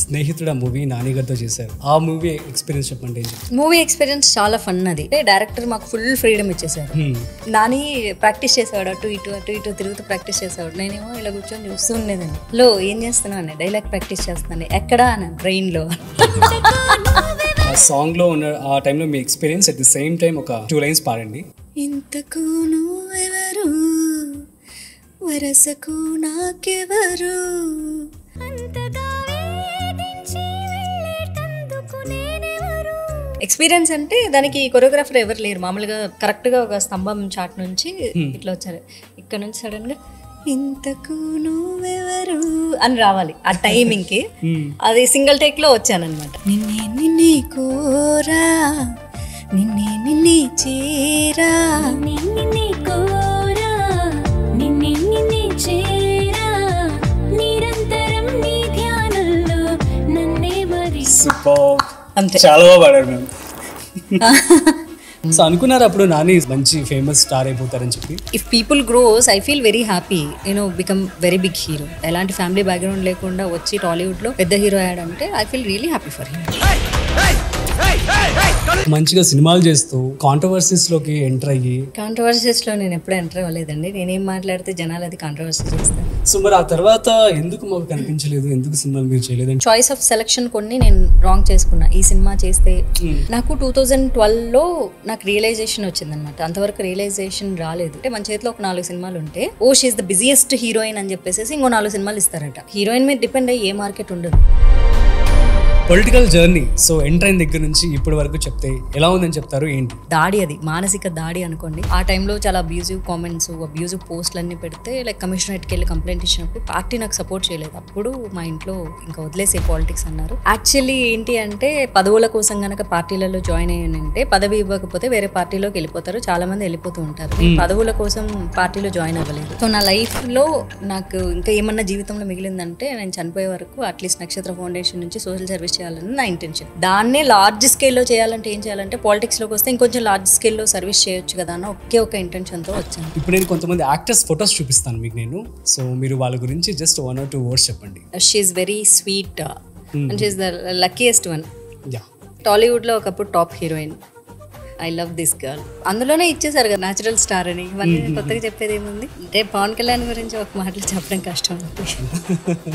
స్నేహితుడు మూవీ నాని గారితో చేశారు. ఆ మూవీ ఎక్స్పీరియన్స్ చెప్పండి. మూవీ ఎక్స్పీరియన్స్ చాలా ఫన్. అది డైరెక్టర్ మాకు ఫుల్ ఫ్రీడమ్ ఇచ్చేసారు. నాని ప్రాక్టీస్ చేసేవాడు, అటు ఇటు తిరుగుతూ ప్రాక్టీస్ చేసేవాడు. నేనేమో ఇలా కూర్చొని చూస్తూ ఉండేదాన్ని. లో ఏం చేస్తున్నావు అని, డైలాగ్ ప్రాక్టీస్ చేస్తున్నాను. ఎక్కడా అని, బ్రెయిన్ లో. ఆ సాంగ్ లో ఉన్న ఆ టైంలో మీ experience, at the same time ఒక 2 లైన్స్ పాడండి. ఇంతకు నువ్వెవరు, వరసకు నాకెవరు, ఎక్స్పీరియన్స్ అంటే దానికి కొరియోగ్రాఫర్ ఎవరు లేరు. మామూలుగా కరెక్ట్ గా ఒక స్తంభం చాట్ నుంచి ఇట్లా వచ్చారు. ఇక్కడ నుంచి సడన్ గా ఇంతకు నువ్వెవరు అని రావాలి ఆ టైమింగ్ కి. అది సింగిల్ టేక్ లో వచ్చానమాట. నిన్నే కోరా, నిన్నే చేరా, నిన్నే కోరా, నిన్నే చేరా, నిరంతరం నీ ధ్యానంలో నన్నే మరి. సూపర్, చాలా బాగా పాడారు మ్యామ్. సో అనుకున్నారు అప్పుడు నాని మంచి ఫేమస్ స్టార్ అయిపోతారని చెప్పి? If people grows I feel very happy, become very big hero. ఎలాంటి ఫ్యామిలీ బ్యాక్గ్రౌండ్ లేకుండా వచ్చి టాలీవుడ్ లో పెద్ద హీరో అయ్యాడంటే I feel really happy for him. మంచిగా సినిమాలు చేస్తూ కాంట్రవర్సీస్ లోకి ఎంటర్ అయ్యి. కాంట్రవర్సీస్ లో నేను ఎప్పుడు ఎంటర్ అవ్వలేదండి. నేనేం మాట్లాడితే జనాలు అది కాంట్రవర్సీ చేస్తాను. సో మరి ఆ తర్వాత ఎందుకు మాకు కనిపించలేదు, ఎందుకు సినిమాలు మీరు చేయలేదండి? చాయిస్ ఆఫ్ సెలక్షన్ కొన్ని నేను రాంగ్ చేసుకున్నా. ఈ సినిమా చేస్తే నాకు 2012లో నాకు రియలైజేషన్ వచ్చిందనమాట. అంతవరకు రియలైజేషన్ రాలేదు. అంటే మన చేతిలో ఒక 4 సినిమాలు ఉంటే, ఓ షీఈస్ ద బిజియెస్ట్ హీరోయిన్ అని చెప్పేసి ఇంకో 4 సినిమాలు ఇస్తారట. హీరోయిన్ మీద డిపెండ్ అయ్యి ఏ మార్కెట్ ఉండదు. పొలిటికల్ జర్నీ, సో ఎంటర్ అయిన దగ్గర నుంచి ఇప్పటి వరకు చెప్తే ఎలా ఉందని చెప్తారు? ఏంటి దాడి? అది మానసిక దాడి అనుకోండి. ఆ టైంలో చాలా అబ్యూజివ్ కామెంట్స్, అబ్యూజివ్ పోస్టులు అన్ని పెడితే, లైక్ కమిషనరేట్కి వెళ్ళి కంప్లైంట్ ఇచ్చినప్పుడు పార్టీ నాకు సపోర్ట్ చేయలేదు. అప్పుడు మా ఇంట్లో ఇంకా వదిలేసే పాలిటిక్స్ అన్నారు. యాక్చువల్లీ ఏంటి అంటే, పదవుల కోసం గనక పార్టీలలో జాయిన్ అయ్యానంటే పదవి ఇవ్వకపోతే వేరే పార్టీలోకి వెళ్ళిపోతారు. చాలా మంది వెళ్ళిపోతూ ఉంటారు. పదవుల కోసం పార్టీలో జాయిన్ అవ్వలేదు. సో నా లైఫ్ లో నాకు ఇంకా ఏమన్నా జీవితంలో మిగిలిందంటే, నేను చనిపోయే వరకు అట్లీస్ట్ నక్షత్ర ఫౌండేషన్ నుంచి సోషల్ సర్వీస్ చేయాలని నా ఇంటెన్షన్. దాన్నే లార్జ్ స్కేల్లో చేయాలంటే ఏం చేయాలంటే, పాలిటిక్స్ లోకి వస్తే ఇంకొంచెం లార్జ్ స్కేల్లో సర్వీస్ చేయొచ్చు కదా అన్న ఒక ఇంటెన్షన్ తో వచ్చాను. ఇప్పుడు నేను కొంతమంది యాక్టర్స్ ఫొటోస్ చూపిస్తాను మీకు నేను. సో మీరు వాళ్ళ గురించి జస్ట్ 1 or 2 words చెప్పండి. She is very sweet and she is the luckiest one. Yeah, Tollywood లో ఒకప్పుడు top heroine. I love this girl. అందులోనే ఇచ్చేసారు కదా న్యాచురల్ స్టార్ అని. మళ్ళీ కొత్తగా చెప్పేది ఏముంది అంటే, పవన్ కళ్యాణ్ గురించి ఒక మాటలు చెప్పడం కష్టం.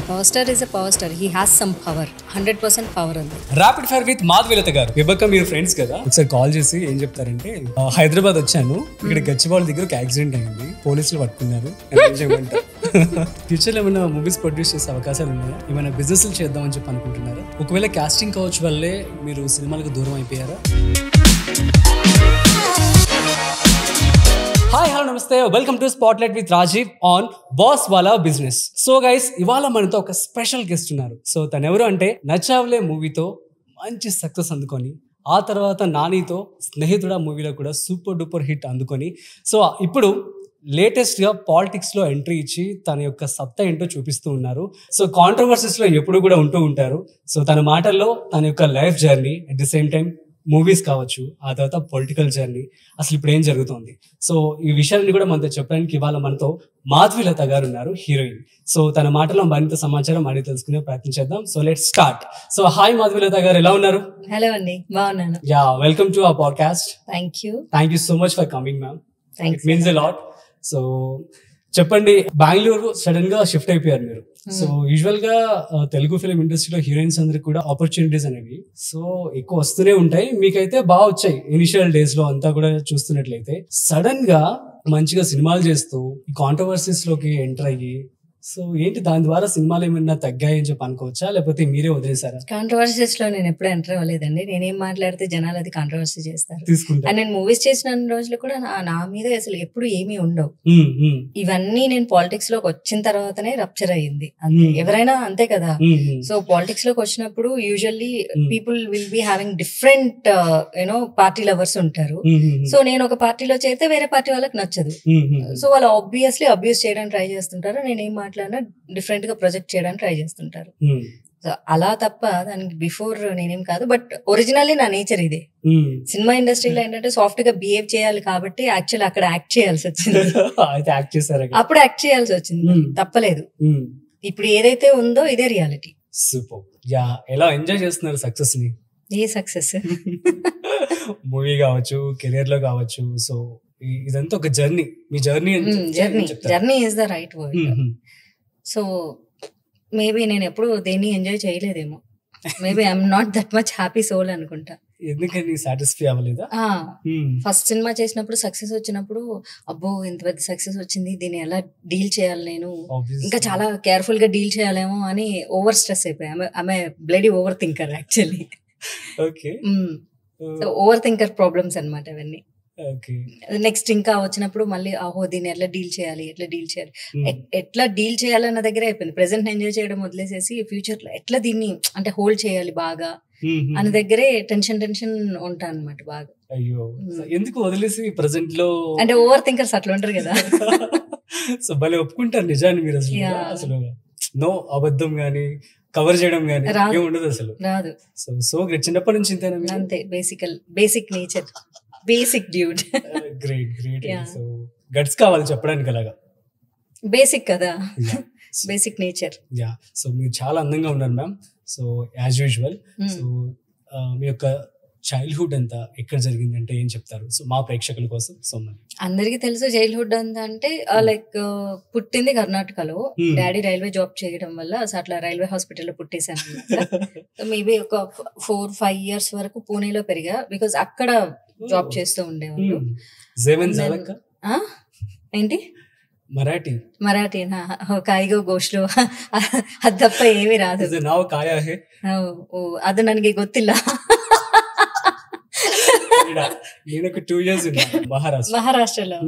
Power star is a power star. He has some power, 100% power ఉంది. ర్యాపిడ్ ఫైర్ విత్ మాధవీలత గారు. విభక్క మీరు ఫ్రెండ్స్ కదా, ఒకసారి కాల్ చేసి ఏం చెప్తారంటే, హైదరాబాద్ వచ్చాను, ఇక్కడ గచ్చిబౌలి దగ్గర ఒక యాక్సిడెంట్ అయింది, పోలీసులు పట్టుకున్నారు, ఫ్యూచర్ లో ఏమైనా మూవీస్ ప్రొడ్యూస్ చేసే అవకాశాలు ఉన్నాయా? ఏమైనా బిజినెస్ చేద్దామని చెప్పి అనుకుంటున్నారా? ఒకవేళ కాస్టింగ్ కౌచ్ వల్లే మీరు సినిమాలకు దూరం అయిపోయారా? హాయ్, హలో, నమస్తే, welcome to spotlight with Rajiv on boss వాలా బిజినెస్. సో గైస్, ఇవాళ మనతో ఒక స్పెషల్ గెస్ట్ ఉన్నారు. సో తను ఎవరు అంటే, నచ్చావ్లే మూవీతో మంచి సక్సెస్ అందుకొని, ఆ తర్వాత నానితో స్నేహితుడా మూవీలో కూడా సూపర్ డూపర్ హిట్ అందుకొని, సో ఇప్పుడు లేటెస్ట్ గా పాలిటిక్స్ లో ఎంట్రీ ఇచ్చి తన యొక్క సత్తా ఏంటో చూపిస్తూ ఉన్నారు. సో కాంట్రవర్సీస్ లో ఎప్పుడు కూడా ఉంటూ ఉంటారు. సో తన మాటల్లో తన యొక్క life journey, at the same time movies కావచ్చు, ఆ తర్వాత పొలిటికల్ జర్నీ, అసలు ఇప్పుడు ఏం జరుగుతుంది, సో ఈ విషయాన్ని కూడా మనతో చెప్పడానికి ఇవాళ మనతో మాధవీలత గారు ఉన్నారు, హీరోయిన్. సో తన మాటలో మరింత సమాచారం అడిగి తెలుసుకునే ప్రయత్నం చేద్దాం. So let's start. So hi Madhavilatha గారు, ఎలా ఉన్నారు? హలో అండి, బాగున్నాను. Yeah, welcome to our podcast. Thank you so much for coming ma'am. It means a lot. So చెప్పండి, బెంగళూరు సడన్ గా షిఫ్ట్ అయిపోయారు మీరు. సో యూజువల్ గా తెలుగు ఫిలిం ఇండస్ట్రీలో హీరోయిన్స్ అందరికి కూడా ఆపర్చునిటీస్ అనేవి సో ఎక్కువ వస్తూనే ఉంటాయి. మీకైతే బాగా వచ్చాయి ఇనిషియల్ డేస్ లో అంతా కూడా చూస్తున్నట్లయితే. సడన్ గా మంచిగా సినిమాలు చేస్తూ ఈ కాంట్రవర్సీస్ లోకి ఎంటర్ అయ్యి, సో ఏంటి దాని ద్వారా సినిమాలు ఏమైనా తగ్గాయని చెప్పి అనుకోవచ్చా, లేకపోతే మీరే వదిలేసారా? కాంట్రవర్సీస్ లో నేను ఎప్పుడు ఎంటర్ అవ్వలేదండి. నేనేం మాట్లాడితే జనాలు అది కాంట్రవర్సీ చేస్తారు. తీసుకుంటా. నేను మూవీస్ చేసిన రోజులు కూడా నా మీద అసలు ఎప్పుడు ఏమీ ఉండవు. ఇవన్నీ నేను పాలిటిక్స్ లోకి వచ్చిన తర్వాతనే రప్చర్ అయ్యింది. అంతే, ఎవరైనా అంతే కదా. సో పాలిటిక్స్ లోకి వచ్చినప్పుడు usually people will be having different party lovers ఉంటారు. సో నేను ఒక పార్టీలో చేరితే వేరే పార్టీ వాళ్ళకి నచ్చదు. సో వాళ్ళు ఆబ్వియస్లీ అబ్యూస్ చేయడానికి ట్రై చేస్తుంటారు. నేనేం మాట్లాడినా డిఫరెంట్ గా ప్రొజెక్ట్ చేయడానికి ట్రై చేస్తుంటారు. అలా తప్ప దానికి బిఫోర్ నేనేం కాదు. బట్ ఒరిజినల్లీ నా నేచర్ ఇదే. సినిమా ఇండస్ట్రీలో ఏంటంటే సాఫ్ట్ గా బిహేవ్ చేయాలి కాబట్టి యాక్చువల్ అక్కడ యాక్ట్ చేయాల్సి వచ్చింది. అప్పుడు యాక్ట్ చేయాల్సి వచ్చింది, తప్పలేదు. ఇప్పుడు ఏదైతే ఉందో ఇదే రియాలిటీ. సూపర్. యా, ఎలా ఎంజాయ్ చేస్తున్నారు సక్సెస్ ని? ఏ సక్సెస్? మూవీ కావచ్చు, కెరియర్ లో కావచ్చు. సో ఇదంతా ఒక జర్నీ. మీ journey journey is the right word. So maybe నేను ఎప్పుడు దేన్ని ఎంజాయ్ చేయలేదేమో. Maybe I'm not that much happy soul అనుకుంటా. ఎందుకని సాటిస్ఫై అవ్వలేదా? ఫస్ట్ సినిమా చేసినప్పుడు సక్సెస్ వచ్చినప్పుడు అబ్బో ఇంత పెద్ద సక్సెస్ వచ్చింది, దీన్ని ఎలా డీల్ చేయాలి, నేను ఇంకా చాలా కేర్ఫుల్ గా డీల్ చేయాలేమో అని ఓవర్ స్ట్రెస్ అయిపోయా. ఆమె bloody over thinker actually. Okay. Over thinker problems అన్నమాట అవన్నీ. ఓకే. నెక్స్ట్ ఇంకా వచ్చినప్పుడు మళ్ళీ ఆహో దీన్ని ఎట్లా డీల్ చేయాలి, ఎట్లా డీల్ చేయాలన్న దగ్గర అయిపోయింది. ప్రెసెంట్ ఎంజాయ్ చేయడం వదిలేసేసి ఫ్యూచర్ లో ఎట్లా దీన్ని అంటే హోల్డ్ చేయాలి బాగా అన్న దగ్గరే టెన్షన్ ఉంటా అనమాట బాగా. అయ్యో, ఎందుకు వదిలేసి ప్రెసెంట్ లో? అంటే ఓవర్ థింకర్స్ అట్లా ఉంటారు కదా. సో భలే ఒప్పుకుంటారు నిజాన్ని మీరు. అసలు నో అబద్ధం గానీ కవర్ చేయడం గానీ ఏం ఉండదు అసలు. రాదు. So great. చిన్నప్పటి నుంచి ఇంతేనా? అంతే, basic nature, basic dude. Great. So guts కావాలి చెప్పడానికి అలాగా. బేసిక్ కదా, బేసిక్ నేచర్. యా. సో మీరు చాలా అందంగా ఉన్నారు ma'am. So as usual, so మీ యొక్క చైల్డ్హుడ్ అంతా ఎక్కడ జరిగిందంటే ఏం చెప్తారు? సో మా ప్రేక్షకుల కోసం. సో అందరికి తెలుసు చైల్డ్హుడ్ అంతా అంటే లైక్ పుట్టింది కర్ణాటకలో. డాడీ రైల్వే జాబ్ చేయడం వల్ల అట్లా రైల్వే హాస్పిటల్లో పుట్టేశాను అనమాట. మేబీ ఒక 4-5 years వరకు పూణేలో పెరిగా, బికాస్ అక్కడ జాబ్ చేస్తూ ఉండేవాళ్ళు. ఏంటి మరాఠీనా? కాయిగో గోష్లో అది తప్ప ఏమీ రాదు. అది ನನಗೆ ಗೊತ್ತಿಲ್ಲ. మహారాష్ట్రలో.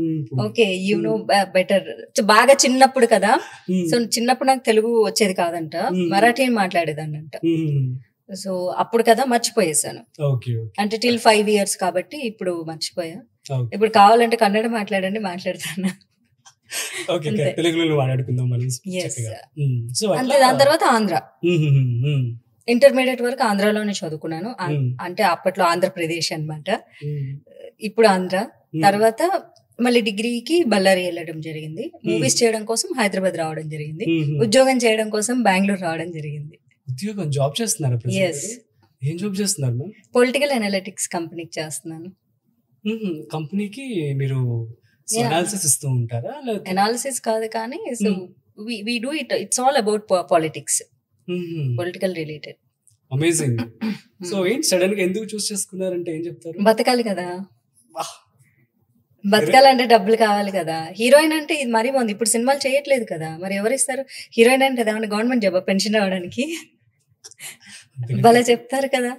Okay, you know better. బాగా చిన్నప్పుడు కదా, సో చిన్నప్పుడు నాకు తెలుగు వచ్చేది కాదంట, మరాఠీ మాట్లాడేదాన్నంట. సో అప్పుడు కదా మర్చిపోయేసాను. అంటే టిల్ 5 years కాబట్టి ఇప్పుడు మర్చిపోయా. ఇప్పుడు కావాలంటే కన్నడ మాట్లాడతాను. అంతే. దాని తర్వాత ఆంధ్ర, ఇంటర్మీడియట్ వరకు ఆంధ్రాలోనే చదువుకున్నాను. అంటే అప్పట్లో ఆంధ్రప్రదేశ్ అన్నమాట, ఇప్పుడు ఆంధ్ర. తర్వాత మళ్ళీ డిగ్రీకి బళ్ళారి వెళ్ళడం జరిగింది. మూవీస్ చేయడం కోసం హైదరాబాద్ రావడం జరిగింది. ఉద్యోగం చేయడం కోసం బెంగళూరు రావడం జరిగింది. ఉద్యోగం, జాబ్ చేస్తున్నారు? ఏం జాబ్ చేస్తున్నారు? పొలిటికల్ అనలిటిక్స్ కంపెనీకి చేస్తున్నాను. కంపెనీకి మీరు అనాలిసిస్ ఇస్తూ ఉంటారా? అనాలిసిస్ కాదు కానీ so we do it. It's all about politics, political related. Amazing. So ఏంటి సడన్ గా ఎందుకు చూస్ చేసుకున్నారంటే ఏం చెప్తారు? బతకాలి కదా, బతకాలంటే డబ్బులు కావాలి కదా. హీరోయిన్ అంటే ఇది మరీ బాగుంది. ఇప్పుడు సినిమాలు చేయట్లేదు కదా, మరి ఎవరు ఇస్తారు? హీరోయిన్ అంటే ఏమన్నా గవర్నమెంట్ జాబ్, పెన్షన్ రావడానికి? భలే చెప్తారు కదా.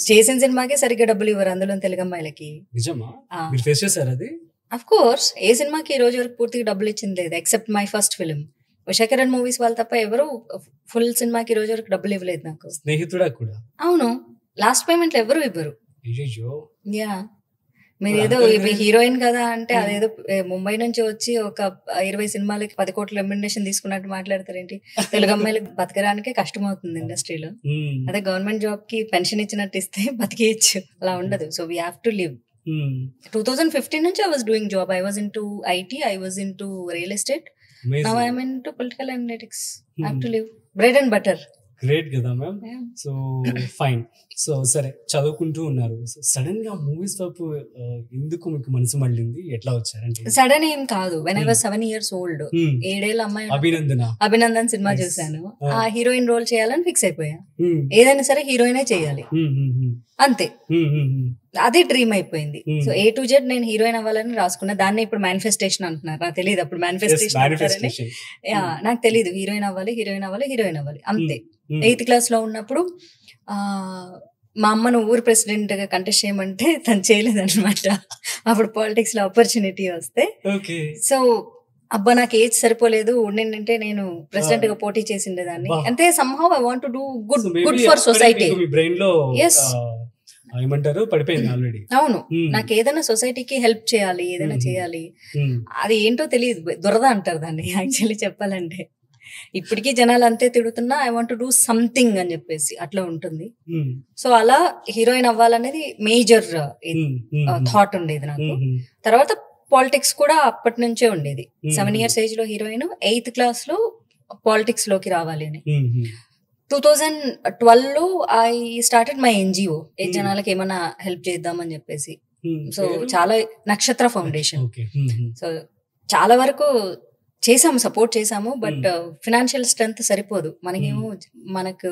చేసిన సినిమాకే సరిగ్గా డబ్బులు ఇవ్వరు, అందులో తెలుగు అమ్మాయిలకి. నిజమా? మీరు ఫేస్ చేశారు అది? Of course. ఏ సినిమాకి ఈ రోజు వరకు పూర్తిగా డబ్బులు ఇచ్చింది లేదు, except my first film. Ushakiran movies వాళ్ళు తప్ప ఎవరు ఫుల్ సినిమాకి ఈ రోజు వరకు డబ్బులు ఇవ్వలేదు నాకు. స్నేహితుడా కూడా? అవును, లాస్ట్ పేమెంట్ ఎవరు ఇవ్వరు. యా, మీరు ఏదో హీరోయిన్ కదా అంటే అదేదో ముంబై నుంచి వచ్చి ఒక 20 సినిమాలకి 10 కోట్ల రెమ్యునరేషన్ తీసుకున్నట్టు మాట్లాడతారేంటి? తెలుగు అమ్మాయిలకు బతకడానికే కష్టం అవుతుంది ఇండస్ట్రీలో. అదే గవర్నమెంట్ జాబ్ కి పెన్షన్ ఇచ్చినట్టు ఇస్తే బతికేయచ్చు, అలా ఉండదు. So we have to live. 2015 నుంచి I was doing job. I was into IT, I was into real estate. Amazing. Now I am into political analytics. I have to live. Bread and butter. Great కదా ma'am. So fine. So సరే, చదువుకుంటూ ఉన్నారు. Sudden గా movies వైపు ఎందుకు మీకు మనసు మళ్ళింది? ఎట్లా వచ్చారంటే? సడన్ ఏం కాదు. When I was 7 years old, 7 ఏళ్ల అమ్మాయి, అభినందన్ సినిమా చూసాను. ఆ హీరోయిన్ రోల్ చేయాలని ఫిక్స్ అయిపోయా. ఏదైనా సరే హీరోయినే చేయాలి, అంతే. అదే డ్రీమ్ అయిపోయింది. సో A to Z నేను హీరోయిన్ అవ్వాలని రాసుకున్నా. దాన్ని ఇప్పుడు మేనిఫెస్టేషన్ అంటున్నారు. నాకు తెలియదు అప్పుడు మేనిఫెస్టేషన్ అంటారని. నాకు తెలియదు. హీరోయిన్ అవ్వాలి అంతే. 8th class లో ఉన్నప్పుడు మా అమ్మను ఊరు ప్రెసిడెంట్ గా కంటెస్ట్ చేయమంటే తను చేయలేదన్నమాట. అప్పుడు పాలిటిక్స్ లో ఆపర్చునిటీ వస్తే, సో అబ్బా నాకు ఏజ్ సరిపోలేదు, ఉండిందంటే నేను ప్రెసిడెంట్ గా పోటీ చేసిండేదాన్ని. అంటే somehow I want to do good for society. Yes. ఏమంటారు, పడిపోయింది ఆల్రెడీ. అవును, నాకు ఏదైనా సొసైటీకి హెల్ప్ చేయాలి, ఏదైనా చేయాలి. అది ఏంటో తెలియదు, దురద అంటారు దాన్ని యాక్చువల్లీ చెప్పాలంటే. ఇప్పటికీ జనాలు అంతే తిడుతున్నా I want to do something అని చెప్పేసి అట్లా ఉంటుంది. సో అలా హీరోయిన్ అవ్వాలనేది మేజర్ థాట్ ఉండేది నాకు. తర్వాత పాలిటిక్స్ కూడా అప్పటి నుంచే ఉండేది. 7 years ఏజ్ లో హీరోయిన్, 8th class లో పాలిటిక్స్ లోకి రావాలి అని. 2012లో ఐ స్టార్టెడ్ మై ఎన్జిఓ. జనాలకి ఏమైనా హెల్ప్ చేద్దామని చెప్పేసి. సో చాలా నక్షత్ర ఫౌండేషన్. సో చాలా వరకు చేసాము, సపోర్ట్ చేసాము. బట్ ఫినాన్షియల్ స్ట్రెంత్ సరిపోదు మనకేమో. మనకు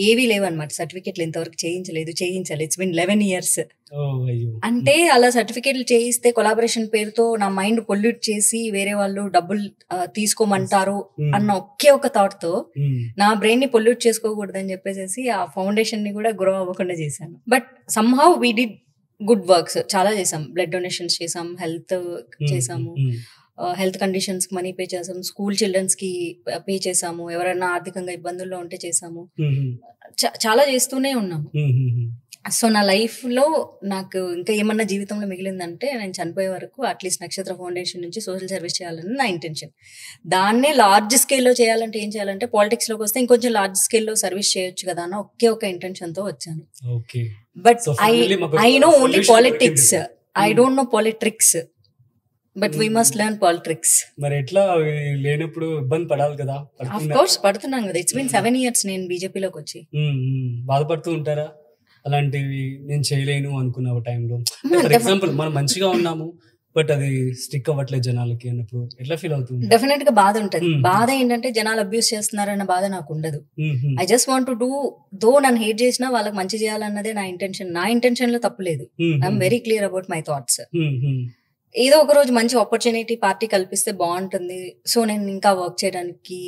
ఏవీ లేవన్నమాట, సర్టిఫికెట్లు ఇంతవరకు చేయించాలి. It's been 11 years. అంటే అలా సర్టిఫికెట్లు చేయిస్తే కొలాబరేషన్ పేరుతో నా మైండ్ పొల్యూట్ చేసి వేరే వాళ్ళు డబ్బులు తీసుకోమంటారు అన్న ఒకే ఒక థాట్ తో నా బ్రెయిన్ ని పొల్యూట్ చేసుకోకూడదని చెప్పేసి ఆ ఫౌండేషన్ ని కూడా గ్రో అవ్వకుండా చేశాను. But somehow we did good works. చాలా చేసాం, బ్లడ్ డొనేషన్స్ చేసాం, హెల్త్ చేసాము, హెల్త్ కండిషన్స్ కి మనీ పే చేసాము, స్కూల్ చిల్డ్రన్స్ కి పే చేసాము, ఎవరైనా ఆర్థికంగా ఇబ్బందుల్లో ఉంటే చేసాము. చాలా చేస్తూనే ఉన్నాము. సో నా లైఫ్ లో నాకు ఇంకా ఏమన్నా జీవితంలో మిగిలిందంటే నేను చనిపోయే వరకు అట్లీస్ట్ నక్షత్ర ఫౌండేషన్ నుంచి సోషల్ సర్వీస్ చేయాలని నా ఇంటెన్షన్. దాన్నే లార్జ్ స్కేల్లో చేయాలంటే ఏం చేయాలంటే పాలిటిక్స్ లోకి వస్తే ఇంకొంచెం లార్జ్ స్కేల్లో సర్వీస్ చేయొచ్చు కదా అన్న ఒకే ఒక ఇంటెన్షన్ తో వచ్చాను. But I know only politics, I don't know politricks. But we must learn politics. మరి ఎట్లా లేనప్పుడు ఇబ్బంది పడాలి కదా? ఆఫ్ కోర్స్ పడుతున్నాం కదా. ఇట్స్ బీన్ 7 years నేను బీజేపీలోకి వచ్చి. బాధపడుతూ ఉంటారా అలాంటివి? నేను చేయలేను అనుకున్న టైంలో ఫర్ ఎగ్జాంపుల్ మనం మంచిగా ఉన్నాము బట్ అది స్టిక్ అవ్వట్లేదు జనాలకి అన్నప్పుడు ఎట్లా ఫీల్ అవుతుంది? డెఫినెట్ గా బాధ ఉంటది. బాధ ఏంటంటే జనాలు అబ్యూస్ చేస్తున్నారన్న బాధ నాకు ఉండదు. I just want to do, though నన్ను హేట్ చేసినా వాళ్ళకి మంచి చేయాలన్నదే నా ఇంటెన్షన్. నా ఇంటెన్షన్ లో తప్పులేదు. I'm very clear about my thoughts. ఏదో ఒక రోజు మంచి ఆపర్చునిటీ పార్టీ కల్పిస్తే బాగుంటుంది, సో నేను ఇంకా వర్క్ చేయడానికి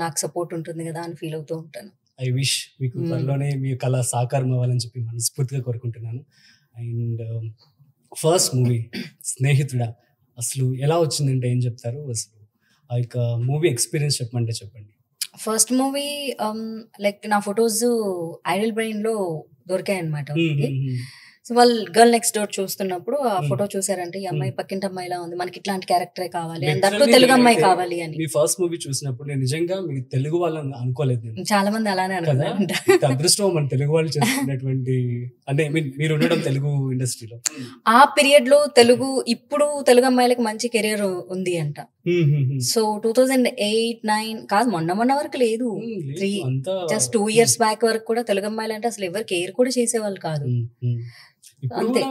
నాకు సపోర్ట్ ఉంటుంది కదా అని ఫీల్ అవుతూ ఉంటాను. ఐ విష్ మీకు త్వరలోనే మీ కళ సాకారం అవ్వాలని చెప్పి మనస్ఫూర్తిగా కోరుకుంటున్నాను. అండ్ ఫస్ట్ మూవీ స్నేహితుడా అసలు ఎలా వచ్చిందంటే ఏం చెప్తారు? అసలు ఆ యొక్క మూవీ ఎక్స్పీరియన్స్ చెప్పమంటే చెప్పండి. ఫస్ట్ మూవీ లైక్ నా ఫొటోస్ ఐడల్ బ్రెయిన్ లో దొరికాయి అనమాట. సో వాళ్ళు గర్ల్ నెక్స్ట్ డోర్ చూస్తున్నప్పుడు ఆ ఫోటో చూసారంటే ఈ అమ్మాయి పక్కింటి అమ్మాయిలా ఉంది, మనకి ఇట్లాంటి క్యారెక్టరే కావాలి, అందరూ తెలుగు అమ్మాయి కావాలి అని. మీ ఫస్ట్ మూవీ చూసినప్పుడు నేను నిజంగా మీకు తెలుగు వాళ్ళని అనుకోలేదు. చాలా మంది అలానే అనుకుంటా. అదృష్టం మన తెలుగు వాళ్ళు చేస్తున్నటువంటి, అంటే మీరు ఉండడం తెలుగు ఇండస్ట్రీలో ఆ పీరియడ్ లో తెలుగు, ఇప్పుడు తెలుగు అమ్మాయిలకు మంచి కెరియర్ ఉంది అంట. సో 2008-9 కాదు, మొన్న వరకు లేదు, జస్ట్ 2 years బ్యాక్ వరకు కూడా తెలుగు అమ్మాయిలు అంటే అసలు ఎవరు కేర్ కూడా చేసేవాళ్ళు కాదు. అంతే.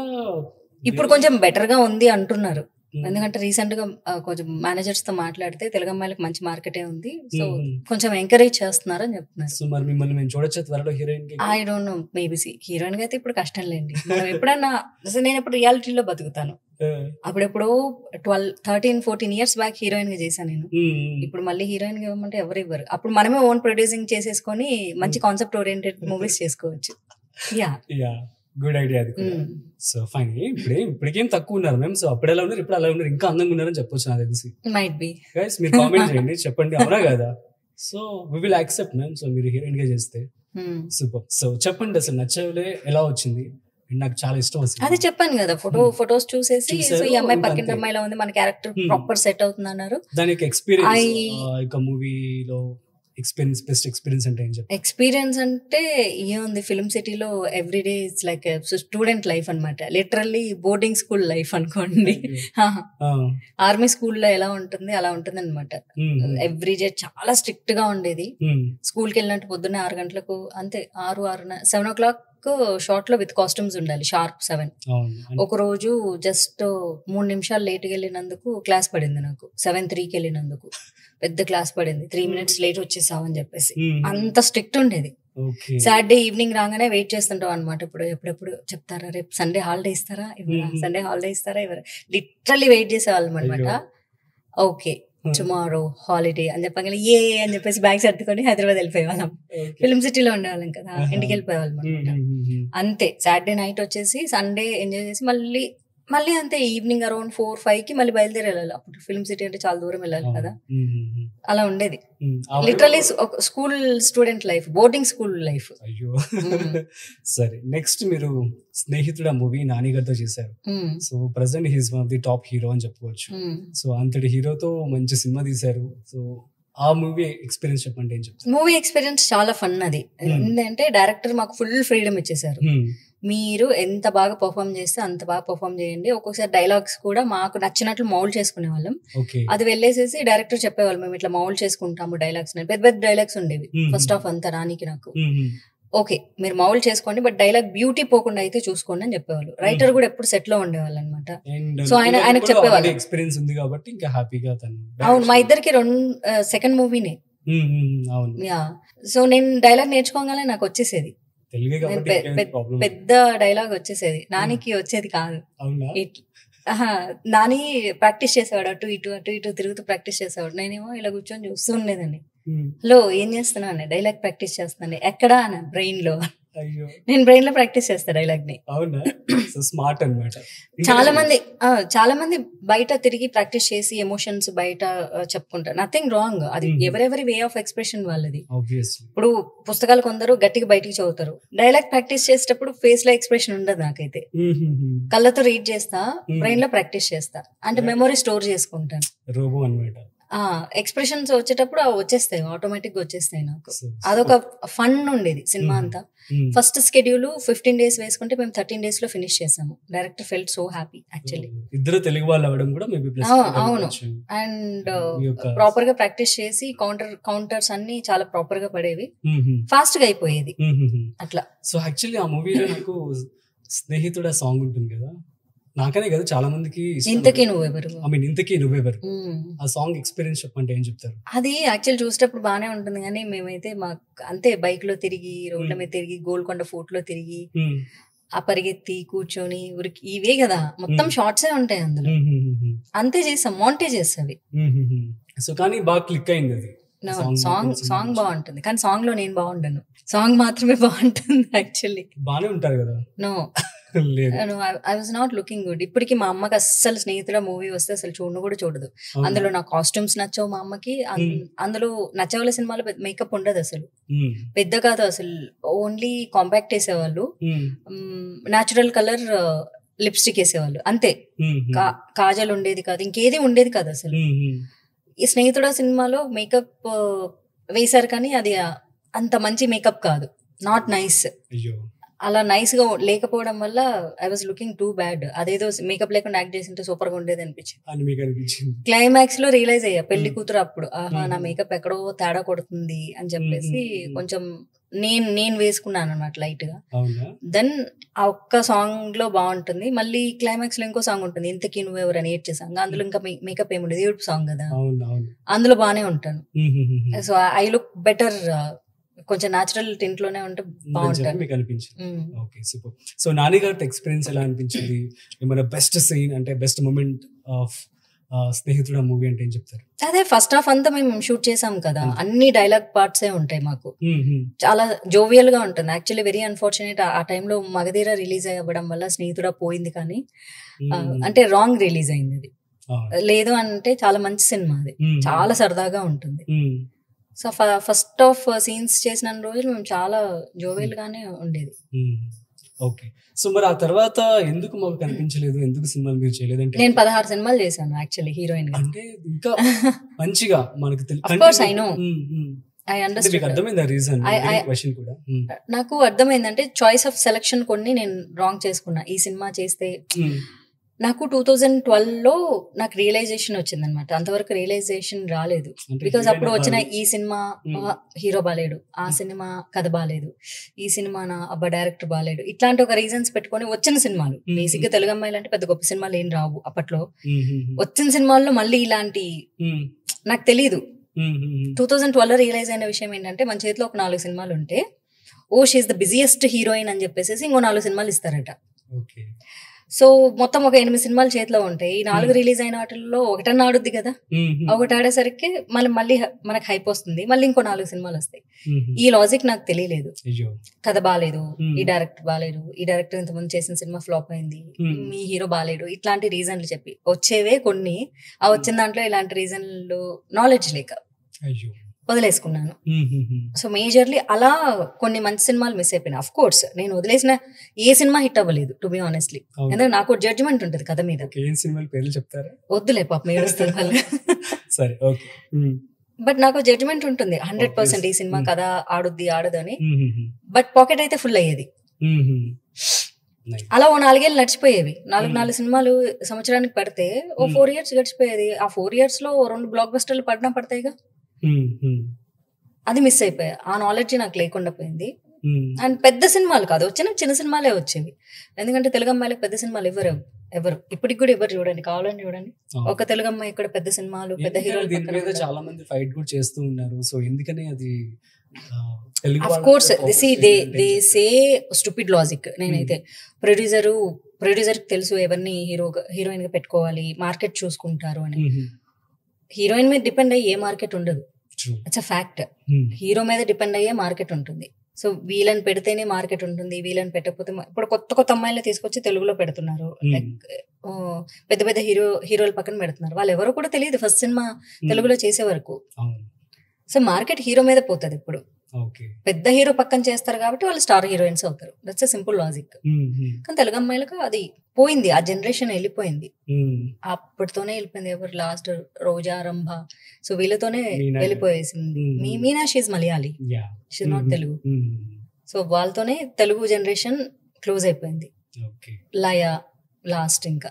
ఇప్పుడు కొంచెం బెటర్ గా ఉంది అంటున్నారు. ఎందుకంటే రీసెంట్ గా కొంచెం మేనేజర్స్ తో మాట్లాడితే తెలుగు అమ్మాయిలకు మంచి మార్కెటే ఉంది, సో కొంచెం ఎంకరేజ్ చేస్తున్నారు అని చెప్తున్నారు. సో మరి మిమ్మల్ని మేము చూడొచ్చు త్వరలో heroine? I don't know, maybe heroine గా అయితే ఇప్పుడు కష్టం లేండి. ఎప్పుడన్నా నేను ఇప్పుడు రియాలిటీలో బతుకుతాను. అప్పుడెప్పుడు 13-14 years బ్యాక్ హీరోయిన్ గా చేశాను నేను. ఇప్పుడు మళ్ళీ హీరోయిన్ గా ఇవ్వమంటే ఎవరు ఇవ్వరు. అప్పుడు మనమే ఓన్ ప్రొడ్యూసింగ్ చేసేసుకొని మంచి కాన్సెప్ట్ ఓరియంటెడ్ మూవీస్ చేసుకోవచ్చు. యా, గుడ్ ఐడియా అది. సో ఫైన్, ఇప్పటికేం తక్కువ ఉన్నారు మేము. సో అప్పుడు ఎలా ఉన్నారు, ఇప్పుడు అలా ఉన్నారు, ఇంకా అందంగా ఉన్నారని చెప్పొచ్చు నాకు తెలిసి. మైట్ బి గైస్, మీరు కామెంట్ చేయండి, చెప్పండి అవునా కదా. So we will accept ma'am. So మీరు హీరోయిన్ గా చేస్తే సూపర్. సో చెప్పండి అసలు నచ్చవులే ఎలా వచ్చింది? నాకు చాలా ఇష్టం వస్తుంది. అదే చెప్పాను కదా, ఫొటోస్ చూసేసి సో ఈ అమ్మాయి పక్కింటి అమ్మాయిలో ఉంది, మన క్యారెక్టర్ ప్రాపర్ సెట్ అవుతుంది అన్నారు. దానికి ఎక్స్పీరియన్స్ మూవీలో ఎక్స్పీరియన్స్, బెస్ట్ ఎక్స్పీరియన్స్ అంటే ఏం చెప్తారు? ఎక్స్పీరియన్స్ అంటే ఏముంది, ఫిల్మ్ సిటీలో everyday it's like student life అనమాట. లిటరల్లీ బోర్డింగ్ స్కూల్ లైఫ్ అనుకోండి. ఆర్మీ స్కూల్లో ఎలా ఉంటుంది అలా ఉంటుంది అనమాట. ఎవ్రీడే చాలా స్ట్రిక్ట్ గా ఉండేది. స్కూల్కి వెళ్ళినట్టు పొద్దున్నే 6 గంటలకు, అంతే 7 o'clock షార్ట్ లో విత్ కాస్ట్యూమ్స్ ఉండాలి, షార్ప్ 7. ఒక రోజు జస్ట్ 3 నిమిషాలు లేట్ వెళ్ళినందుకు క్లాస్ పడింది నాకు. 7:03కి వెళ్ళినందుకు పెద్ద క్లాస్ పడింది. 3 minutes లేట్ వచ్చేసావు అని చెప్పేసి. అంత స్ట్రిక్ట్ ఉండేది. సాటర్డే ఈవినింగ్ రాగానే వెయిట్ చేస్తుంటాం అనమాట. ఇప్పుడు ఎప్పుడెప్పుడు చెప్తారా, రేపు సండే హాలిడే ఇస్తారా, సండే హాలిడే ఇస్తారా, ఎవరు లిటరల్లీ వెయిట్ చేసేవాళ్ళం అనమాట. ఓకే టుమారో హాలిడే అని చెప్పగానే ఏ అని చెప్పేసి బ్యాగ్ సర్దుకొని హైదరాబాద్ వెళ్ళిపోయేవాళ్ళం. ఫిల్మ్ సిటీలో ఉండేవాళ్ళం కదా, ఇంటికి వెళ్ళిపోయేవాళ్ళం అనమాట. అంతే, సాటర్డే నైట్ వచ్చేసి సండే ఎంజాయ్ చేసి మళ్ళీ అంతే ఈవినింగ్ అరౌండ్ 4-5కి మళ్ళీ బయలుదేరి వెళ్ళాలి. అప్పుడు ఫిల్మ్ సిటీ అంటే చాలా దూరం వెళ్ళాలి కదా, అలా ఉండేది. Literally school student life, boarding school life. అయ్యో సరే, నెక్స్ట్ మీరు స్నేహితుడు మూవీ నాని గారితో చేశారు. So present he's one of the top hero అని చెప్పుకోవచ్చు. సో అంతటి హీరోతో మంచి సినిమా తీశారు. సో ఆ మూవీ ఎక్స్పీరియన్స్ చెప్పండి, ఏం చెప్తారు? మూవీ ఎక్స్పీరియన్స్ చాలా ఫన్ అది. ఎందుకంటే డైరెక్టర్ మాకు ఫుల్ ఫ్రీడమ్ ఇచ్చేసారు. మీరు ఎంత బాగా పర్ఫామ్ చేస్తే అంత బాగా పర్ఫామ్ చేయండి. ఒక్కొక్కసారి డైలాగ్స్ కూడా మాకు నచ్చినట్లు మౌల్డ్ చేసుకునే వాళ్ళం. ఓకే. అది వెళ్ళేసేసి డైరెక్టర్ చెప్పేవాళ్ళు, మేము ఇట్లా మౌల్డ్ చేసుకుంటాము డైలాగ్స్. పెద్ద పెద్ద డైలాగ్స్ ఉండేవి ఫస్ట్ హాఫ్ అంతా రానికి నాకు. ఓకే మీరు మౌల్డ్ చేసుకోండి, బట్ డైలాగ్ బ్యూటీ పోకుండా అయితే చూసుకోండి అని చెప్పేవాళ్ళు. రైటర్ కూడా ఎప్పుడు సెట్ లో ఉండేవాళ్ళు అనమాట. సో ఆయనకు చెప్పేవాళ్ళు ఎక్స్పీరియన్స్ ఉంది కాబట్టి ఇంకా హ్యాపీగా తను. అవును, మా ఇద్దరికి సెకండ్ మూవీనే. యా, సో నేను డైలాగ్ నేర్చుకోగానే నాకు వచ్చేసేది, పెద్ద డైలాగ్ వచ్చేసేది. నానికి వచ్చేది కాదు. నాని ప్రాక్టీస్ చేసేవాడు, అటు ఇటు అటు ఇటు తిరుగుతూ ప్రాక్టీస్ చేసేవాడు. నేనేమో ఇలా కూర్చొని చూస్తూ ఉండేదాన్ని. హలో ఏం చేస్తున్నాను, డైలాగ్ ప్రాక్టీస్ చేస్తున్నాను. ఎక్కడా అన్న బ్రెయిన్ లో. నేను బ్రెయిన్ లో ప్రాక్టీస్ చేస్తా డైలాగ్ ని. స్మార్ట్ అన్నమాట. చాలా మంది బయట తిరిగి ప్రాక్టీస్ చేసి ఎమోషన్స్ బయట చెప్పుకుంటారు. నథింగ్ రాంగ్, అది ఎవరెవరి వే ఆఫ్ ఎక్స్ప్రెషన్ వాళ్ళది. ఇప్పుడు పుస్తకాలు కొందరు గట్టిగా బయటికి చదువుతారు, డైలాగ్ ప్రాక్టీస్ చేసేటప్పుడు ఫేస్ లో ఎక్స్ప్రెషన్ ఉండదు. నాకైతే కళ్ళతో రీడ్ చేస్తా, బ్రెయిన్ లో ప్రాక్టీస్ చేస్తా, అంటే మెమొరీ స్టోర్ చేసుకుంటాను. రోబో అన్నమాట. ఎక్స్ప్రెషన్స్ వచ్చేటప్పుడు అవి వచ్చేస్తాయి, ఆటోమేటిక్ గా వచ్చేస్తాయి నాకు. అదొక ఫన్ ఉండేది సినిమా అంతా. ఫస్ట్ స్కెడ్యూల్ 15 days వేసుకుంటే మేము 13 days లో ఫినిష్ చేసాము. Director felt so happy actually. ఇద్దరు తెలుగు వాళ్ళు అవ్వడం కూడా మేబీ ప్లస్. అవును, అండ్ ప్రాపర్ గా ప్రాక్టీస్ చేసి కౌంటర్స్ అన్ని చాలా ప్రాపర్ గా పడేవి, ఫాస్ట్ గా అయిపోయేది అట్లా. సో యాక్చువల్లీ ఆ మూవీలో నాకు స్నేహితుడు సాంగ్ ఉంటుంది కదా, నాకనే కదా చాలా మందికి ఇంతకీ నువ్వెవరు, ఇంతకీ నువ్వెవరు, ఆ సాంగ్ ఎక్స్పీరియన్స్ చెప్పంటే ఏం చెప్తారు? అది యాక్చువల్ చూసేటప్పుడు బానే ఉంటుంది, కానీ మేమైతే మాకు అంతే బైక్ లో తిరిగి, రోడ్ల మీద తిరిగి, గోల్కొండ ఫోర్ట్ లో తిరిగి, ఆ పరిగెత్తి కూర్చొని ఉరికి, ఇవే కదా మొత్తం షార్ట్సే ఉంటాయి అందులో. అంతే చేసాం, మాంటేజెస్ అవి. సో కానీ బాగా క్లిక్ అయింది అది. సాంగ్ బాగుంటుంది, కానీ సాంగ్ లో నేను బాగుండను, సాంగ్ మాత్రమే బాగుంటుంది యాక్చువల్లీ. బానే ఉంటారు కదా. No, I was not looking good. ఇప్పటికి మా అమ్మకి అస్సలు స్నేహితుల మూవీ వస్తే అసలు చూడను కూడా చూడదు. అందులో నా కాస్ట్యూమ్స్ నచ్చవు మా అమ్మకి. అందులో నచ్చవల సినిమాలో మేకప్ ఉండదు అసలు, పెద్ద కాదు అసలు, ఓన్లీ కాంపాక్ట్ వేసేవాళ్ళు, న్యాచురల్ కలర్ లిప్స్టిక్ వేసేవాళ్ళు అంతే. కాజల్ ఉండేది కాదు, ఇంకేది ఉండేది కాదు అసలు. ఈ స్నేహితుడ సినిమాలో మేకప్ వేశారు, కానీ అది అంత మంచి మేకప్ కాదు, నాట్ నైస్. అలా నైస్ గా లేకపోవడం వల్ల I was looking too bad. అదేదో మేకప్ లేకుండా యాక్ట్ చేసింటే సూపర్ గా ఉండేది అనిపించింది. క్లైమాక్స్ లో రియలైజ్ అయ్యా పెళ్లి కూతురు అప్పుడు, ఆహా నా మేకప్ ఎక్కడో తేడా కొడుతుంది అని చెప్పేసి కొంచెం నేను వేసుకున్నాను అన్నమాట లైట్ గా. దెన్ ఆ ఒక్క సాంగ్ లో బాగుంటుంది, మళ్ళీ క్లైమాక్స్ లో ఇంకో సాంగ్ ఉంటుంది, ఇంతకీ నువ్వెవరు అని ఏడ్చే సాంగ్. అందులో ఇంకా మేకప్ ఏముండదు, ఏడుపు సాంగ్ కదా, అందులో బానే ఉంటాను. సో ఐ లుక్ బెటర్, కొంచెం న్యాచురల్ టింట్ లోనే ఉంటే బాగుంటుంది మీకు అనిపించింది. Okay, super. సో నాని గారి ఎక్స్పీరియన్స్ ఎలా అనిపించింది? ఏమైనా బెస్ట్ సీన్ అంటే బెస్ట్ మూమెంట్ ఆఫ్ స్నేహితుడు మూవీ అంటే ఏం చెప్తారు? అదే ఫస్ట్ హాఫ్ అంతా మేము షూట్ చేసాం కదా, అన్ని డైలాగ్ పార్ట్సే ఉంటాయి మాకు, చాలా జోవియల్ గా ఉంటుంది. యాక్చువల్లీ వెరీ అన్ఫార్చునేట్, ఆ టైంలో మగధీర రిలీజ్ అవ్వడం వల్ల స్నేహితుడా పోయింది, కానీ అంటే రాంగ్ రిలీజ్ అయింది అది. లేదు అంటే చాలా మంచి సినిమా అది, చాలా సరదాగా ఉంటుంది. సో ఫస్ట్ ఆఫ్ సీన్స్ చేసిన రోజులు మేము చాలా జోవియల్ గానే ఉండేది. ఓకే, సో మరి ఆ తర్వాత ఎందుకు మాకు కనిపించలేదు, ఎందుకు సినిమాలు మీరు చేయలేదంటే? నేను 16 సినిమాలు చేశాను యాక్చువల్లీ హీరోయిన్ గా. అంటే ఇంకా మంచిగా మనకు నాకు అర్థమైందంటే చాయిస్ ఆఫ్ సెలక్షన్ కొన్ని నేను రాంగ్ చేసుకున్నా. ఈ సినిమా చేస్తే నాకు 2012లో నాకు రియలైజేషన్ వచ్చింది అనమాట. అంతవరకు రియలైజేషన్ రాలేదు, బికాస్ అప్పుడు వచ్చిన ఈ సినిమా హీరో బాలేడు, ఆ సినిమా కథ బాలేదు, ఈ సినిమా నా అబ్బా డైరెక్టర్ బాలేడు, ఇట్లాంటి ఒక రీజన్స్ పెట్టుకొని వచ్చిన సినిమాలు. బేసిక్ గా తెలుగు అమ్మాయిలు అంటే పెద్ద గొప్ప సినిమాలు ఏం రావు అప్పట్లో. వచ్చిన సినిమాల్లో మళ్ళీ ఇలాంటి నాకు తెలీదు. 2012లో రియలైజ్ అయిన విషయం ఏంటంటే, మన చేతిలో ఒక 4 సినిమాలు ఉంటే ఓ షీఈస్ ద బిజియెస్ట్ హీరోయిన్ అని చెప్పేసి ఇంకో 4 సినిమాలు ఇస్తారట. సో మొత్తం ఒక 8 సినిమాలు చేతిలో ఉంటాయి. ఈ 4 రిలీజ్ అయిన వాటిల్లో ఒకటన్నా ఆడుద్ది కదా, ఒకటి ఆడేసరికి మళ్ళీ మనకు హైప్ వస్తుంది, మళ్ళీ ఇంకో 4 సినిమాలు వస్తాయి. ఈ లాజిక్ నాకు తెలియలేదు. కథ బాలేదు, ఈ డైరెక్టర్ బాలేడు, ఈ డైరెక్టర్ ఇంతకుముందు చేసిన సినిమా ఫ్లాప్ అయింది, మీ హీరో బాలేడు, ఇట్లాంటి రీజన్లు చెప్పి వచ్చేవే కొన్ని. ఆ వచ్చిన దాంట్లో ఇలాంటి రీజన్లు నాలెడ్జ్ లేక వదిలేసుకున్నాను. సో మేజర్లీ అలా కొన్ని మంచి సినిమాలు మిస్ అయిపోయినా. అఫ్ కోర్స్ నేను వదిలేసిన ఏ సినిమా హిట్ అవ్వలేదు టు బి ఆనెస్ట్లీ, ఎందుకంటే నాకు జడ్జిమెంట్ ఉంటుంది కథ మీద. వద్దులే పాపం ఏడుస్తారు వాళ్ళు. బట్ నాకు జడ్జిమెంట్ ఉంటుంది 100% ఈ సినిమా కథ ఆడుద్ది ఆడదని. బట్ పాకెట్ అయితే ఫుల్ అయ్యేది. అలా ఓ 4 ఏళ్ళు నడిచిపోయేవి. 4 సినిమాలు సంవత్సరానికి పడితే ఓ 4 years గడిచిపోయేది. ఆ 4 years లో 2 బ్లాక్ బస్టర్లు పడతాయిగా. అది మిస్ అయిపోయా. ఆ నాలెడ్జ్ నాకు లేకుండా పోయింది. అండ్ పెద్ద సినిమాలు కాదు, చిన్న సినిమాలే వచ్చేవి. ఎందుకంటే తెలుగు అమ్మాయిలకు పెద్ద సినిమాలు ఎవరు ఇప్పటికి కూడా ఎవరు చూడండి, కావాలని చూడండి, ఒక తెలుగు అమ్మాయి ఇక్కడ పెద్ద సినిమాలు పెద్ద హీరోలు చాలా మంది ఫైట్ కూడా చేస్తూ ఉన్నారు. సో ఎందుకని అది of course they say stupid logic. నేనైతే ప్రొడ్యూసర్ తెలుసు ఎవరిని హీరోయిన్ గా పెట్టుకోవాలి, మార్కెట్ చూసుకుంటారు అని. హీరోయిన్ మీద డిపెండ్ అయ్యి ఏ మార్కెట్ ఉండదు. It's a fact. హీరో మీద డిపెండ్ అయ్యే మార్కెట్ ఉంటుంది. సో వీళ్ళని పెడితేనే మార్కెట్ ఉంటుంది, వీళ్ళని పెట్టకపోతే. ఇప్పుడు కొత్త అమ్మాయిలు తీసుకొచ్చి తెలుగులో పెడుతున్నారు. లైక్ పెద్ద హీరోల పక్కన పెడుతున్నారు. వాళ్ళు ఎవరో కూడా తెలియదు ఫస్ట్ సినిమా తెలుగులో చేసే వరకు. సో మార్కెట్ హీరో మీద పోతుంది. ఇప్పుడు పెద్ద హీరో పక్కన చేస్తారు కాబట్టి వాళ్ళు స్టార్ హీరోయిన్స్ అవుతారు. That's a simple logic. కానీ తెలుగు అమ్మాయిలకు అది పోయింది, ఆ జనరేషన్ వెళ్ళిపోయింది. అప్పటితోనే వెళ్ళిపోయింది. ఎవరు లాస్ట్ రోజా, రంభ, సో వీళ్ళతోనే వెళ్ళిపోయేసింది. Meena she's Malayali, she's not Telugu. So వాళ్ళతోనే తెలుగు జనరేషన్ క్లోజ్ అయిపోయింది. లయ లాస్ట్. ఇంకా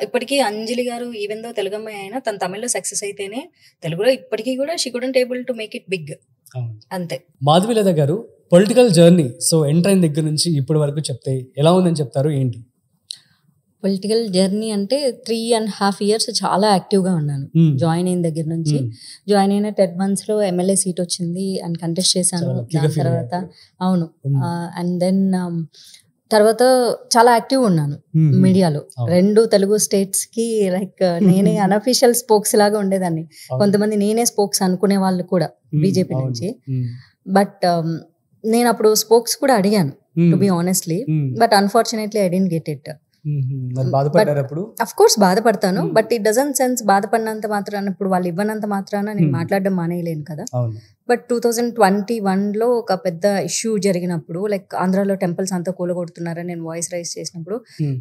ఇప్పటికీ అంజలి గారు ఈవెన్ దో తెలుగు అమ్మాయి అయినా తన తమిళ్లో సక్సెస్ అయితేనే తెలుగులో ఇప్పటికీ కూడా she couldn't able to make it big. అంతే. మాధవీలత గారు పొలిటికల్ జర్నీ, సో ఎంటర్ అయిన దగ్గర నుంచి ఇప్పటి వరకు చెప్తే ఎలా ఉందని చెప్తారు? ఏంటి పొలిటికల్ జర్నీ అంటే 3.5 years చాలా యాక్టివ్గా ఉన్నాను. జాయిన్ అయిన దగ్గర నుంచి. జాయిన్ అయిన 10 months లో ఎమ్మెల్యే సీట్ వచ్చింది అండ్ కంటెస్ట్ చేశాను. దాని తర్వాత అవును, అండ్ దెన్ తర్వాత చాలా యాక్టివ్ ఉన్నాను మీడియాలో. 2 తెలుగు స్టేట్స్ కి లైక్ నేనే అన్అఫీషియల్ స్పోక్స్ లాగా ఉండేదాన్ని. కొంతమంది నేనే స్పోక్స్ అనుకునే వాళ్ళు కూడా బీజేపీ నుంచి. బట్ నేను అప్పుడు స్పోక్స్ కూడా అడిగాను, to be honestly. But unfortunately I didn't get it. Of course బాధపడతాను, బట్ ఇట్ డజంట్ సెన్స్ బాధపడినంత మాత్రాన ఇప్పుడు వాళ్ళు ఇవ్వనంత మాత్రాన నేను మాట్లాడడం మానేయలేను కదా. బట్ 2021లో ఒక పెద్ద ఇష్యూ జరిగినప్పుడు, లైక్ ఆంధ్రాలో టెంపుల్స్ అంతా కూలగొడుతున్నారని నేను వాయిస్ రైజ్ చేసినప్పుడు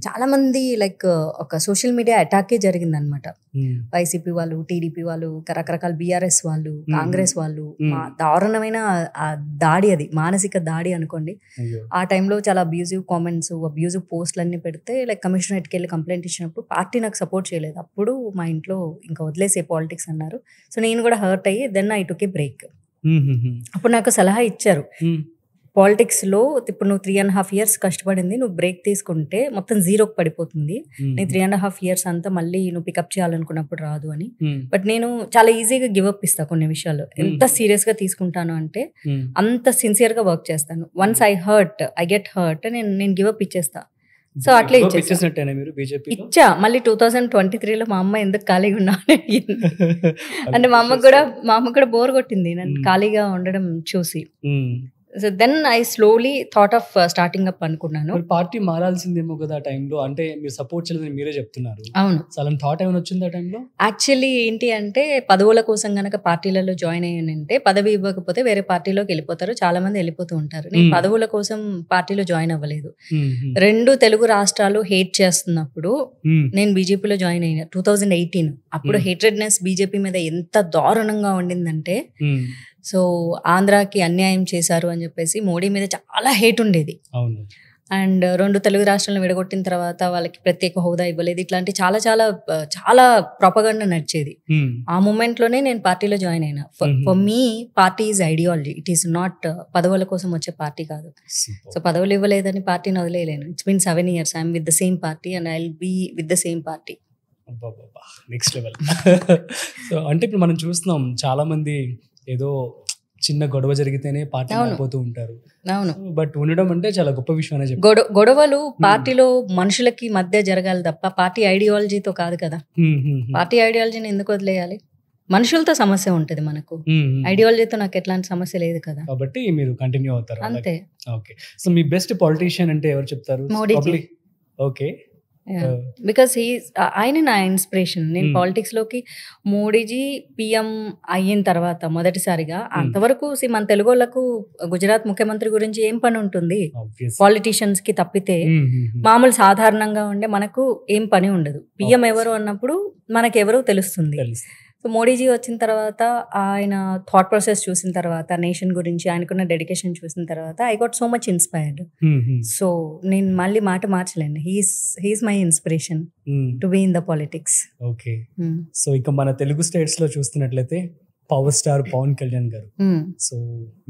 చాలా మంది లైక్ ఒక సోషల్ మీడియా అటాకే జరిగింది అనమాట. వైసీపీ వాళ్ళు, టీడీపీ వాళ్ళు, రకరకాల బీఆర్ఎస్ వాళ్ళు, కాంగ్రెస్ వాళ్ళు. దారుణమైన దాడి, అది మానసిక దాడి అనుకోండి. ఆ టైంలో చాలా అబ్యూజివ్ కామెంట్స్, అబ్యూజివ్ పోస్టులు అన్ని పెడితే లైక్ కమిషనరేట్కి వెళ్ళి కంప్లైంట్ ఇచ్చినప్పుడు పార్టీ నాకు సపోర్ట్ చేయలేదు. అప్పుడు మా ఇంట్లో ఇంకా వదిలేసే పాలిటిక్స్ అన్నారు. సో నేను కూడా హర్ట్ అయ్యి then I took a break. అప్పుడు నాకు సలహా ఇచ్చారు, పాలిటిక్స్ లో ఇప్పుడు నువ్వు 3.5 years కష్టపడింది, నువ్వు బ్రేక్ తీసుకుంటే మొత్తం జీరోకి పడిపోతుంది. నేను 3.5 years అంతా మళ్ళీ నువ్వు పికప్ చేయాలనుకున్నప్పుడు రాదు అని. బట్ నేను చాలా ఈజీగా గివప్ ఇస్తా కొన్ని విషయాలు. ఎంత సీరియస్ గా తీసుకుంటాను అంటే అంత సిన్సియర్ గా వర్క్ చేస్తాను. వన్స్ ఐ గెట్ హర్ట్ నేను గివప్ ఇచ్చేస్తా. సో అట్లా ఇచ్చా. మళ్ళీ 2023లో మా అమ్మ ఎందుకు ఖాళీగా ఉన్నా అంటే మా అమ్మ కూడా బోర్ కొట్టింది నన్ను ఖాళీగా ఉండడం చూసి. So then I slowly thought of starting up అనుకున్నాను. పార్టీ మారాల్సిందేమో కదా ఆ టైంలో, అంటే మీరు సపోర్ట్ చేయలేదని మీరే చెప్తున్నారు. అవును, అలా థాట్ ఏమైనా వచ్చింది ఆ టైంలో? యాక్చువల్లీ ఏంటి అంటే పదవుల కోసం గనక పార్టీలలో జాయిన్ అయ్యానంటే పదవి ఇవ్వకపోతే వేరే పార్టీలోకి వెళ్ళిపోతారు, చాలా మంది వెళ్ళిపోతూ ఉంటారు. నేను పదవుల కోసం పార్టీలో జాయిన్ అవ్వలేదు. 2 తెలుగు రాష్ట్రాలు హేట్ చేస్తున్నప్పుడు నేను బీజేపీలో జాయిన్ అయినా 2018. అప్పుడు హేట్రెడ్నెస్ బీజేపీ మీద ఎంత దారుణంగా ఉండిందంటే, సో ఆంధ్రాకి అన్యాయం చేశారు అని చెప్పేసి మోడీ మీద చాలా హేట్ ఉండేది. అండ్ 2 తెలుగు రాష్ట్రాలను విడగొట్టిన తర్వాత వాళ్ళకి ప్రత్యేక హోదా ఇవ్వలేదు, ఇట్లాంటి చాలా చాలా చాలా ప్రొపగండా నడిచేది. ఆ మూమెంట్ లోనే నేను పార్టీలో జాయిన్ అయినా. For me party is ideology, it is not పదవుల కోసం వచ్చే పార్టీ కాదు. సో పదవులు ఇవ్వలేదని పార్టీని వదిలేయలేను. It's been 7 years I'm with the same party and I will be with the same party. Next level. So అంటే ఇప్పుడు మనం చూస్తున్నాం చాలా మంది ఏదో చిన్న గొడవ జరిగితేనే పార్టీ అయిపోతూ ఉంటారు. అవును, బట్ ఉండడం అంటే చాలా గొప్ప విషయం అనే చెప్పి. గొడవలు పార్టీలో మనుషులకి మధ్య జరగాలి తప్ప పార్టీ ఐడియాలజీతో కాదు కదా. పార్టీ ఐడియాలజీని ఎందుకు వదిలేయాలి? మనుషులతో సమస్య ఉంటుంది మనకు, ఐడియాలజీతో నాకు ఎట్లాంటి సమస్య లేదు కదా. కాబట్టి మీరు కంటిన్యూ అవుతారు అంతే. ఓకే. సో మీ బెస్ట్ పొలిటీషియన్ అంటే ఎవరు చెప్తారు? మోడీజీ. ఓకే. బికాస్ ఆయన నా ఇన్స్పిరేషన్. నేను పాలిటిక్స్ లోకి మోడీజీ పిఎం అయిన తర్వాత మొదటిసారిగా, అంతవరకు మన తెలుగు వాళ్ళకు గుజరాత్ ముఖ్యమంత్రి గురించి ఏం పని ఉంటుంది పాలిటీషియన్స్ కి తప్పితే? మామూలు సాధారణంగా ఉండే మనకు ఏం పని ఉండదు. పిఎం ఎవరు అన్నప్పుడు మనకెవరో తెలుస్తుంది. సో మోడీజీ వచ్చిన తర్వాత ఆయన థాట్ ప్రాసెస్ చూసిన తర్వాత నేషన్ గురించి ఆయనకున్న డెడికేషన్ చూసిన తర్వాత I got so much inspired. So నేను మళ్ళీ మాట మార్చలేను. He's my inspiration to be in the politics. Okay. So ఇక మన తెలుగు స్టేట్స్ లో చూస్తున్నట్లయితే పవర్ స్టార్ పవన్ కళ్యాణ్ గారు. సో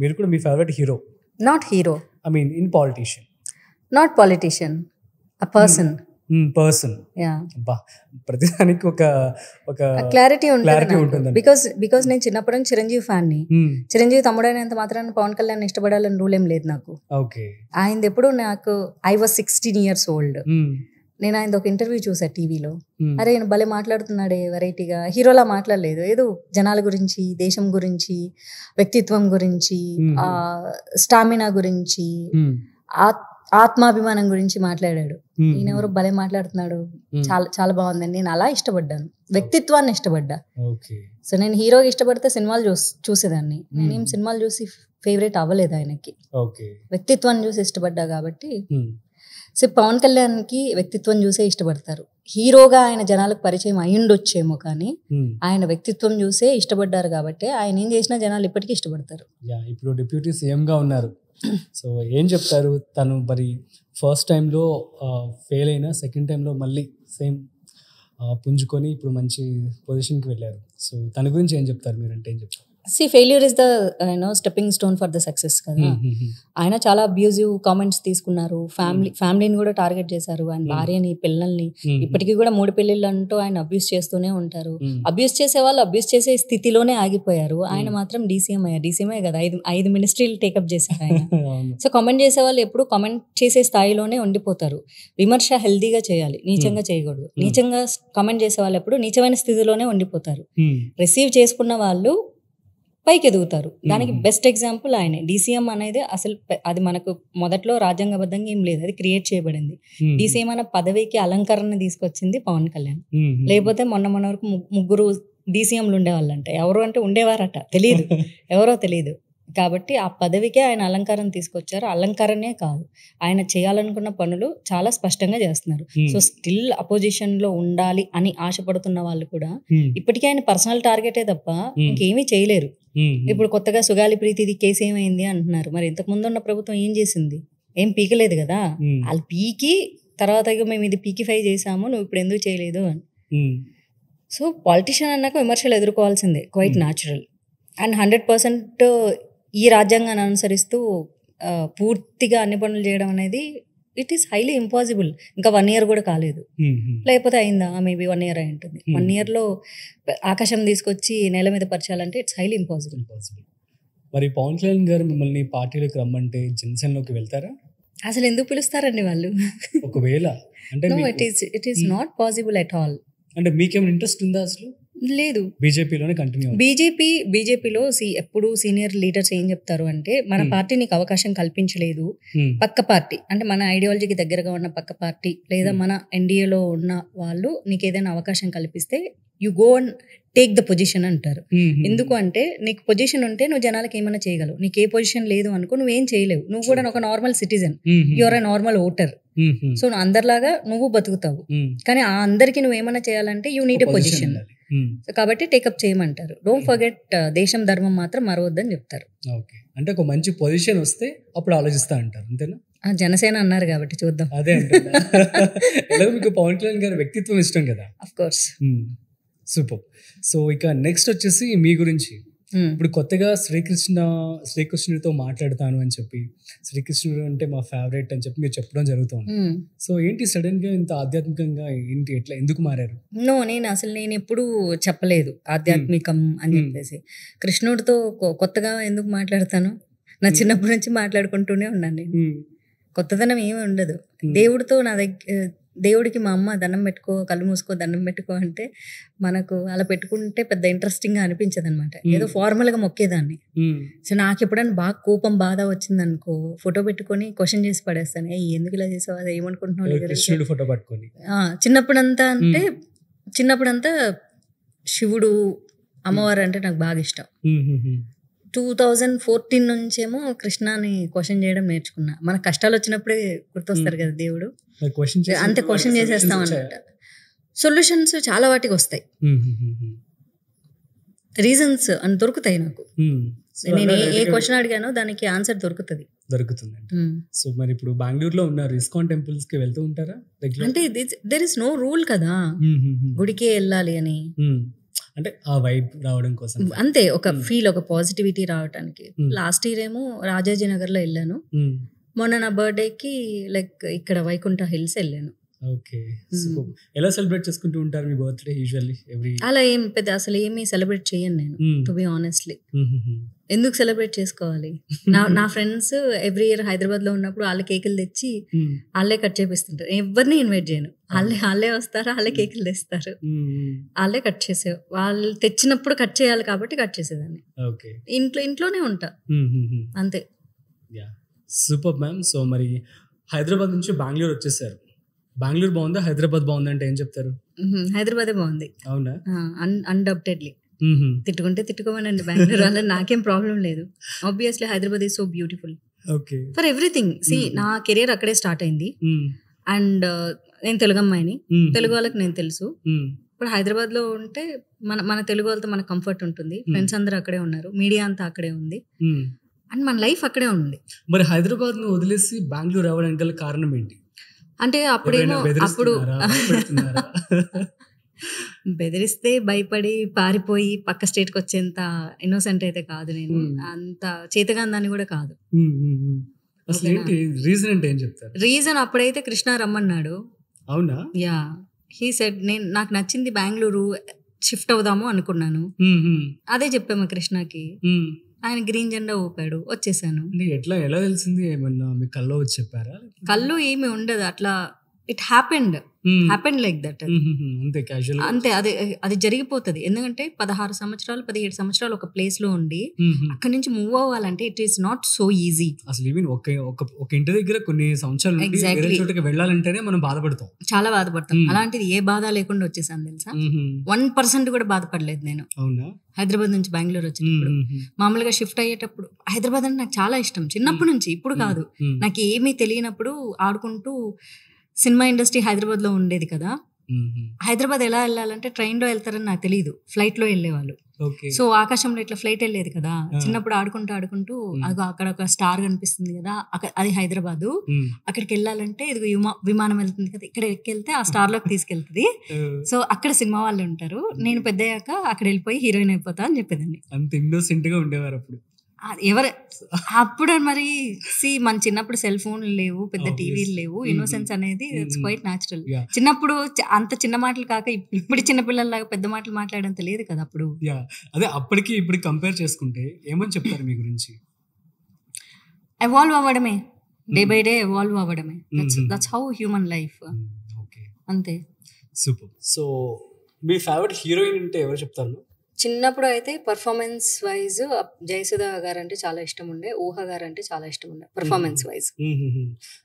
మీరు కూడా మీ favourite hero? Not hero, I mean in politician. Not politician, a person. Person. ప్రతిదానికి ఒక క్లారిటీ ఉంటుంది. బికాస్ నేను చిన్నప్పటి నుంచి చిరంజీవి ఫ్యాన్ ని. చిరంజీవి తమ్ముడైనంత మాత్రాన్ని పవన్ కళ్యాణ్ ఇష్టపడాలని రూల్ ఏం లేదు నాకు. ఆయనది ఎప్పుడు నాకు ఐ వాజ్ 16 years old. నేను ఆయన ఒక ఇంటర్వ్యూ చూసా టీవీలో. అరే ఈయన భలే మాట్లాడుతున్నాడే వెరైటీగా, హీరోలా మాట్లాడలేదు, ఏదో జనాల గురించి, దేశం గురించి, వ్యక్తిత్వం గురించి, స్టామినా గురించి, ఆత్మాభిమానం గురించి మాట్లాడాడు. ఈయన ఎవరు భలే మాట్లాడుతున్నాడు, చాలా చాలా బాగుందండి. నేను అలా ఇష్టపడ్డాను, వ్యక్తిత్వాన్ని ఇష్టపడ్డా. సో నేను హీరోకి ఇష్టపడితే సినిమాలు చూసేదాన్ని. నేనేం సినిమాలు చూసి ఫేవరెట్ అవ్వలేదు ఆయనకి, వ్యక్తిత్వాన్ని చూసి ఇష్టపడ్డా. కాబట్టి సో పవన్ కళ్యాణ్కి వ్యక్తిత్వం చూసే ఇష్టపడతారు. హీరోగా ఆయన జనాలకు పరిచయం అయ్యుండొచ్చేమో, కానీ ఆయన వ్యక్తిత్వం చూసే ఇష్టపడ్డారు కాబట్టి ఆయన ఏం చేసినా జనాలు ఇప్పటికీ ఇష్టపడతారు. ఇప్పుడు డిప్యూటీ సీఎం గా ఉన్నారు. సో ఏం చెప్తారు? తను మరి ఫస్ట్ టైంలో ఫెయిల్ అయినా సెకండ్ టైంలో మళ్ళీ సేమ్ పుంజుకొని ఇప్పుడు మంచి పొజిషన్కి వెళ్ళారు. సో తన గురించి ఏం చెప్తారు మీరు? అంటే ఏం చెప్తారు? See, failure is the stepping stone for the success కదా. ఆయన చాలా అబ్యూజివ్ కామెంట్స్ తీసుకున్నారు, ఫ్యామిలీని కూడా టార్గెట్ చేశారు, ఆయన భార్యని, పిల్లల్ని. ఇప్పటికీ కూడా 3 పెళ్లిళ్ళు అంటూ ఆయన అబ్యూస్ చేస్తూనే ఉంటారు. అబ్యూస్ చేసే వాళ్ళు అబ్యూస్ చేసే స్థితిలోనే ఆగిపోయారు. ఆయన మాత్రం డీసీఎం అయ్యారు. డీసీఎం కదా, 5 మినిస్ట్రీలు టేకప్ చేశారు ఆయన. సో కామెంట్ చేసే వాళ్ళు ఎప్పుడు కామెంట్ చేసే స్థాయిలోనే ఉండిపోతారు. విమర్శ హెల్దీగా చేయాలి, నీచంగా చేయకూడదు. నీచంగా కామెంట్ చేసే వాళ్ళు ఎప్పుడు నీచమైన స్థితిలోనే ఉండిపోతారు. రిసీవ్ చేసుకున్న వాళ్ళు పైకి ఎదుగుతారు. దానికి బెస్ట్ ఎగ్జాంపుల్ ఆయనే. డీసీఎం అనేది అసలు అది మనకు మొదట్లో రాజ్యాంగబద్ధంగా ఏం లేదు, అది క్రియేట్ చేయబడింది. డీసీఎం అనే పదవికి అలంకరణ తీసుకొచ్చింది పవన్ కళ్యాణ్. లేకపోతే మొన్న వరకు 3 డీసీఎంలు ఉండేవాళ్ళంట. ఎవరు అంటే ఉండేవారట, తెలియదు, ఎవరో తెలియదు. కాబట్టి ఆ పదవికే ఆయన అలంకారం తీసుకొచ్చారు. అలంకారనే కాదు, ఆయన చేయాలనుకున్న పనులు చాలా స్పష్టంగా చేస్తున్నారు. సో స్టిల్ అపోజిషన్ లో ఉండాలి అని ఆశపడుతున్న వాళ్ళు కూడా ఇప్పటికీ ఆయన పర్సనల్ టార్గెటే తప్ప ఇంకేమీ చేయలేరు. ఇప్పుడు కొత్తగా సుగాలి ప్రీతిది కేసు ఏమైంది అంటున్నారు. మరి ఇంతకు ముందు ఉన్న ప్రభుత్వం ఏం చేసింది? ఏం పీకలేదు కదా. వాళ్ళు పీకి తర్వాత మేము ఇది పీకిఫై చేసాము, నువ్వు ఇప్పుడు ఎందుకు చేయలేదు అని. సో పాలిటిషియన్ అన్నాక విమర్శలు ఎదుర్కోవాల్సిందే, క్వైట్ న్యాచురల్. అండ్ 100% ఈ రాజ్యాంగాన్ని అనుసరిస్తూ పూర్తిగా అన్ని పనులు చేయడం అనేది ఇట్ ఈస్ హైలీ ఇంపాసిబుల్. ఇంకా 1 year కూడా కాలేదు, లేకపోతే అయిందా మేబీ 1 year అయి ఉంటుంది. 1 yearలో ఆకాశం తీసుకొచ్చి నేల మీద పరిచాలంటే ఇట్స్ హైలీ ఇంపాసిబుల్. మరి పవన్ కళ్యాణ్ గారు మిమ్మల్ని పార్టీలోకి రమ్మంటే జనసేనలోకి వెళ్తారా? అసలు ఎందుకు పిలుస్తారండి వాళ్ళు? ఒకవేళ అంటే it is not possible at all. అంటే మీకేమైనా ఇంట్రెస్ట్ ఉందా? అసలు లేదు. బీజేపీలోనే కంటిన్యూ. బీజేపీలో ఎప్పుడు సీనియర్ లీడర్స్ ఏం చెప్తారు అంటే, మన పార్టీ నీకు అవకాశం కల్పించలేదు, పక్క పార్టీ అంటే మన ఐడియాలజీకి దగ్గరగా ఉన్న పక్క పార్టీ లేదా మన ఎన్డీఏలో ఉన్న వాళ్ళు నీకు ఏదైనా అవకాశం కల్పిస్తే you go and take the position అంటారు. ఎందుకు అంటే నీకు పొజిషన్ ఉంటే నువ్వు జనాలకు ఏమైనా చేయగలవు. నీకు ఏ పొజిషన్ లేదు అనుకో నువ్వేం చేయలేవు. నువ్వు కూడా ఒక normal citizen, your a normal voter. So అందరిలాగా నువ్వు బతుకుతావు, కానీ ఆ అందరికి నువ్వేమైనా చేయాలంటే యూ నీడ్ ఎ పొజిషన్. కాబట్టి టేకప్ చేయమంటారు. డోంట్ ఫర్గెట్ దేశం ధర్మం మాత్రం మరవద్దని చెప్తారు. అంటే ఒక మంచి పొజిషన్ వస్తే అప్పుడు ఆలోచిస్తా అంటారు, అంతేనా? జనసేన అన్నారు కాబట్టి చూద్దాం. అదే అంటే మీకు పవన్ కళ్యాణ్ గారి వ్యక్తిత్వం ఇష్టం కదా? Of course. సూపర్. సో ఇక నెక్స్ట్ వచ్చేసి మీ గురించి. ఇప్పుడు కొత్తగా శ్రీకృష్ణుడితో మాట్లాడతాను అని చెప్పి, శ్రీకృష్ణుడు అంటే మా ఫేవరెట్ అని చెప్పి మీరు చెప్పడం జరుగుతుంది. సో ఏంటి సడన్ గా ఇంత ఆధ్యాత్మికంగా ఏంటి, ఎట్లా, ఎందుకు మారారు? నేను ఎప్పుడు చెప్పలేదు ఆధ్యాత్మికం అని చెప్పేసి. కృష్ణుడితో కొత్తగా ఎందుకు మాట్లాడతాను? నా చిన్నప్పటి నుంచి మాట్లాడుకుంటూనే ఉన్నాను నేను. కొత్తదనం ఏమీ ఉండదు. దేవుడితో నా దేవుడికి మా అమ్మ దండం పెట్టుకో, కళ్ళు మూసుకో, దండం పెట్టుకో అంటే మనకు అలా పెట్టుకుంటే పెద్ద ఇంట్రెస్టింగ్ గా అనిపించదు అనమాట. ఏదో ఫార్మల్ గా మొక్కేదాన్ని. సో నాకు ఎప్పుడైనా బాగా కోపం, బాధ వచ్చింది అనుకో, ఫోటో పెట్టుకొని క్వశ్చన్ చేసి పడేస్తాను. ఎందుకు ఇలా చేసావు, అది ఏమనుకుంటున్నావు ఫోటో పట్టుకొని. చిన్నప్పుడంతా శివుడు, అమ్మవారు అంటే నాకు బాగా ఇష్టం. 2014 నుంచేమో కృష్ణాని క్వశ్చన్ చేయడం నేర్చుకున్నా. మన కష్టాలు వచ్చినప్పుడే గుర్తొస్తారు కదా దేవుడు, అంతే క్వశ్చన్ చేసేస్తాం అన్నమాట. సొల్యూషన్స్ చాలా వాటికి వస్తాయి. రీజన్స్ అని దొరుకుతాయి నాకు. నేను ఏ క్వశ్చన్ అడిగానో దానికి ఆన్సర్ దొరుకుతుంది. సో మరి ఇప్పుడు బెంగళూరులో ఉన్నారు, ఇస్కాన్ టెంపుల్స్ కి వెళ్తూ ఉంటారా? అంటే దెర్ ఇస్ నో రూల్ కదా గుడికే వెళ్ళాలి అని, అంటే ఆ వైబ్ రావడం కోసం అంతే, ఒక ఫీల్, ఒక పాజిటివిటీ రావడానికి. లాస్ట్ ఇయర్ ఏమో రాజాజీ నగర్ లో వెళ్ళాను. మొన్న నా బర్త్డేకి లైక్ ఇక్కడ వైకుంఠ హిల్స్ వెళ్ళాను. ఓకే, ఎలా సెలబ్రేట్ చేసుకుంటూ ఉంటారు మీ బర్త్డే యూజువల్లీ? అలా ఏం పెద్ద అసలు ఏమీ సెలబ్రేట్ చేయను నేను, టు బి ఆనెస్ట్లీ. ఎందుకు సెలబ్రేట్ చేసుకోవాలి? నా ఫ్రెండ్స్ ఎవ్రీ ఇయర్ హైదరాబాద్ లో ఉన్నప్పుడు వాళ్ళ కేకులు తెచ్చి వాళ్ళే కట్ చేపిస్తుంటారు. ఎవరిని ఇన్వైట్ చేయను, వాళ్ళే వస్తారు, వాళ్ళే కేకులు తెస్తారు, వాళ్ళే కట్ చేసే, వాళ్ళు తెచ్చినప్పుడు కట్ చేయాలి కాబట్టి కట్ చేసేదాన్ని. ఇంట్లోనే ఉంటా అంతే. Super ma'am. సో మరి హైదరాబాద్ నుంచి బెంగళూరు వచ్చేసారు. బెంగళూరు బాగుందా, హైదరాబాద్ బాగుందా అంటే ఏం చెప్తారు? హైదరాబాదే బాగుంది. అవునా? అన్డౌటెడ్లీ. తిట్టుకుంటే తిట్టుకోమనండి, బెంగళూరు వల్ల నాకేం ప్రాబ్లం లేదు. Obviously Hyderabad is so beautiful for everything. See నా కెరియర్ అక్కడే స్టార్ట్ అయింది. అండ్ నేను తెలుగు అమ్మాయిని, తెలుగు వాళ్ళకి నేను తెలుసు. ఇప్పుడు హైదరాబాద్ లో ఉంటే మన తెలుగు వాళ్ళతో మనకు కంఫర్ట్ ఉంటుంది. ఫ్రెండ్స్ అందరూ అక్కడే ఉన్నారు, మీడియా అంతా అక్కడే ఉంది, అండ్ మన లైఫ్ అక్కడే ఉంది. మరి హైదరాబాద్ ను వదిలేసి బెంగళూరు రావడానికి గల కారణం ఏంటి? అంటే అప్పుడు బెదిరిస్తే భయపడి పారిపోయి పక్క స్టేట్కి వచ్చేంత ఇన్నోసెంట్ అయితే కాదు నేను, అంత చేతగాందాన్ని కూడా కాదు. రీజన్ అప్పుడైతే కృష్ణ రమ్మన్నాడు. అవునా? యా, హీ సెడ్ నాకు నచ్చింది బెంగళూరు, షిఫ్ట్ అవుదాము అనుకున్నాను. అదే చెప్పాము కృష్ణకి, ఆయన గ్రీన్ జెండా ఊపాడు, వచ్చేసాను. ఎలా తెలిసింది? ఏమన్నా మీ కల్లో వచ్చి చెప్పారా? కళ్ళు ఏమి ఉండదు, అట్లా ఇట్ హ్యాపెండ్ లైక్ దట్. అంతే, అది జరిగిపోతుంది. ఎందుకంటే 16 సంవత్సరాలు 17 సంవత్సరాలు ఒక ప్లేస్ లో ఉండి అక్కడి నుంచి మూవ్ అవ్వాలంటే it is not so easy. అసలు ఈవెన్ ఒక ఇంటి దగ్గర కొన్ని సంవత్సరాలు వెళ్ళాలంటేనే మనం బాధపడతాం, చాలా బాధపడతాం. అలాంటిది ఏ బాధ లేకుండా వచ్చేసాను తెలుసా. 1% కూడా బాధపడలేదు నేను. అవునా? హైదరాబాద్ నుంచి బెంగళూరు వచ్చినప్పుడు మామూలుగా షిఫ్ట్ అయ్యేటప్పుడు హైదరాబాద్ అంటే నాకు చాలా ఇష్టం చిన్నప్పటి నుంచి, ఇప్పుడు కాదు. నాకు ఏమీ తెలియనప్పుడు ఆడుకుంటూ సినిమా ఇండస్ట్రీ హైదరాబాద్ లో ఉండేది కదా. హైదరాబాద్ ఎలా వెళ్ళాలంటే ట్రైన్ లో వెళ్తారని నాకు తెలియదు, ఫ్లైట్ లో వెళ్ళేవాళ్ళు. సో ఆకాశంలో ఇట్లా ఫ్లైట్ వెళ్ళేది కదా. చిన్నప్పుడు ఆడుకుంటూ అక్కడ ఒక స్టార్ కనిపిస్తుంది కదా, అది హైదరాబాదు. అక్కడికి వెళ్ళాలంటే ఇది విమానం వెళ్తుంది కదా, ఇక్కడ ఎక్కెళ్తే ఆ స్టార్ లోకి తీసుకెళ్తుంది. సో అక్కడ సినిమా వాళ్ళు ఉంటారు, నేను పెద్దయ్యాక అక్కడ వెళ్ళిపోయి హీరోయిన్ అయిపోతా అని చెప్పేదాన్ని. అంత ఇన్నోసెంట్ గా ఉండేవారు అప్పుడు. అప్పుడు మరి మన చిన్నప్పుడు సెల్ ఫోన్ లేవు, పెద్ద టీవీలు లేవు, ఇన్నోసెన్స్ అనేది ఇట్స్ క్వైట్ న్యాచురల్. చిన్నప్పుడు అంత చిన్న మాటలు కాక ఇప్పుడు చిన్న పిల్లల్లాగా పెద్ద మాటలు మాట్లాడడం తెలియదు కదా అప్పుడు. అదే అప్పటికి ఇప్పుడు కంపేర్ చేసుకుంటే ఏమని చెప్తారు మీ గురించి? ఎవాల్వ్ అవ్వడమే, డే బై డే ఎవాల్వ్ అవ్వడమే. That's how human life. అంతే. సూపర్. సో మీ ఫేవరెట్ హీరోయిన్ అంటే ఎవరు చెప్తారు? చిన్నప్పుడు అయితే పర్ఫార్మెన్స్ వైజ్ జయసుధ గారు అంటే చాలా ఇష్టం ఉండే, ఊహ గారు అంటే చాలా ఇష్టం ఉండే పర్ఫార్మెన్స్ వైజ్.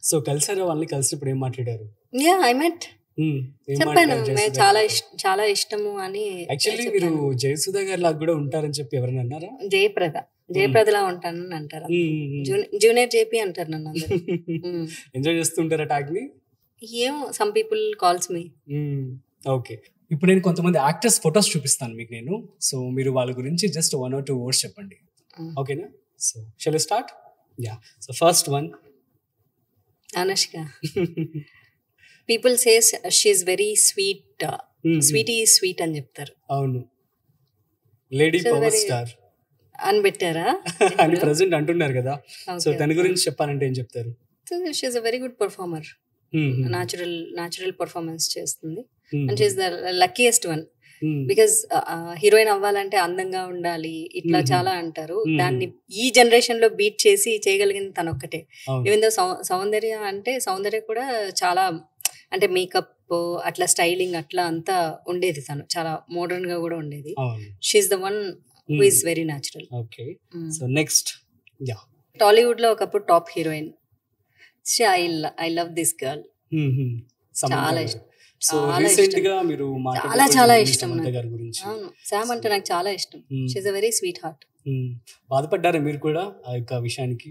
సో కలిసారా వాళ్ళని? కలిసి ఇప్పుడు ఏం మాట్లాడారు? యా, ఐ మెట్, చెప్పాను చాలా ఇష్టము అని. యాక్చువల్లీ మీరు జయసుధ గారి లాగా కూడా ఉంటారని చెప్పి ఎవరైనా అన్నారా? జయప్రదలా ఉంటానని అంటారు, జూనియర్ జేపీ అంటారు నన్ను అందరూ. ఎంజాయ్ చేస్తుంటారా ట్యాగ్ ని? ఏమో, సమ్ పీపుల్ కాల్స్ మీ. ఓకే, ఇప్పుడు నేను కొంతమంది యాక్టర్స్ ఫొటోస్ చూపిస్తాను మీకు నేను. సో మీరు వాళ్ళ గురించి జస్ట్ 1 or 2 words చెప్పండి, ఓకేనా? So shall we start? Yeah. So first one, Anushka. People says she is very sweet, sweetie sweet అని చెప్తారు. అవును, లేడీ పవర్ స్టార్ అని పెట్టారా అని ప్రెసెంట్ అంటున్నారు కదా. సో దాని గురించి చెప్పాలంటే ఏం చెప్తారు? She is a very good performer, natural performance చేస్తుంది. And she is the luckiest one, because heroine అవ్వాలంటే అందంగా ఉండాలి ఇట్లా చాలా అంటారు. దాన్ని ఈ జనరేషన్ లో బీట్ చేసి చేయగలిగింది తను ఒక్కటే. ఈవెన్ దో సౌందర్య కూడా చాలా, అంటే మేకప్ అట్లా స్టైలింగ్ అట్లా అంతా ఉండేది, తను చాలా మోడర్న్ గా కూడా ఉండేది. She is the one who is very natural. So next, Tollywood లో ఒకప్పుడు top heroine. I love this girl, చాలా ఇష్టం. చాలా ఇష్టం. శామ్ అంటే నాకు చాలా ఇష్టం. She is a very sweet heart. బాధపడ్డారా మీరు కూడా ఆ యొక్క విషయానికి?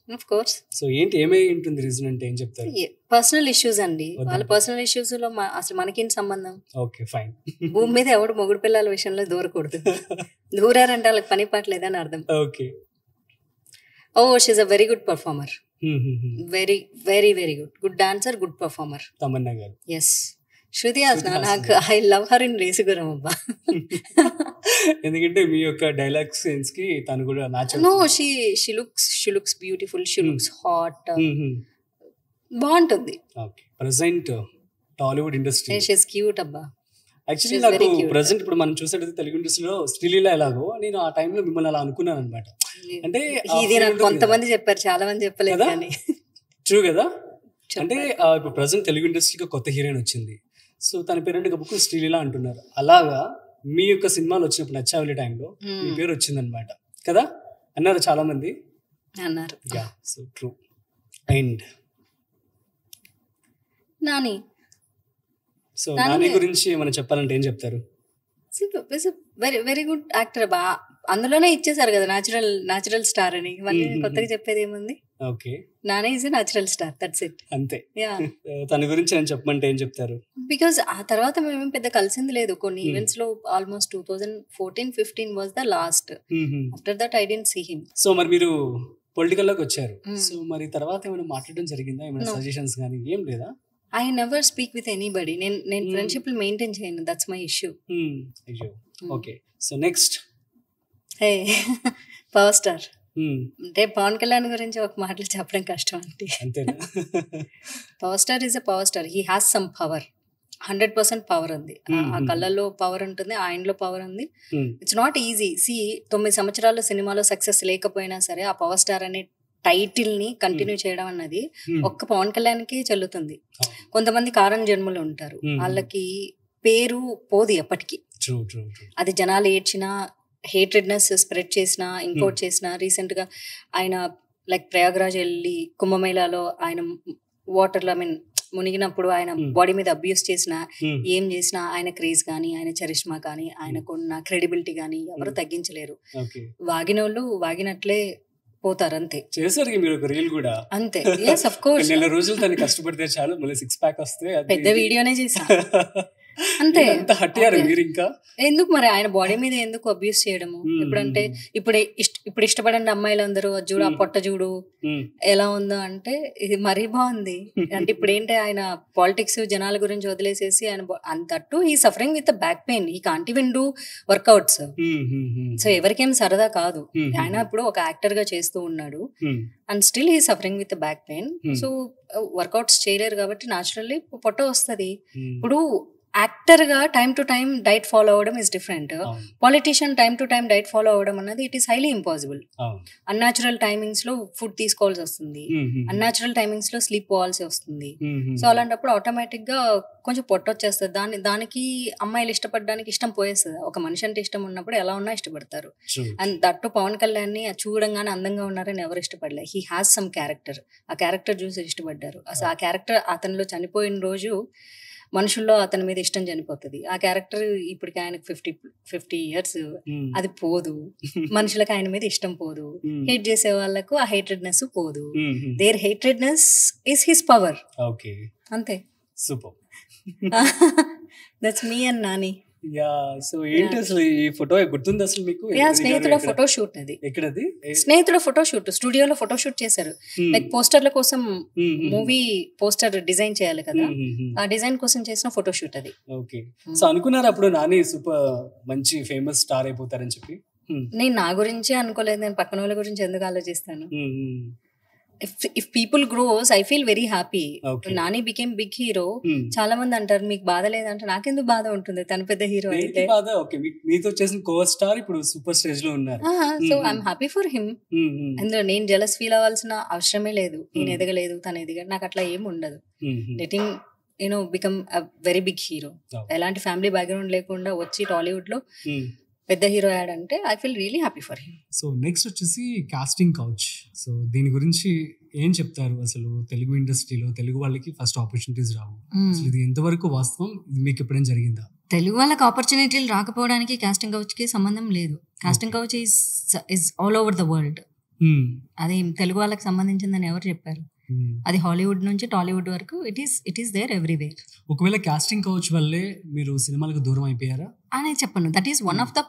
Of course. సో ఏంటి ఏమై ఉంటుంది రీజన్ అంటే ఏం చెప్తారు? పర్సనల్ ఇష్యూస్ అండి. వాళ్ళ పర్సనల్ ఇష్యూస్ లో అసలు మనకేంటి సంబంధం? Okay fine. భూమి మీద ఎవడు మొగుడు పిల్లల విషయంలో దూరకూడదు. దూరారంటే వాళ్ళకి పని పాటలేదని అర్థం. Okay. Oh she's a very good performer. Very very very good dancer, good performer. Tamannaah గారు. ఎస్. శృతి హాసన్ నాకు I love her in Race Gurram అబ్బా. ఎందుకంటే మీ యొక్క డైలాగ్ సీన్స్ కి తను కూడా match. No she looks beautiful, she looks hot, బాగుంటుంది. Okay. Present Tollywood industry she is cute అబ్బా. యాక్చువల్లీ నాకు ప్రెజెంట్ ఇప్పుడు మనం చూసేటైతే తెలుగు ఇండస్ట్రీలో శ్రీలీల ఎలాగో నేను ఆ టైంలో మిమ్మల్ని అలా అనుకున్నాను అనమాట. అంటే ఇది నాకు కొంతమంది చెప్పారు, చాలా మంది చెప్పలేదు కానీ. ట్రూ కదా. అంటే ఇప్పుడు ప్రెజెంట్ తెలుగు ఇండస్ట్రీకి కొత్త హీరోయిన్ వచ్చింది. సో తన పేరు గబుక్కు శ్రీలీల అంటున్నారు. అలాగా మీ యొక్క సినిమాలు వచ్చినప్పుడు నచ్చావలి టైంలో మీ పేరు వచ్చిందనమాట కదా, అన్నారు చాలా మంది అన్నారు. Yeah, so true. And Nani, so Nani గురించి ఏమైనా చెప్పాలంటే ఏం చెప్తారు? వెరీ వెరీ గుడ్ యాక్టర్ బా. అందులోనే ఇచ్చేసారు కదా న్యాచురల్ స్టార్ అని. మళ్ళీ కొత్తగా చెప్పేది ఏముంది? Okay. Nani is a natural star, that's it. అంతే. యా. తన గురించి నేను చెప్పమంటే ఏం చెప్తారు? బికాజ్ ఆ తర్వాత మేమేం పెద్ద కలిసింది లేదు. కొన్ని ఈవెంట్స్ లో almost 2014-15 was the last. After that I didn't see him. So మరి మీరు పొలిటికల్ లోకి వచ్చారు. సో మరి తర్వాత ఏమైనా మాట్లాడడం జరిగిందా? ఏమైనా సజెషన్స్ కానీ ఏం లేదా? I never speak with anybody. నేను ఫ్రెండ్షిప్ మెయింటైన్ చేయను, దట్స్ మై ఇష్యూ. అయ్యో. ఓకే. సో నెక్స్ట్ హే పవర్ స్టార్. అంటే పవన్ కళ్యాణ్ గురించి ఒక మాటలు చెప్పడం కష్టం అంటే. అంతేనా? Power star is a power star. He has some power. 100% power ఉంది. ఆ కళ్ళల్లో పవర్ ఉంటుంది, ఆయనలో పవర్ ఉంది. It's not easy. 9 సంవత్సరాల సినిమాలో సక్సెస్ లేకపోయినా సరే ఆ పవర్ స్టార్ అనే టైటిల్ ని కంటిన్యూ చేయడం అన్నది ఒక్క పవన్ కళ్యాణ్కి చెల్లుతుంది. కొంతమంది కారణం జన్మలు ఉంటారు, వాళ్ళకి పేరు పోదు ఎప్పటికీ. అది జనాలు ఏడ్చినా, హేట్రెడ్నెస్ స్ప్రెడ్ చేసినా, ఇంకోటి చేసినా. రీసెంట్ గా ఆయన లైక్ ప్రయాగ్రాజ్ వెళ్ళి కుంభమేళాలో ఆయన వాటర్లో మునిగినప్పుడు ఆయన బాడీ మీద అబ్యూస్ చేసినా, ఏం చేసినా ఆయన క్రేజ్ కానీ, ఆయన చరిష్మా కానీ, ఆయనకున్న క్రెడిబిలిటీ కానీ ఎవరు తగ్గించలేరు. వాగినోళ్ళు వాగినట్లే పోతారు, అంతే. చేశారు మీరు ఒక రీల్ కూడా అంతే. yes of course. నెల రోజులు తను కష్టపడితే చాలు మళ్ళీ 6 pack వస్తే పెద్ద వీడియోనే చేసా అంతే. మీరు ఇంకా ఎందుకు మరి ఆయన బాడీ మీద ఎందుకు అబ్యూస్ చేయడము? ఇప్పుడంటే ఇప్పుడు ఇష్టపడండి అమ్మాయిలందరూ చూడు, ఆ పొట్ట చూడు ఎలా ఉందో అంటే ఇది మరీ బాగుంది. అంటే ఇప్పుడు ఏంటి, ఆయన పాలిటిక్స్ జనాల గురించి వదిలేసేసి ఆయన అంతట్టు he suffering with back pain, he can't even do workouts. So ఎవరికేం సరదా కాదు. ఆయన ఇప్పుడు ఒక యాక్టర్ గా చేస్తూ ఉన్నాడు and still he suffering with back pain. So workouts చేయలేరు కాబట్టి న్యాచురల్లీ పొట్ట వస్తుంది. ఇప్పుడు యాక్టర్ గా time to time diet follow అవ్వడం is different. Politician time to time diet follow అవ్వడం అన్నది it is highly impossible. Unnatural timings లో ఫుడ్ తీసుకోవాల్సి వస్తుంది, అన్యాచురల్ టైమింగ్స్ లో స్లీప్ పోవాల్సి వస్తుంది. సో అలాంటప్పుడు ఆటోమేటిక్ గా కొంచెం పొట్ట వచ్చేస్తుంది. దానికి అమ్మాయిలు ఇష్టపడడానికి ఇష్టం పోయేస్తుంది. ఒక మనిషి అంటే ఇష్టం ఉన్నప్పుడు ఎలా ఉన్నా ఇష్టపడతారు. అండ్ దట్టు పవన్ కళ్యాణ్ ని చూడంగానే అందంగా ఉన్నారని ఎవరు ఇష్టపడలేదు. He has some character. ఆ క్యారెక్టర్ చూసి ఇష్టపడ్డారు. అసలు ఆ క్యారెక్టర్ అతనిలో చనిపోయిన రోజు మనుషుల్లో అతని మీద ఇష్టం చనిపోతుంది. ఆ క్యారెక్టర్ ఇప్పటికి ఆయనకు 50 years అది పోదు. మనుషులకు ఆయన మీద ఇష్టం పోదు. హేట్ చేసే వాళ్ళకు ఆ హేట్రెడ్నెస్ పోదు. Their hatredness is his power. అంతే. Super. That's me and Nani. Yeah. So ఏంటి అసలు ఈ ఫోటో గుర్తుంది అసలు మీకు? స్నేహితుల ఫోటో షూట్. అది ఎక్కడది? స్నేహితుల ఫోటో షూట్, స్టూడియోలో ఫోటో షూట్ చేశారు. లైక్ పోస్టర్ల కోసం మూవీ పోస్టర్ డిజైన్ చేయాలి కదా, ఆ డిజైన్ కోసం చేసిన ఫోటో షూట్ అది. ఓకే. సో అనుకున్నారు అప్పుడు నాని సూపర్ మంచి ఫేమస్ స్టార్ అయిపోతారని చెప్పి? నేను నా గురించి అనుకోలేదు. నేను పక్కన వాళ్ళ గురించి ఎందుకు ఆలోచిస్తాను? if people grows I feel very happy. Nani became big hero. చాలా మంది అంటారు మీకు బాధ లేదంటే నాకెందుకు బాధ ఉంటుంది, తను పెద్ద హీరో అయితే. మీతో చేసిన కో స్టార్ ఇప్పుడు సూపర్ స్టేజ్ లో ఉన్నారు. So I'm happy for him. అందులో నేను జెలస్ ఫీల్ అవ్వాల్సిన అవసరమే లేదు. నేను ఎదగలేదు, తను ఎదిగాడు, నాకు అట్లా ఏమి ఉండదు. Letting become a very big hero. ఎలాంటి ఫ్యామిలీ బ్యాక్గ్రౌండ్ లేకుండా వచ్చి టాలీవుడ్ లో పెద్ద హీరో యాడంటే I feel really happy for him. So next వచ్చేసి కాస్టింగ్ కౌచ్. సో దీని గురించి ఏం చెప్తారు? అసలు తెలుగు ఇండస్ట్రీలో తెలుగు వాళ్ళకి ఫస్ట్ ఆపర్చునిటీస్ రావు, అసలు ఇది ఎంతవరకు వాస్తవం? ఇది మీకు ఎప్పుడైనా జరిగిందా? తెలుగు వాళ్ళకి ఆపర్చునిటీలు రాకపోవడానికి కాస్టింగ్ కౌచ్ కి సంబంధం లేదు. Casting couch is all over the world. అది తెలుగు వాళ్ళకి సంబంధించిందని ఎవరు చెప్పారు? అది హాలీవుడ్ నుంచి టాలీవుడ్ వరకు ఇట్ ఈస్ దేర్ ఎవ్రీవేర్. ఒకవేళ కాస్టింగ్ కౌచ్ వల్లే మీరు సినిమాలకు దూరం అయిపోయారా అని చెప్పను. That is one of the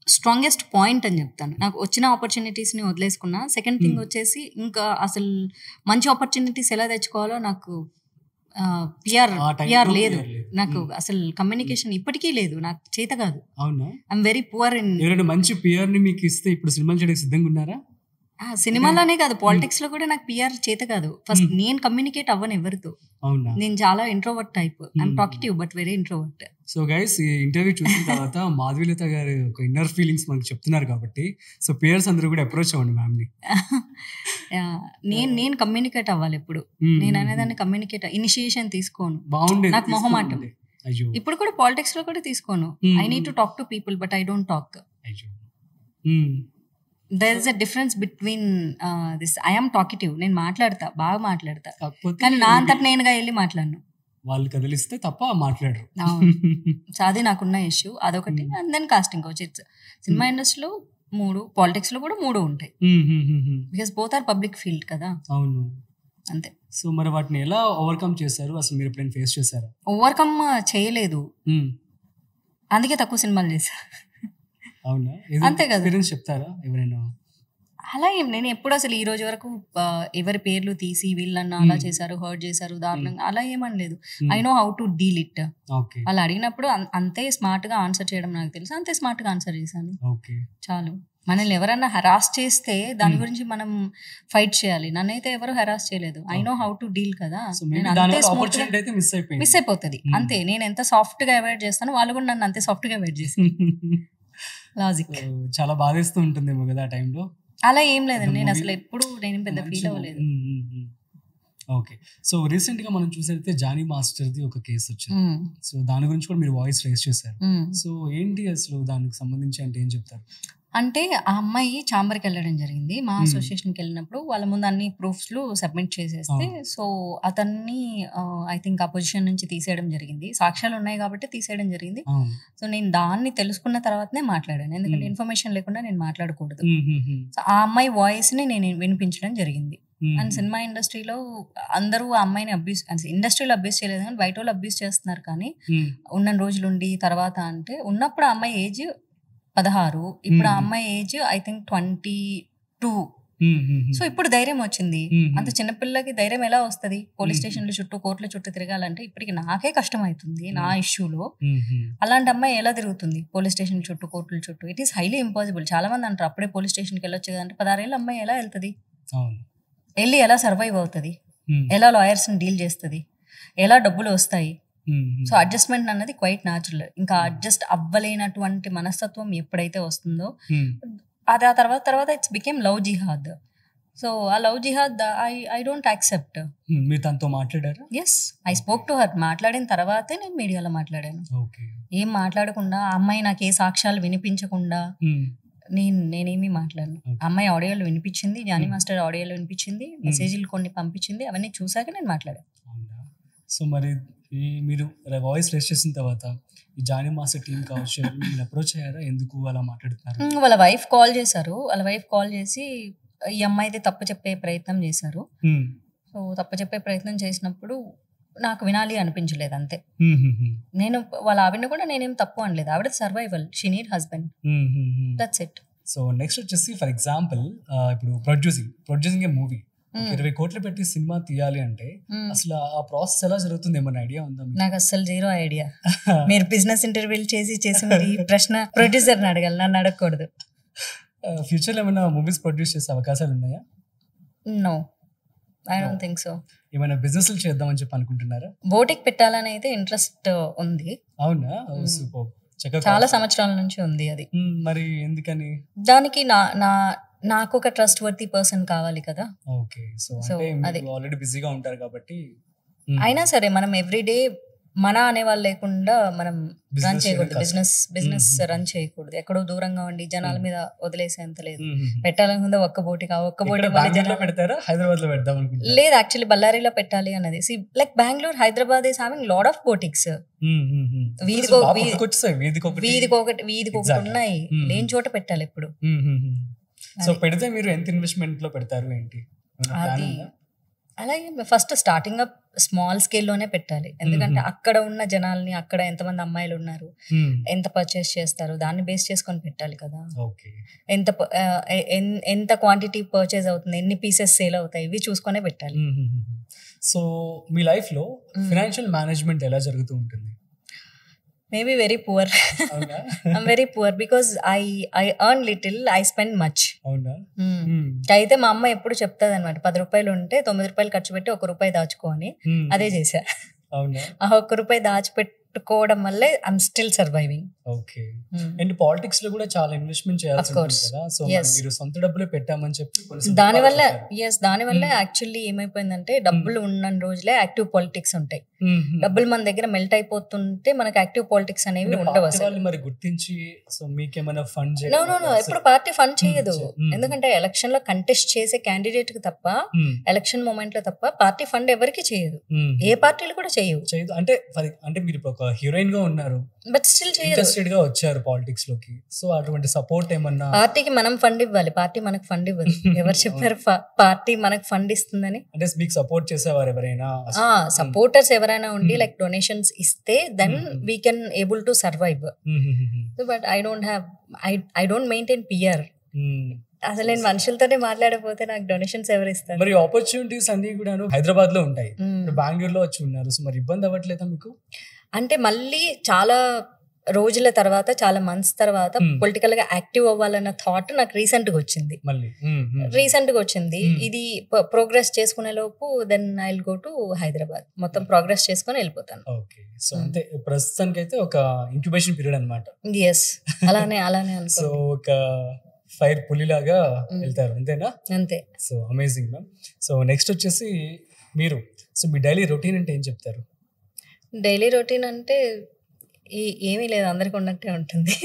strongest point అని చెప్తాను. నాకు వచ్చిన ఆపర్చునిటీస్ని వదిలేసుకున్నా. సెకండ్ థింగ్ వచ్చేసి ఇంకా అసలు మంచి ఆపర్చునిటీస్ ఎలా తెచ్చుకోవాలో నాకు పిఆర్ లేదు. నాకు అసలు కమ్యూనికేషన్ ఇప్పటికీ లేదు, నాకు చేత కాదు. అవునా? I'm very poor in. ఎవరైనా మంచి పిఆర్ ని మీకు ఇస్తే ఇప్పుడు సినిమాలు చేయడానికి సిద్ధంగా ఉన్నారా? సినిమాలోనే కాదు, పాలిటిక్స్ లో కూడా నాకు పిఆర్ చేత కాదు. ఫస్ట్ నేను కమ్యూనికేట్ అవ్వను ఎవరితో. అవునా? నేను చాలా introvert type. I'm talkative but very introvert. So guys, ఈ ఇంటర్వ్యూ చూసిన తర్వాత మాధవీలత గారు ఒక ఇన్నర్ ఫీలింగ్స్ మనకు చెప్తున్నారు కాబట్టి సో పియర్స్ అందరూ కూడా అప్రోచ్ అవ్వండి మ్యామ్ ని. నేను కమ్యూనికేట్ అవ్వాలి ఎప్పుడు. నేను అనేదాన్ని కమ్యూనికేట్ ఇనిషియేషన్ తీసుకోను. బాగుండేది, నాకు మొహమాటం. ఇప్పుడు కూడా పాలిటిక్స్ లో కూడా తీసుకోను. I need to talk to people but I don't talk. There is a difference between this. I am talkative, నేను మాట్లాడతా, బాగా మాట్లాడతా, కానీ నా అంతట నేనుగా వెళ్ళి మాట్లాడను. వాళ్ళు కదిలిస్తే తప్ప మాట్లాడరు. సో అది నాకున్న ఇష్యూ, అదొకటి. And then casting couch. Cinema ఇండస్ట్రీలో 3, పాలిటిక్స్ లో కూడా 3 ఉంటాయి. Because both are public field కదా. అవును, అంతే. సో మరి వాటిని ఎలా ఓవర్కమ్ చేశారు? అసలు మీరు ఎప్పుడైనా ఫేస్ చేశారా? ఓవర్కమ్ చేయలేదు, అందుకే తక్కువ సినిమాలు చేశా. అవునా? అంతే కదా. చెప్తారా ఎవరైనా? అలా ఏం, నేను ఎప్పుడు అసలు ఈ రోజు వరకు ఎవరి పేర్లు తీసి వీళ్ళన్నా అలా చేశారు, హర్ట్ చేశారు దారుణంగా అలా ఏమనలేదు. I know how to deal it. వాళ్ళు అడిగినప్పుడు అంతే స్మార్ట్ గా ఆన్సర్ చేయడం నాకు తెలుసు, అంతే స్మార్ట్ గా ఆన్సర్ చేశాను. చాలు. మనల్ని ఎవరన్నా హెరాస్ చేస్తే దాని గురించి మనం ఫైట్ చేయాలి. నన్నైతే ఎవరు హెరాస్ చేయలేదు. I know how to deal కదా. మిస్ అయిపోతుంది అంతే. నేను ఎంత సాఫ్ట్ గా అవాయిడ్ చేస్తాను, వాళ్ళు కూడా నన్ను అంతే సాఫ్ట్ గా అవాయిడ్ చేస్తాను. లాజిక్. చాలా బాధేస్తూ ఉంటుందేమో కదా ఆ టైంలో. అలా ఏం లేదండి, నేను అసలు ఎప్పుడు నేను పెద్ద ఫీల్ అవ్వలేదు. ఓకే. సో రీసెంట్ గా మనం చూసైతే జానీ మాస్టర్ది ఒక కేసు వచ్చింది. సో దాని గురించి కూడా మీరు వాయిస్ రేస్ చేశారు. సో ఏంటి అసలు దానికి సంబంధించి అంటే ఏం చెప్తారు? అంటే ఆ అమ్మాయి ఛాంబర్కి వెళ్ళడం జరిగింది. మా అసోసియేషన్కి వెళ్ళినప్పుడు వాళ్ళ ముందు అన్ని ప్రూఫ్స్లు సబ్మిట్ చేసేస్తే సో అతన్ని ఐ థింక్ ఆ పొజిషన్ నుంచి తీసేయడం జరిగింది. సాక్ష్యాలు ఉన్నాయి కాబట్టి తీసేయడం జరిగింది. సో నేను దాన్ని తెలుసుకున్న తర్వాతనే మాట్లాడాను, ఎందుకంటే ఇన్ఫర్మేషన్ లేకుండా నేను మాట్లాడకూడదు. సో ఆ అమ్మాయి వాయిస్ ని నేను వినిపించడం జరిగింది. అండ్ సినిమా ఇండస్ట్రీలో అందరూ ఆ అమ్మాయిని అబ్యూస్, ఇండస్ట్రీలో అబ్యూస్ చేయలేదు కానీ బయట వాళ్ళు అబ్యూస్ చేస్తున్నారు. కానీ ఉన్న రోజులుండి తర్వాత అంటే ఉన్నప్పుడు ఆ అమ్మాయి ఏజ్ 16, ఇప్పుడు ఆ అమ్మాయి ఏజ్ ఐ థింక్ 22. సో ఇప్పుడు ధైర్యం వచ్చింది. అంత చిన్నపిల్లకి ధైర్యం ఎలా వస్తుంది? పోలీస్ స్టేషన్ల చుట్టూ, కోర్టుల చుట్టూ తిరగాలంటే ఇప్పటికి నాకే కష్టం అవుతుంది నా ఇష్యూలో. అలాంటి అమ్మాయి ఎలా తిరుగుతుంది పోలీస్ స్టేషన్ చుట్టూ, కోర్టుల చుట్టూ? It is highly impossible. చాలా మంది అంటారు అప్పుడే పోలీస్ స్టేషన్కి వెళ్ళొచ్చు కదంటే 16 ఏళ్ళ అమ్మాయి ఎలా వెళ్తుంది? వెళ్ళి ఎలా సర్వైవ్ అవుతుంది? ఎలా లాయర్స్ని డీల్ చేస్తుంది? ఎలా డబ్బులు వస్తాయి? సో అడ్జస్ట్మెంట్ అన్నది క్వైట్ న్యాచురల్. ఇంకా అడ్జస్ట్ అవ్వలేనటువంటి మనస్తత్వం ఎప్పుడైతే వస్తుందో అది ఆ తర్వాత it's became love jihad. So ఆ love jihad I don't accept. మీరు తనతో మాట్లాడారా? Yes, I spoke to her. మాట్లాడిన తర్వాతే నేను మీడియాలో మాట్లాడాను. ఏం మాట్లాడకుండా, ఆ అమ్మాయి నాకు ఏ సాక్ష్యాలు వినిపించకుండా నేనేమి మాట్లాడను. అమ్మాయి ఆడియోలు వినిపించింది, జానీ మాస్టర్ ఆడియోలు వినిపించింది, మెసేజ్లు కొన్ని పంపించింది, అవన్నీ చూసాక నేను మాట్లాడాను. సో మరి మీరు వాయిస్ రేస్ చేసిన తర్వాత ఈ జానీ మాస్టర్ టీం కావచ్చు మీరు అప్రోచ్ అయ్యారా? ఎందుకు అలా మాట్లాడుతున్నారు? వాళ్ళ వైఫ్ కాల్ చేశారు. వాళ్ళ వైఫ్ కాల్ చేసి ఈ అమ్మాయిది తప్పు చెప్పే ప్రయత్నం చేశారు. సో తప్పు చెప్పే ప్రయత్నం చేసినప్పుడు నాకు వినాలి అనిపించలేదు, అంతే. నేను వాళ్ళ ఆవిడని కూడా నేనేం తప్పు అనలేదు. ఆవిడ survival, she need husband, that's it. So next వచ్చేసి ఫర్ ఎగ్జాంపుల్ ఇప్పుడు ప్రొడ్యూసింగ్ ఏ మూవీ 20 కోట్లు పెట్టి సినిమా తీయాలి అంటే అసలు ఆ ప్రాసెస్ ఎలా జరుగుతుంది? ఏమన్నా ఐడియా ఉందా? నాకు అసలు జీరో ఐడియా. మీరు బిజినెస్ ఇంటర్వ్యూలు చేసి మీరు ఈ ప్రశ్న ప్రొడ్యూసర్ని అడగాలి, నన్ను అడగకూడదు. ఫ్యూచర్ లో ఏమైనా మూవీస్ ప్రొడ్యూస్ చేసే అవకాశాలు ఉన్నాయా? No, I don't think so. ఏమైనా బిజినెస్ చేద్దామని చెప్పి అనుకుంటున్నారా? బోటిక్ పెట్టాలని అయితే ఇంట్రెస్ట్ ఉంది. అవునా? సూపర్. చాలా సంవత్సరాల నుంచి ఉంది అది. మరి ఎందుకని? దానికి నాకు ఒక ట్రస్ట్ వర్తీ పర్సన్ కావాలి కదా. ఓకే. సో అంటే ఆల్రెడీ బిజీగా ఉంటారు కాబట్టి. అయినా సరే మనం ఎవ్రీడే మన అనేవాళ్ళు లేకుండా మనం రన్ చేయకూడదు. బిజినెస్ రన్ చేయకూడదు. ఎక్కడో దూరంగా ఉండి జనాల మీద వదిలేసేంత లేదు. పెట్టాలనుకుందా ఒక్క బోటి పెడతారా? హైదరాబాద్ లో పెడదాం అనుకుంటున్నా. లేదు, యాక్చువల్లీ బళ్ళారిలో పెట్టాలి అన్నది. Like Bengaluru, Hyderabad is having lot of boutiques. వీధికొకటి ఉన్నాయి. లేని చోట పెట్టాలి ఇప్పుడు. సో పెడితే మీరు ఎంత ఇన్వెస్ట్మెంట్ లో పెడతారు ఏంటి? అది అలాగే ఫస్ట్ స్టార్టింగ్ అప్ స్మాల్ స్కేల్లోనే పెట్టాలి. ఎందుకంటే అక్కడ ఉన్న జనాల్ని, అక్కడ ఎంతమంది అమ్మాయిలు ఉన్నారు, ఎంత పర్చేస్ చేస్తారు, దాన్ని బేస్ చేసుకొని పెట్టాలి కదా. ఎంత క్వాంటిటీ పర్చేస్ అవుతుంది, ఎన్ని పీసెస్ సేల్ అవుతాయి, ఇవి చూసుకొనే పెట్టాలి. సో మీ లైఫ్ లో ఫైనాన్షియల్ మేనేజ్మెంట్ ఎలా జరుగుతూ ఉంటుంది? Maybe very poor. I'm very poor because I earn little, I spend much. అయితే మా అమ్మ ఎప్పుడు చెప్తాది అనమాట, 10 రూపాయలు ఉంటే 9 రూపాయలు ఖర్చు పెట్టి 1 రూపాయి దాచుకో అని. అదే చేశా. ఆ 1 రూపాయి దాచిపెట్టుకోవడం వల్లే I'm still surviving. Okay. And politics లో కూడా చాలా ఇన్వెస్ట్మెంట్ చేయాల్సి ఉంటుంది కదా. సో మీరు సొంత డబ్బులే పెట్టామని చెప్పి దానివల్ల యాక్చువల్లీ ఏమైపోయిందంటే, డబ్బులు ఉన్న రోజులే యాక్టివ్ పాలిటిక్స్ ఉంటాయి. డబ్బులు మన దగ్గర మెల్ట్ అయిపోతుంటే మనకి యాక్టివ్ పాలిటిక్స్ అనేవి ఉండవు అసలు. మరి గుర్తించి సో మీకేమైనా ఫండ్ ఎప్పుడు పార్టీ ఫండ్ చేయదు. ఎందుకంటే ఎలక్షన్ లో కంటెస్ట్ చేసే క్యాండిడేట్ కి తప్ప, ఎలక్షన్ మూమెంట్ లో తప్ప పార్టీ ఫండ్ ఎవరికి చేయదు. ఏ పార్టీలు కూడా చేయదు. అంటే మీరు ఒక హీరోయిన్ గా ఉన్నారు, బట్ స్టిల్ ఇంట్రెస్టెడ్ గా వచ్చారు పాలిటిక్స్ లోకి. సో అటువంటి సపోర్ట్ ఏమన్నా? పార్టీకి మనం ఫండ్ ఇవ్వాలి, పార్టీ మనకు ఫండ్ ఇవ్వదు. ఎవరు చెప్పారు పార్టీ మనకు ఫండ్ ఇస్తుందని? అంటే మీకు సపోర్ట్ చేసేవారు ఎవరైనా? సపోర్టర్స్ ఎవరైనా ఉండి లైక్ డొనేషన్స్ ఇస్తే then we can able to survive. But I don't maintain PR. అసలు నేను మనుషులతోనే మాట్లాడకపోతే నాకు డొనేషన్స్ ఎవరు ఇస్తారు? మరి ఆపర్చునిటీస్ అన్ని కూడా హైదరాబాద్ లో ఉంటాయి, బెంగళూరులో వచ్చి ఉన్నారు. సో మరి ఇబ్బంది అవ్వట్లేదా మీకు? అంటే మళ్ళీ చాలా రోజుల తర్వాత, చాలా మంత్స్ తర్వాత పొలిటికల్ గా యాక్టివ్ అవ్వాలన్న థాట్ నాకు రీసెంట్ గా వచ్చింది. ఇది ప్రోగ్రెస్ చేసుకునే లోపు then I will go to Hyderabad. మొత్తం ప్రోగ్రెస్ చేసుకుని వెళ్ళిపోతాను. ఓకే. సో అంటే ప్రస్తుతానికి అయితే ఒక ఇంక్యుబేషన్ పీరియడ్ అన్నమాట. ఎస్, అలానే సో ఒక ఫైర్ పులిలాగా వెళ్తారు, అంతేనా? అంతే. So amazing ma'am. So next వచ్చేసి మీరు, సో మీ డైలీ రొటీన్ అంటే ఏం చెప్తారు? డైలీ రొటీన్ అంటే ఏమీ లేదు, అందరికి ఉన్నట్టే ఉంటుంది.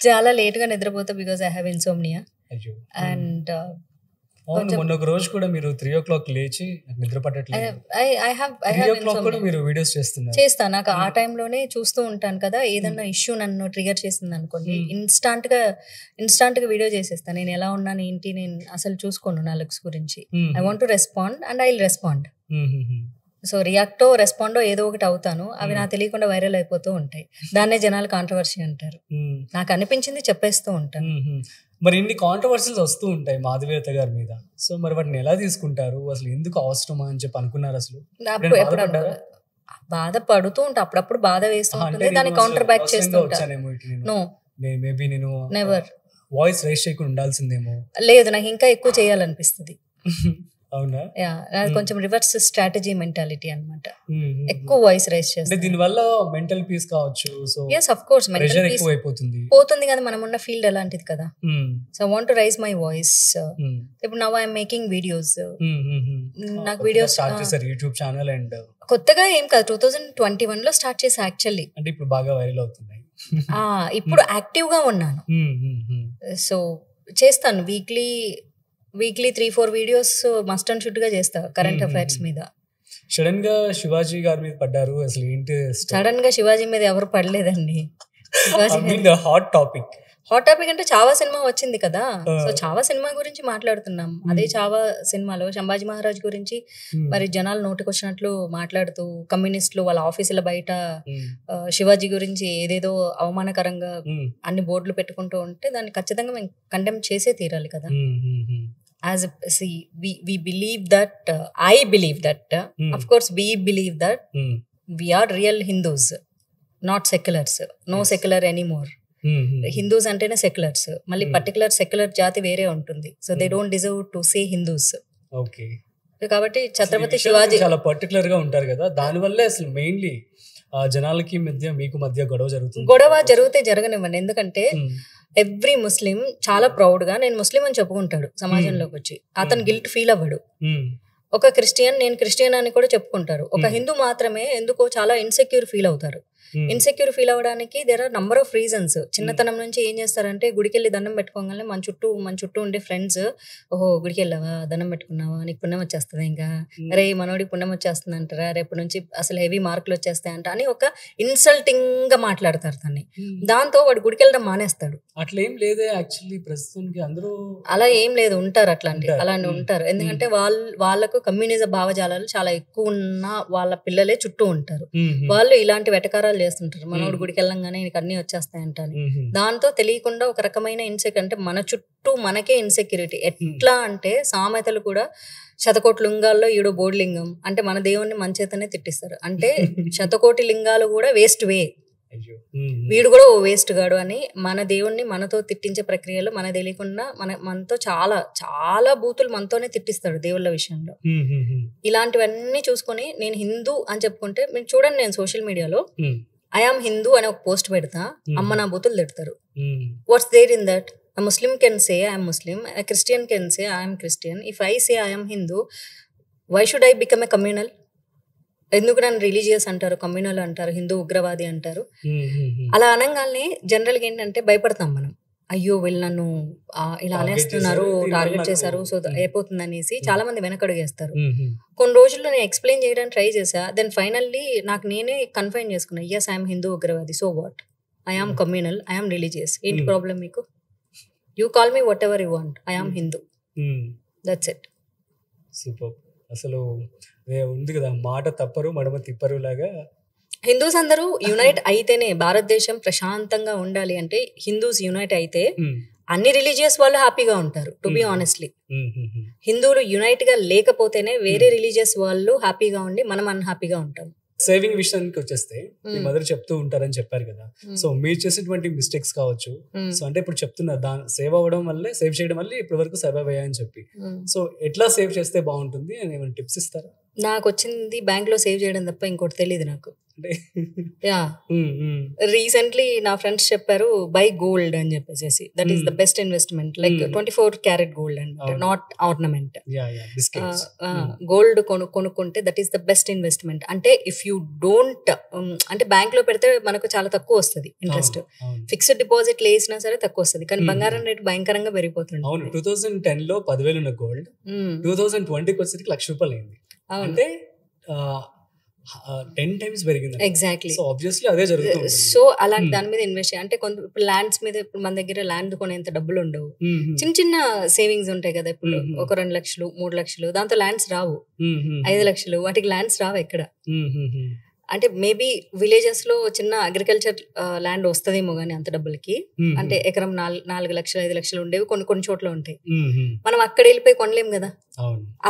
చాలా లేట్గా నిద్రపోతా because I have insomnia. And మొన్న ఒక రోజు కూడా మీరు 3 o'clock లేచి నిద్ర పట్టట్లేదు. మీరు వీడియోస్ చేస్తాను. నాకు ఆ టైంలోనే చూస్తూ ఉంటాను కదా, ఏదన్నా ఇష్యూ నన్ను ట్రిగర్ చేసింది అనుకోండి, ఇన్స్టాంట్ గా వీడియో చేసేస్తాను. నేను ఎలా ఉన్నాను ఏంటి, నేను అసలు చూసుకోను నా లుక్స్ గురించి. I want to respond and I will respond. So రియాక్టో రెస్పాండో ఏదో ఒకటి అవుతాను. అవి నాకు తెలియకుండా వైరల్ అయిపోతూ ఉంటాయి. దాన్నే జనాలు కాంట్రవర్సీ అంటారు. నాకు అనిపించింది చెప్పేస్తూ ఉంటాను. మరి ఇన్ని కాంట్రవర్సీస్ వస్తూ ఉంటాయి మాధవీలత గారి మీద. సో మరి వాటిని ఎలా తీసుకుంటారు? అసలు ఎందుకు అవసరమా అని చెప్పి అనుకున్నారు? అసలు బాధపడుతూ ఉంటా, అప్పుడప్పుడు బాధ వేస్తూ ఉంటుంది, దాన్ని కౌంటర్ బ్యాక్ చేస్తూ ఉంటాను. నెవర్ వాయిస్ రైజ్ చేయకుండా ఉండాల్సిందేమో. లేదు, నాకు ఇంకా ఎక్కువ చేయాలనిపిస్తుంది. అవునా? కొంచెం రివర్స్ స్ట్రాటజీ మెంటాలిటీ అన్నమాట. ఎక్కువ వాయిస్ రైజ్ చేస్తే దీని వల్ల మెంటల్ పీస్ కావచ్చు. So yes of course mental peace పోతుంది కదా, మనం ఉన్న ఫీల్డ్ అలాంటిది కదా. So I want to raise my voice. ఇప్పుడు now I am making videos. నాకు వీడియోస్ స్టార్ట్ చేశారు యూట్యూబ్ ఛానల్. అండ్ కొత్తగా ఏం కాదు, 2021 లో స్టార్ట్ చేసా యాక్చువల్లీ. అంటే ఇప్పుడు బాగా వైరల్ అవుతున్నాయి. ఇప్పుడు యాక్టివ్ గా ఉన్నాను. సో చేస్తాను weekly 3-4 videos must and should గా చేస్తా కరెంట్ అఫైర్స్ మీద. సడన్ గా శివాజీ గారి మీద పడ్డారు, అసలు ఏంటి? సడన్ గా శివాజీ మీద ఎవరు పడలేదండి. హాట్ టాపిక్ అంటే చావా సినిమా వచ్చింది కదా. సో చావా సినిమా గురించి మాట్లాడుతున్నాం. అదే చావా సినిమాలో సంభాజీ మహారాజ్ గురించి మరి జనాలు నోటికొచ్చినట్లు మాట్లాడుతూ, కమ్యూనిస్టులు వాళ్ళ ఆఫీసుల బయట శివాజీ గురించి ఏదేదో అవమానకరంగా అన్ని బోర్డులు పెట్టుకుంటూ ఉంటే దాన్ని ఖచ్చితంగా మేము కండెమ్ చేసే తీరాలి కదా. As we believe that I believe that of course we believe that we are real Hindus, not seculars. No secular anymore. Hindus అంటేనే సెక్యులర్స్. మళ్ళీ పర్టికులర్ సెక్యులర్ జాతి వేరే ఉంటుంది. So they don't deserve to say Hindus. Okay. కాబట్టి ఛత్రపతి శివాజీ చాలా particular గా ఉంటారు కదా, దాని వల్లే అసలు మెయిన్లీ జనాలకి మధ్య మీకు మధ్య గొడవ జరిగితే జరగనివ్వండి. ఎందుకంటే ఎవ్రీ ముస్లిం చాలా ప్రౌడ్ గా నేను ముస్లిం అని చెప్పుకుంటాడు సమాజంలోకి వచ్చి. అతను గిల్ట్ ఫీల్ అవ్వడు. ఒక క్రిస్టియన్ నేను క్రిస్టియన్ అని కూడా చెప్పుకుంటారు. ఒక హిందూ మాత్రమే ఎందుకో చాలా ఇన్సెక్యూర్ ఫీల్ అవుతారు. ఇన్సెక్యూర్ ఫీల్ అవ్వడానికి there are number of reasons. చిన్నతనం నుంచి ఏం చేస్తారంటే గుడికి వెళ్ళి దండం పెట్టుకోగానే మన చుట్టూ ఉండే ఫ్రెండ్స్, ఓహో గుడికి వెళ్ళావా, దండం పెట్టుకున్నావా, నీకు పుణ్యం వచ్చేస్తుంది, ఇంకా రే మనోడికి పుణ్యం వచ్చేస్తుంది అంటారా, రేపటి నుంచి అసలు హెవీ మార్కులు వచ్చేస్తాయంట అని ఒక ఇన్సల్టింగ్ గా మాట్లాడతారు దాన్ని. దాంతో వాడు గుడికి వెళ్ళడం మానేస్తాడు. అట్లా ఏం లేదే యాక్చువల్లీ ప్రస్తుతానికి అందరూ అలా ఏం లేదు, ఉంటారు అలాంటి ఉంటారు. ఎందుకంటే వాళ్ళకు కమ్యూనిజం భావజాలాలు చాలా ఎక్కువ ఉన్న వాళ్ళ పిల్లలే చుట్టూ ఉంటారు. వాళ్ళు ఇలాంటి వెటకారాలు చేస్తుంటారు, మనోడు గుడికి వెళ్ళంగానే నీకు అన్ని వచ్చేస్తాయంట అని. దాంతో తెలియకుండా ఒక రకమైన ఇన్సెక్యూర్, అంటే మన చుట్టూ మనకే ఇన్సెక్యూరిటీ. ఎట్లా అంటే సామెతలు కూడా శతకోటి లింగాల్లో ఈడో బోర్డు లింగం అంటే మన దేవుణ్ణి మన చేతనే తిట్టిస్తారు. అంటే శతకోటి లింగాలు కూడా వేస్ట్ వే, వీడు కూడా ఓ వేస్ట్ గాడు అని మన దేవుణ్ణి మనతో తిట్టించే ప్రక్రియలో మన తెలియకుండా మనతో చాలా చాలా బూతులు మనతోనే తిట్టిస్తాడు దేవుళ్ళ విషయంలో. ఇలాంటివన్నీ చూసుకొని నేను హిందూ అని చెప్పుకుంటే మీరు చూడండి, నేను సోషల్ మీడియాలో ఐఆమ్ హిందూ అని ఒక పోస్ట్ పెడతా, అమ్మ నా బూతులు తిడతారు. What's there in that? A Muslim can say I am Muslim, a Christian can say I am Christian. If I say I am Hindu, why should I become a communal? ఎందుకు నన్ను religious అంటారు, communal అంటారు, హిందూ ఉగ్రవాది అంటారు. అలా అనగానే జనరల్గా ఏంటంటే భయపడతాం మనం, అయ్యో వీళ్ళు నన్ను ఇలా అనేస్తున్నారు, టార్గెట్ చేశారు, సో అయిపోతుంది అనేసి చాలా మంది వెనకడుగేస్తారు. కొన్ని రోజుల్లో నేను ఎక్స్ప్లెయిన్ చేయడానికి ట్రై చేశా, దెన్ ఫైనల్లీ నాకు నేనే కన్ఫైన్ చేసుకున్నా, ఎస్ ఐఎమ్ హిందూ ఉగ్రవాది, so what, I am communal, I am religious, ఏంటి ప్రాబ్లం మీకు? You call me what ever you want, I am Hindu, that's it. Super. అసలు ఉంది కదా మాట తప్పరు మడమ తిప్పరు లాగా హిందూస్ అందరూ యునైట్ అయితేనే భారతదేశం ప్రశాంతంగా ఉండాలి. అంటే హిందూస్ యునైట్ అయితే అన్ని రిలీజియస్ వాళ్ళు హ్యాపీగా ఉంటారు. టు బి ఆనెస్ట్లీ హిందువులు యునైట్ గా లేకపోతేనే వేరే రిలీజియస్ వాళ్ళు హ్యాపీగా ఉండి మనం అన్హ్యాపీగా ఉంటాం. సేవింగ్ విషయానికి వచ్చేస్తే మీ మదర్ చెప్తూ ఉంటారని చెప్పారు కదా, సో మీరు చేసినటువంటి మిస్టేక్స్ కావచ్చు, సో అంటే ఇప్పుడు చెప్తున్నారు సేవ్ అవ్వడం వల్లే, సేవ్ చేయడం వల్ల ఇప్పటి వరకు సర్వైవ్ అయ్యాయని చెప్పి, సో ఎట్లా సేవ్ చేస్తే బాగుంటుంది అని ఏమైనా టిప్స్ ఇస్తారా? నాకు వచ్చింది బ్యాంక్ లో సేవ్ చేయడం తప్ప ఇంకోటి తెలియదు నాకు. యా, రీసెంట్లీ నా ఫ్రెండ్స్ చెప్పారు బై గోల్డ్ అని చెప్పేసి, that is the best investment, like 24 carat gold and not ornament. Gold కొనుక్కుంటే that is the best investment. అంటే ఇఫ్ యూ డోంట్, అంటే బ్యాంక్ లో పెడితే మనకు చాలా తక్కువ వస్తుంది ఇంట్రెస్ట్, ఫిక్స్డ్ డిపాజిట్ వేసినా సరే తక్కువ వస్తుంది, కానీ బంగారం రేటు భయంకరంగా పెరిగిపోతుంది. 2010 లో 10,000 ఉన్న గోల్డ్ 2020కి వచ్చేసరికి ₹1,00,000 అయింది. అంటే 10 times పెరిగింది. ఎగ్జాక్ట్లీ. సో ఆబ్వియస్లీ అదే జరుగుతుంది. సో అలాంటి దాని మీద ఇన్వెస్ట్ అంటే ఇప్పుడు ల్యాండ్స్ మీద, ఇప్పుడు మన దగ్గర ల్యాండ్ కొనేంత డబ్బులు ఉండవు, చిన్న చిన్న సేవింగ్స్ ఉంటాయి కదా, ఇప్పుడు ఒక 2 లక్షలు 3 లక్షలు, దాంతో ల్యాండ్స్ రావు. 5 లక్షలు వాటికి ల్యాండ్స్ రావు ఎక్కడ. అంటే మేబీ విలేజెస్ లో చిన్న అగ్రికల్చర్ ల్యాండ్ వస్తుందేమో గానీ అంత డబ్బులకి, అంటే ఎకరం 4 లక్షలు 5 లక్షలు ఉండేవి కొన్ని చోట్ల ఉంటాయి. మనం అక్కడ వెళ్ళిపోయి కొనలేం కదా.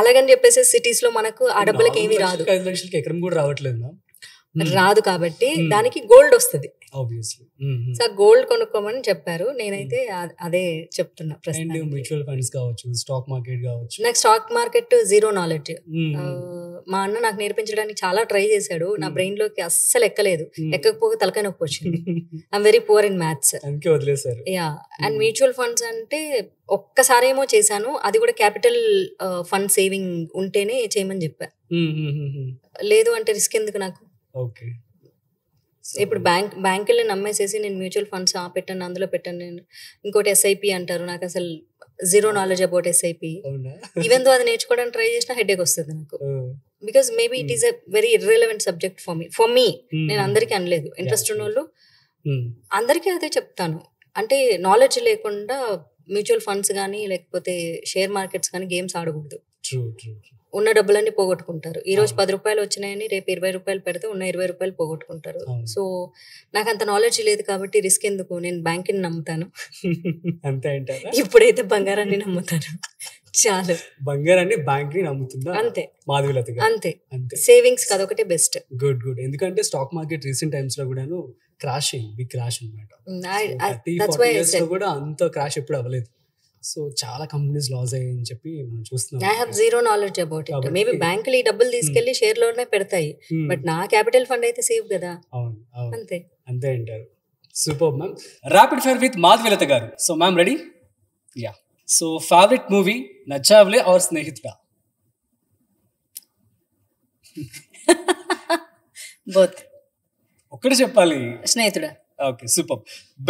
అలాగని చెప్పేసి సిటీస్ లో మనకు ఆ డబ్బులకి ఏమీ రాదు, 5 లక్షలకి ఎకరం కూడా రావట్లేదు, రాదు. కాబట్టి దానికి గోల్డ్ వస్తుంది. ఆబ్వియస్లీ సో గోల్డ్ కొనుక్కోమని చెప్పారు. నేనైతే అదే చెప్తున్నా. మ్యూచువల్ ఫండ్స్ కావచ్చు, స్టాక్ మార్కెట్ కావచ్చు. నాకు స్టాక్ మార్కెట్ జీరో నాలెడ్జ్. మా అన్న నాకు నేర్పించడానికి చాలా ట్రై చేశాడు, నా బ్రెయిన్ లోకి అస్సలు ఎక్కలేదు, ఎక్కకపోతే తలకాయ నొప్పి వచ్చింది. I'm very poor in maths. వదిలేశారు. యా, అండ్ మ్యూచువల్ ఫండ్స్ అంటే ఒక్కసారేమో చేశాను, అది కూడా క్యాపిటల్ ఫండ్ సేవింగ్ ఉంటేనే చేయమని చెప్పా. లేదు అంటే రిస్క్ ఎందుకు నాకు. ఓకే, ఇప్పుడు బ్యాంక్ వెళ్ళి నమ్మేసేసి నేను మ్యూచువల్ ఫండ్స్ పెట్టాను, అందులో పెట్టాను. నేను ఇంకోటి ఎస్ఐపి అంటారు, నాకు అసలు zero knowledge about SIP. Even though అది నేర్చుకోవడానికి ట్రై చేసినా హెడేక్ వస్తుంది నాకు, because maybe it is a very irrelevant subject for me. నేను అందరికీ అనలేదు, ఇంట్రెస్ట్ ఉన్న వాళ్ళు అందరికీ అదే చెప్తాను. అంటే నాలెడ్జ్ లేకుండా మ్యూచువల్ ఫండ్స్ కానీ లేకపోతే షేర్ మార్కెట్స్ కానీ గేమ్స్ ఆడకూడదు. ఉన్న డబ్బులన్నీ పోగొట్టుకుంటారు. ఈ రోజు 10 రూపాయలు వచ్చినాయని రేపు 20 రూపాయలు పెడితే ఉన్న 20 రూపాయలు పోగొట్టుకుంటారు. సో నాకు అంత నాలెడ్జ్ లేదు కాబట్టి రిస్క్ ఎందుకు, నేను బ్యాంకుని నమ్ముతాను. అంతే అంటారా? ఇప్పుడైతే బంగారాన్ని నమ్ముతాను. చాలు, బంగారాన్ని బ్యాంక్ ని నమ్ముతుందా? అంతే, మాధవిలత గారు. అంతే. సేవింగ్స్ అదొకటే బెస్ట్. Good good. ఎందుకంటే స్టాక్ మార్కెట్ రీసెంట్ టైమ్స్ లో కూడాను క్రాష్ అయింది, బిగ్ క్రాష్ అన్నమాట. 30-40 years లో కూడా అంత క్రాష్ ఎప్పుడు అవ్వలేదు. సో చాలా కంపెనీస్ లాస్ అయ్యాయని చెప్పి మనం చూస్తున్నాం. I have zero knowledge about it. Maybe బ్యాంకులు ఈ డబ్బులు తీసుకెళ్లి షేర్ లోనే పెడతాయి, బట్ నా క్యాపిటల్ ఫండ్ అయితే సేవ్ కదా. అంతే అంతే అంటారు. Super ma'am. Rapid fire with Madhavilatha గారు. So ma'am ready? Yeah. So favourite movie Nachavule or Snehituda? Both. ఒక్కటి చెప్పాలి. Snehituda. Okay, super.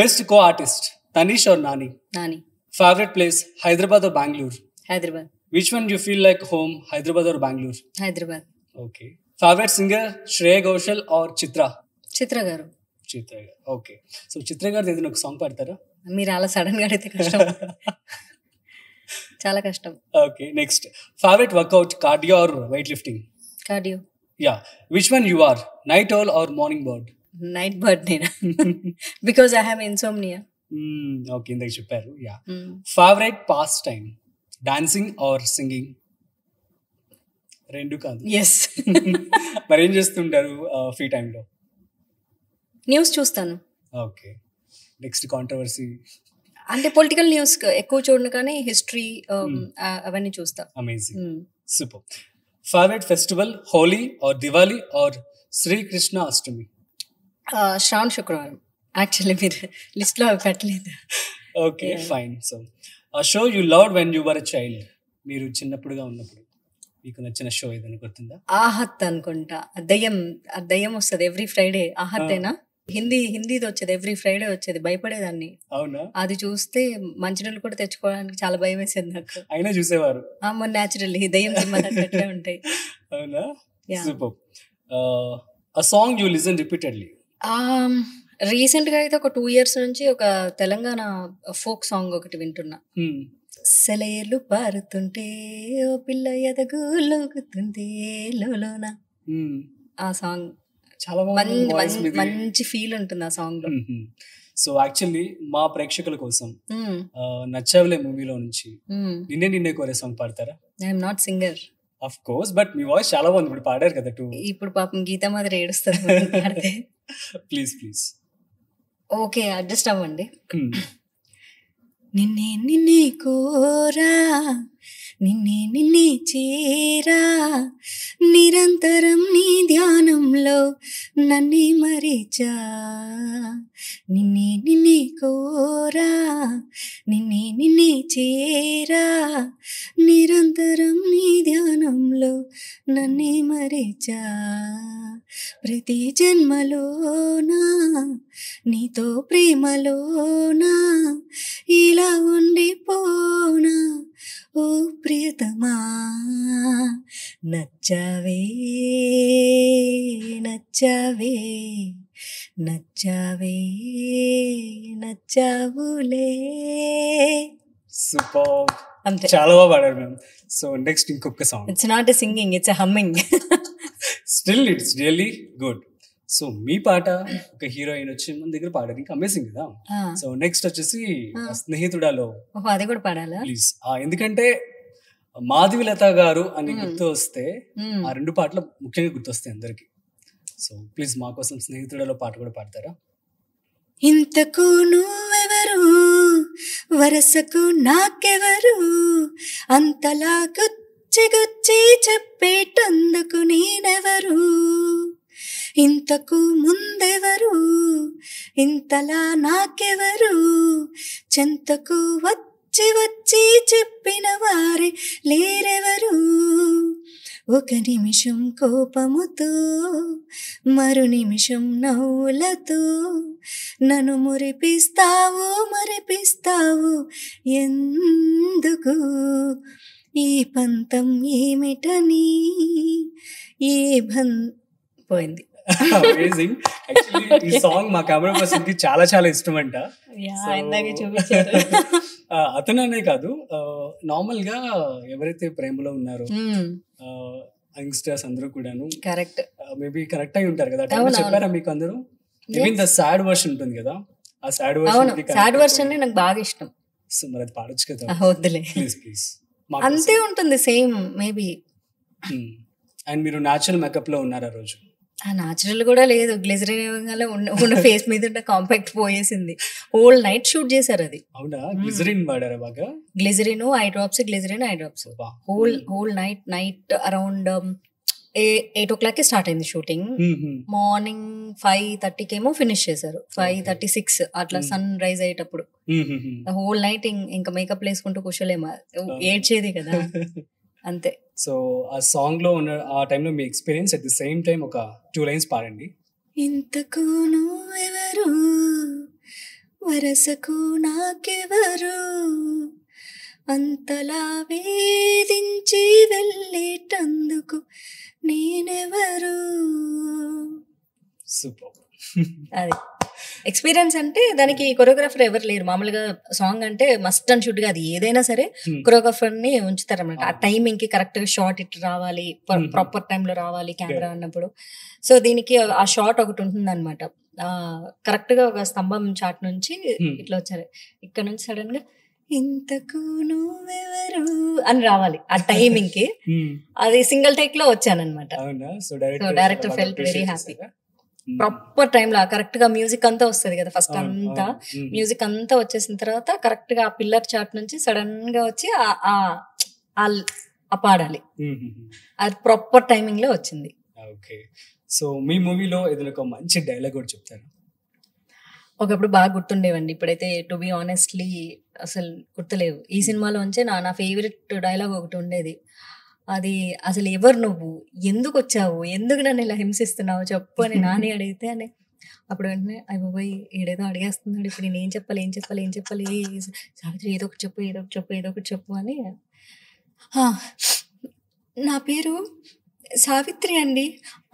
Best co artist Tanish or Nani? Nani. Favourite place Hyderabad or Bengaluru? Hyderabad. Which one you feel like home, Hyderabad or Bengaluru? Hyderabad. Okay. Favourite singer Shreya Ghoshal or Chitra? Chitra గారు. చిత్ర గారు. Okay. So చిత్ర గారు ఏదైనా ఒక song పాడతారా? మీరు అలా సడన్ గా అడిగితే కష్టం. చాలా కష్టం. Okay, next. Favourite workout cardio or weight lifting? Cardio. Yeah. Which one you are, night owl or morning bird? Night bird నేను. Because I have insomnia. Okay, ఇందాక చెప్పారు. Yeah. Favourite pastime dancing or singing? రెండు కాదు. Yes. మరి ఏం చేస్తుంటారు free టైంలో? News చూస్తాను. ఓకే. నెక్స్ట్ కాంట్రవర్సీ అంటే పొలిటికల్ న్యూస్ ఎక్కువ చూడను కానీ హిస్టరీ అవన్నీ చూస్తా. Amazing, super. Favourite festival Holi or Diwali or Srikrishna Ashtami? Shravana Shukravaram. Actually మీరు లిస్ట్ లో అవి పెట్టలేదు. Okay, fine. So show you loved when you were a child, మీరు చిన్నప్పుడుగా ఉన్నప్పుడు మీకు నచ్చిన షో ఏదైనా గుర్తుందా? ఆహత్ అనుకుంటా. దయ్యం వస్తుంది ఎవ్రీ ఫ్రైడే. ఆహత్తేనా? హిందీది వచ్చేది, ఎవ్రీ ఫ్రైడే వచ్చేది. భయపడేదాన్ని. అవునా? అది చూస్తే మంచినీళ్ళు కూడా తెచ్చుకోవడానికి చాలా భయం వేసేది నాకు. అయినా చూసేవారు? న్యాచురల్లీ దయ్యం సినిమా అట్లే ఉంటాయి. అవునా? Super. a song you listen repeatedly? Recent గా అయితే ఒక 2 years నుంచి ఒక తెలంగాణ ఫోక్ సాంగ్ ఒకటి వింటున్నా. సెలయేర్లు పారుతుంటే ఓ పిల్ల ఎదగులుగుతుంటే లోలోన. ఆ సాంగ్ చాలా మంచి ఫీల్ ఉంటుంది ఆ సాంగ్ లో. సో యాక్చువల్లీ మా ప్రేక్షకుల కోసం నచ్చావులే మూవీలో నుంచి నిన్నే నిన్నే కోరే సాంగ్ పాడతారా? I'm not singer of course, but మీ వాయిస్ చాలా బాగుంది. ఇప్పుడు పాడారు కదా టూ. ఇప్పుడు పాపం గీతా మాదిరి ఏడుస్తారు పాడితే. Please please. ఓకే, అడ్జస్ట్ అవ్వండి. నిన్నే నిన్నే కోరా, నిన్నే చేరా, నిరంతరం నీ ధ్యానంలో నన్నే మరిచా. నిన్నే కోరా, నిన్నే చేరా, నిరంతరం నీ ధ్యానంలో నన్నే మరిచా. ప్రతి జన్మలోనా నీతో ప్రేమలోనా ఇలా ఉండిపోనా ఓ ప్రియతమా. నచ్చావే నచ్చావే నచ్చావే నచ్చావులే. సూపర్, అంతే. చాలా బాగా పాడారు మ్యామ్. సో నెక్స్ట్ ఇంకొక song. It's not a singing, it's a humming. Still it's really good. So మీ పాట ఒక హీరోయిన్ వచ్చి మన దగ్గర పాడారు, ఇంకా అమేజింగ్ కదా. సో నెక్స్ట్ వచ్చేసి స్నేహితుడాలో. అది కూడా పాడాలా ప్లీజ్? ఎందుకంటే మాధవిలత గారు అని గుర్తు వస్తే ఆ రెండు పాటలు ముఖ్యంగా గుర్తొస్తాయి అందరికి. సో ప్లీజ్ మా కోసం స్నేహితుడాలో పాట కూడా పాడతారా? ఇంతకు నువ్వెవరు, వరసకు నాకెవరు, అంతలా గుచ్చి గుచ్చి చెప్పేటందుకు నేనెవరు, ఇంతకు ముందెవరు, ఇంతలా నాకెవరు, చెంతకు వచ్చి వచ్చి చెప్పిన వారే లేరెవరు. ఒక నిమిషం కోపముతో, మరు నిమిషం నవ్వులతో నన్ను మరిపిస్తావు ఎందుకు, ఈ పంతం ఏమిటని ఏ పోయింది. అమేజింగ్. యాక్చువల్లీ ఈ సాంగ్ మా కెమెరా పర్సన్ కి చాలా చాలా ఇష్టం అంట. ఇందాకే చూపించారు. అతననే కాదు, నార్మల్ గా ఎవరైతే ప్రేమలో ఉన్నారో యంగ్స్టర్స్ అందరూ కూడాను కరెక్ట్ మేబీ కరెక్ట్ అయి ఉంటారు కదా. చెప్పారా మీకు అందరూ? ఈవెన్ ద సాడ్ వర్షన్ ఉంటుంది కదా, ఆ సాడ్ వర్షన్ నాకు బాగా ఇష్టం. సో మరి అది పాడొచ్చు కదా. వద్దులే ప్లీజ్ ప్లీజ్. అంతే ఉంటుంది సేమ్ మేబీ. అండ్ మీరు న్యాచురల్ మేకప్ లో ఉన్నారు ఆ రోజు? న్యాచురల్ కూడా లేదు, గ్లిజరిన్ ఉన్న ఫేస్ మీద ఉన్న కాంపాక్ట్ పోయేసింది. హోల్ నైట్ షూట్ చేశారు అది. అవునా? గ్లిజరిన్ వాడారా బాగా? Glycerin, eye drops, whole night around 8 o'clock start అయింది షూటింగ్. మార్నింగ్ 5:30 కేమో ఫినిష్ చేశారు. 5:36 అట్లా సన్ రైజ్ అయ్యేటప్పుడు. హోల్ నైట్ ఇంకా మేకప్ వేసుకుంటూ కూర్చోలేమా, ఏడ్చేది కదా అంతే. సో ఆ సాంగ్ లో ఉన్న ఆ టైంలో మీ experience, at the same time ఒక 2 lines పాడండి. ఇంతకు నువ్వెవరు, వరసకు నాకెవరు, అంతలా వేధించి వెళ్ళేటందుకు నేనెవరు. సూపర్. అది ఎక్స్పీరియన్స్. అంటే దానికి కొరియోగ్రాఫర్ ఎవరు లేరు. మామూలుగా సాంగ్ అంటే మస్ట్ అండ్ షుడ్ గా అది ఏదైనా సరే కొరియోగ్రాఫర్ ని ఉంచుతారు అన్నమాట. ఆ టైమింగ్ కి కరెక్ట్ గా షార్ట్ ఇట్లా రావాలి, ప్రాపర్ టైంలో రావాలి కెమెరా అన్నప్పుడు. సో దీనికి ఆ షార్ట్ ఒకటి ఉంటుంది అనమాట. కరెక్ట్ గా ఒక స్తంభం చాట్ నుంచి ఇట్లా వచ్చారు, ఇక్కడ నుంచి సడన్ గా ఇంతకు నువ్వెవరు అని రావాలి ఆ టైమింగ్ కి. అది సింగిల్ టేక్ లో వచ్చానమాట. So director felt very happy. Proper time లో కరెక్ట్ గా మ్యూజిక్ అంతా వస్తుంది కదా, ఫస్ట్ అంతా మ్యూజిక్ అంతా వచ్చేసిన తర్వాత కరెక్ట్ గా ఆ పిల్లర్ చాట్ నుంచి సడన్ గా వచ్చి ఆ పాడాలి. అది ప్రాపర్ టైమింగ్ లో వచ్చింది. ఓకే. సో మీ మూవీలో ఏదైనా ఒక మంచి డైలాగ్ కూడా చెప్తారు? ఒకప్పుడు బాగా గుర్తుండేవండి, ఇప్పుడైతే టు బి ఆనెస్ట్లీ అసలు గుర్తులేవు. ఈ సినిమాలో ఉంచే నా ఫేవరెట్ డైలాగ్ ఒకటి ఉండేది. అది అసలు ఎవరు నువ్వు, ఎందుకు వచ్చావు, ఎందుకు నన్ను ఇలా హింసిస్తున్నావు చెప్పు అని నాని అడిగితే అని అప్పుడు వెంటనే అయిపోయి ఏడేదో అడిగేస్తున్నాడు, ఇప్పుడు నేను ఏం చెప్పాలి సావిత్రి ఏదో ఒకటి చెప్పు అని. నా పేరు సావిత్రి అండి,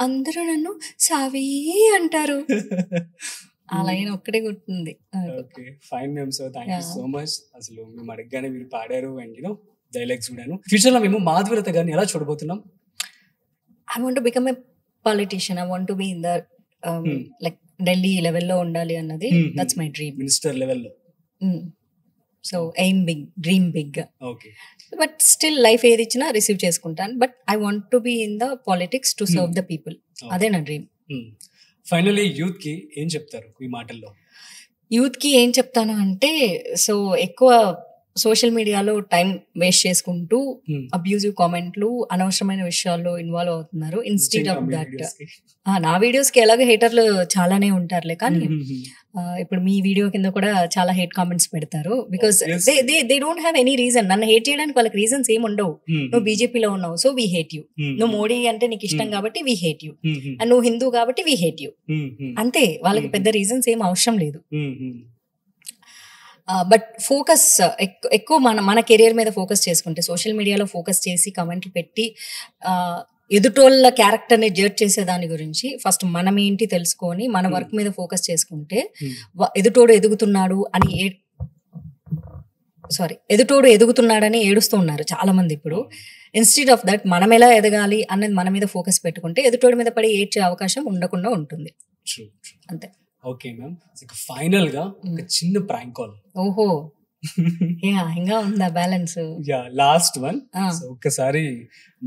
అందరూ నన్ను సావి అంటారు. ఆ లైన్ ఒక్కటే గుర్తుంది. Fine ma'am. So thank you so much. అసలు మేము అడగగానే మీరు పాడారు అండ్ యూనో డైలాగ్స్ కూడాను. ఫ్యూచర్ లో మేము మాధురత గారిని ఎలా చూడబోతున్నాం? I want to become a politician. I want to be in the like Delhi లెవెల్లో ఉండాలి అన్నది దట్స్ మై డ్రీమ్. మినిస్టర్ లెవెల్లో. So aim big, dream big. Okay. But still life ఏది ఇచ్చినా రిసీవ్ చేసుకుంటాను. But I want to be in the politics to serve the people. అదే నా dream. Finally youth కి ఏం చెప్తారు ఈ మాటల్లో? యూత్ కి ఏం చెప్తాను అంటే, సో ఎక్కువ సోషల్ మీడియాలో టైం వేస్ట్ చేసుకుంటూ అబ్యూజివ్ కామెంట్లు, అనవసరమైన విషయాల్లో ఇన్వాల్వ్ అవుతున్నారు. ఇన్స్టెడ్ ఆఫ్ దట్, నా వీడియోస్ కి ఎలాగో హేటర్లు చాలానే ఉంటారులే, కానీ ఇప్పుడు మీ వీడియో కింద కూడా చాలా హేట్ కామెంట్స్ పెడతారు. Because they don't have any reason. నన్ను హేట్ చేయడానికి వాళ్ళకి రీజన్స్ ఏమి ఉండవు. నువ్వు బీజేపీలో ఉన్నావు, సో వీ హేట్ యూ. నువ్వు మోడీ అంటే నీకు ఇష్టం కాబట్టి వీ హేట్ యూ. అండ్ నువ్వు హిందూ కాబట్టి వీ హేట్ యూ. అంతే, వాళ్ళకి పెద్ద రీజన్స్ ఏం అవసరం లేదు. బట్ ఫోకస్ ఎక్కువ మన కెరియర్ మీద ఫోకస్ చేసుకుంటే, సోషల్ మీడియాలో ఫోకస్ చేసి కమెంట్లు పెట్టి ఎదుటోళ్ళ క్యారెక్టర్ని జడ్జ్ చేసే దాని గురించి ఫస్ట్ మనం ఏంటి తెలుసుకొని మన వర్క్ మీద ఫోకస్ చేసుకుంటే, ఎదుటోడు ఎదుగుతున్నాడని ఏడుస్తూ ఉన్నారు చాలా మంది ఇప్పుడు. ఇన్స్టెడ్ ఆఫ్ దట్ మనం ఎలా ఎదగాలి అన్నది మన మీద ఫోకస్ పెట్టుకుంటే ఎదుటోడి మీద పడి ఏడ్చే అవకాశం ఉండకుండా ఉంటుంది. అంతే. ఓకే మ్యామ్, ఫైనల్ గా ఒక చిన్న ప్రాంక్ కాల్. ఓహో, ఇంకా ఉందా బ్యాలెన్స్? Last one. ఒక్కసారి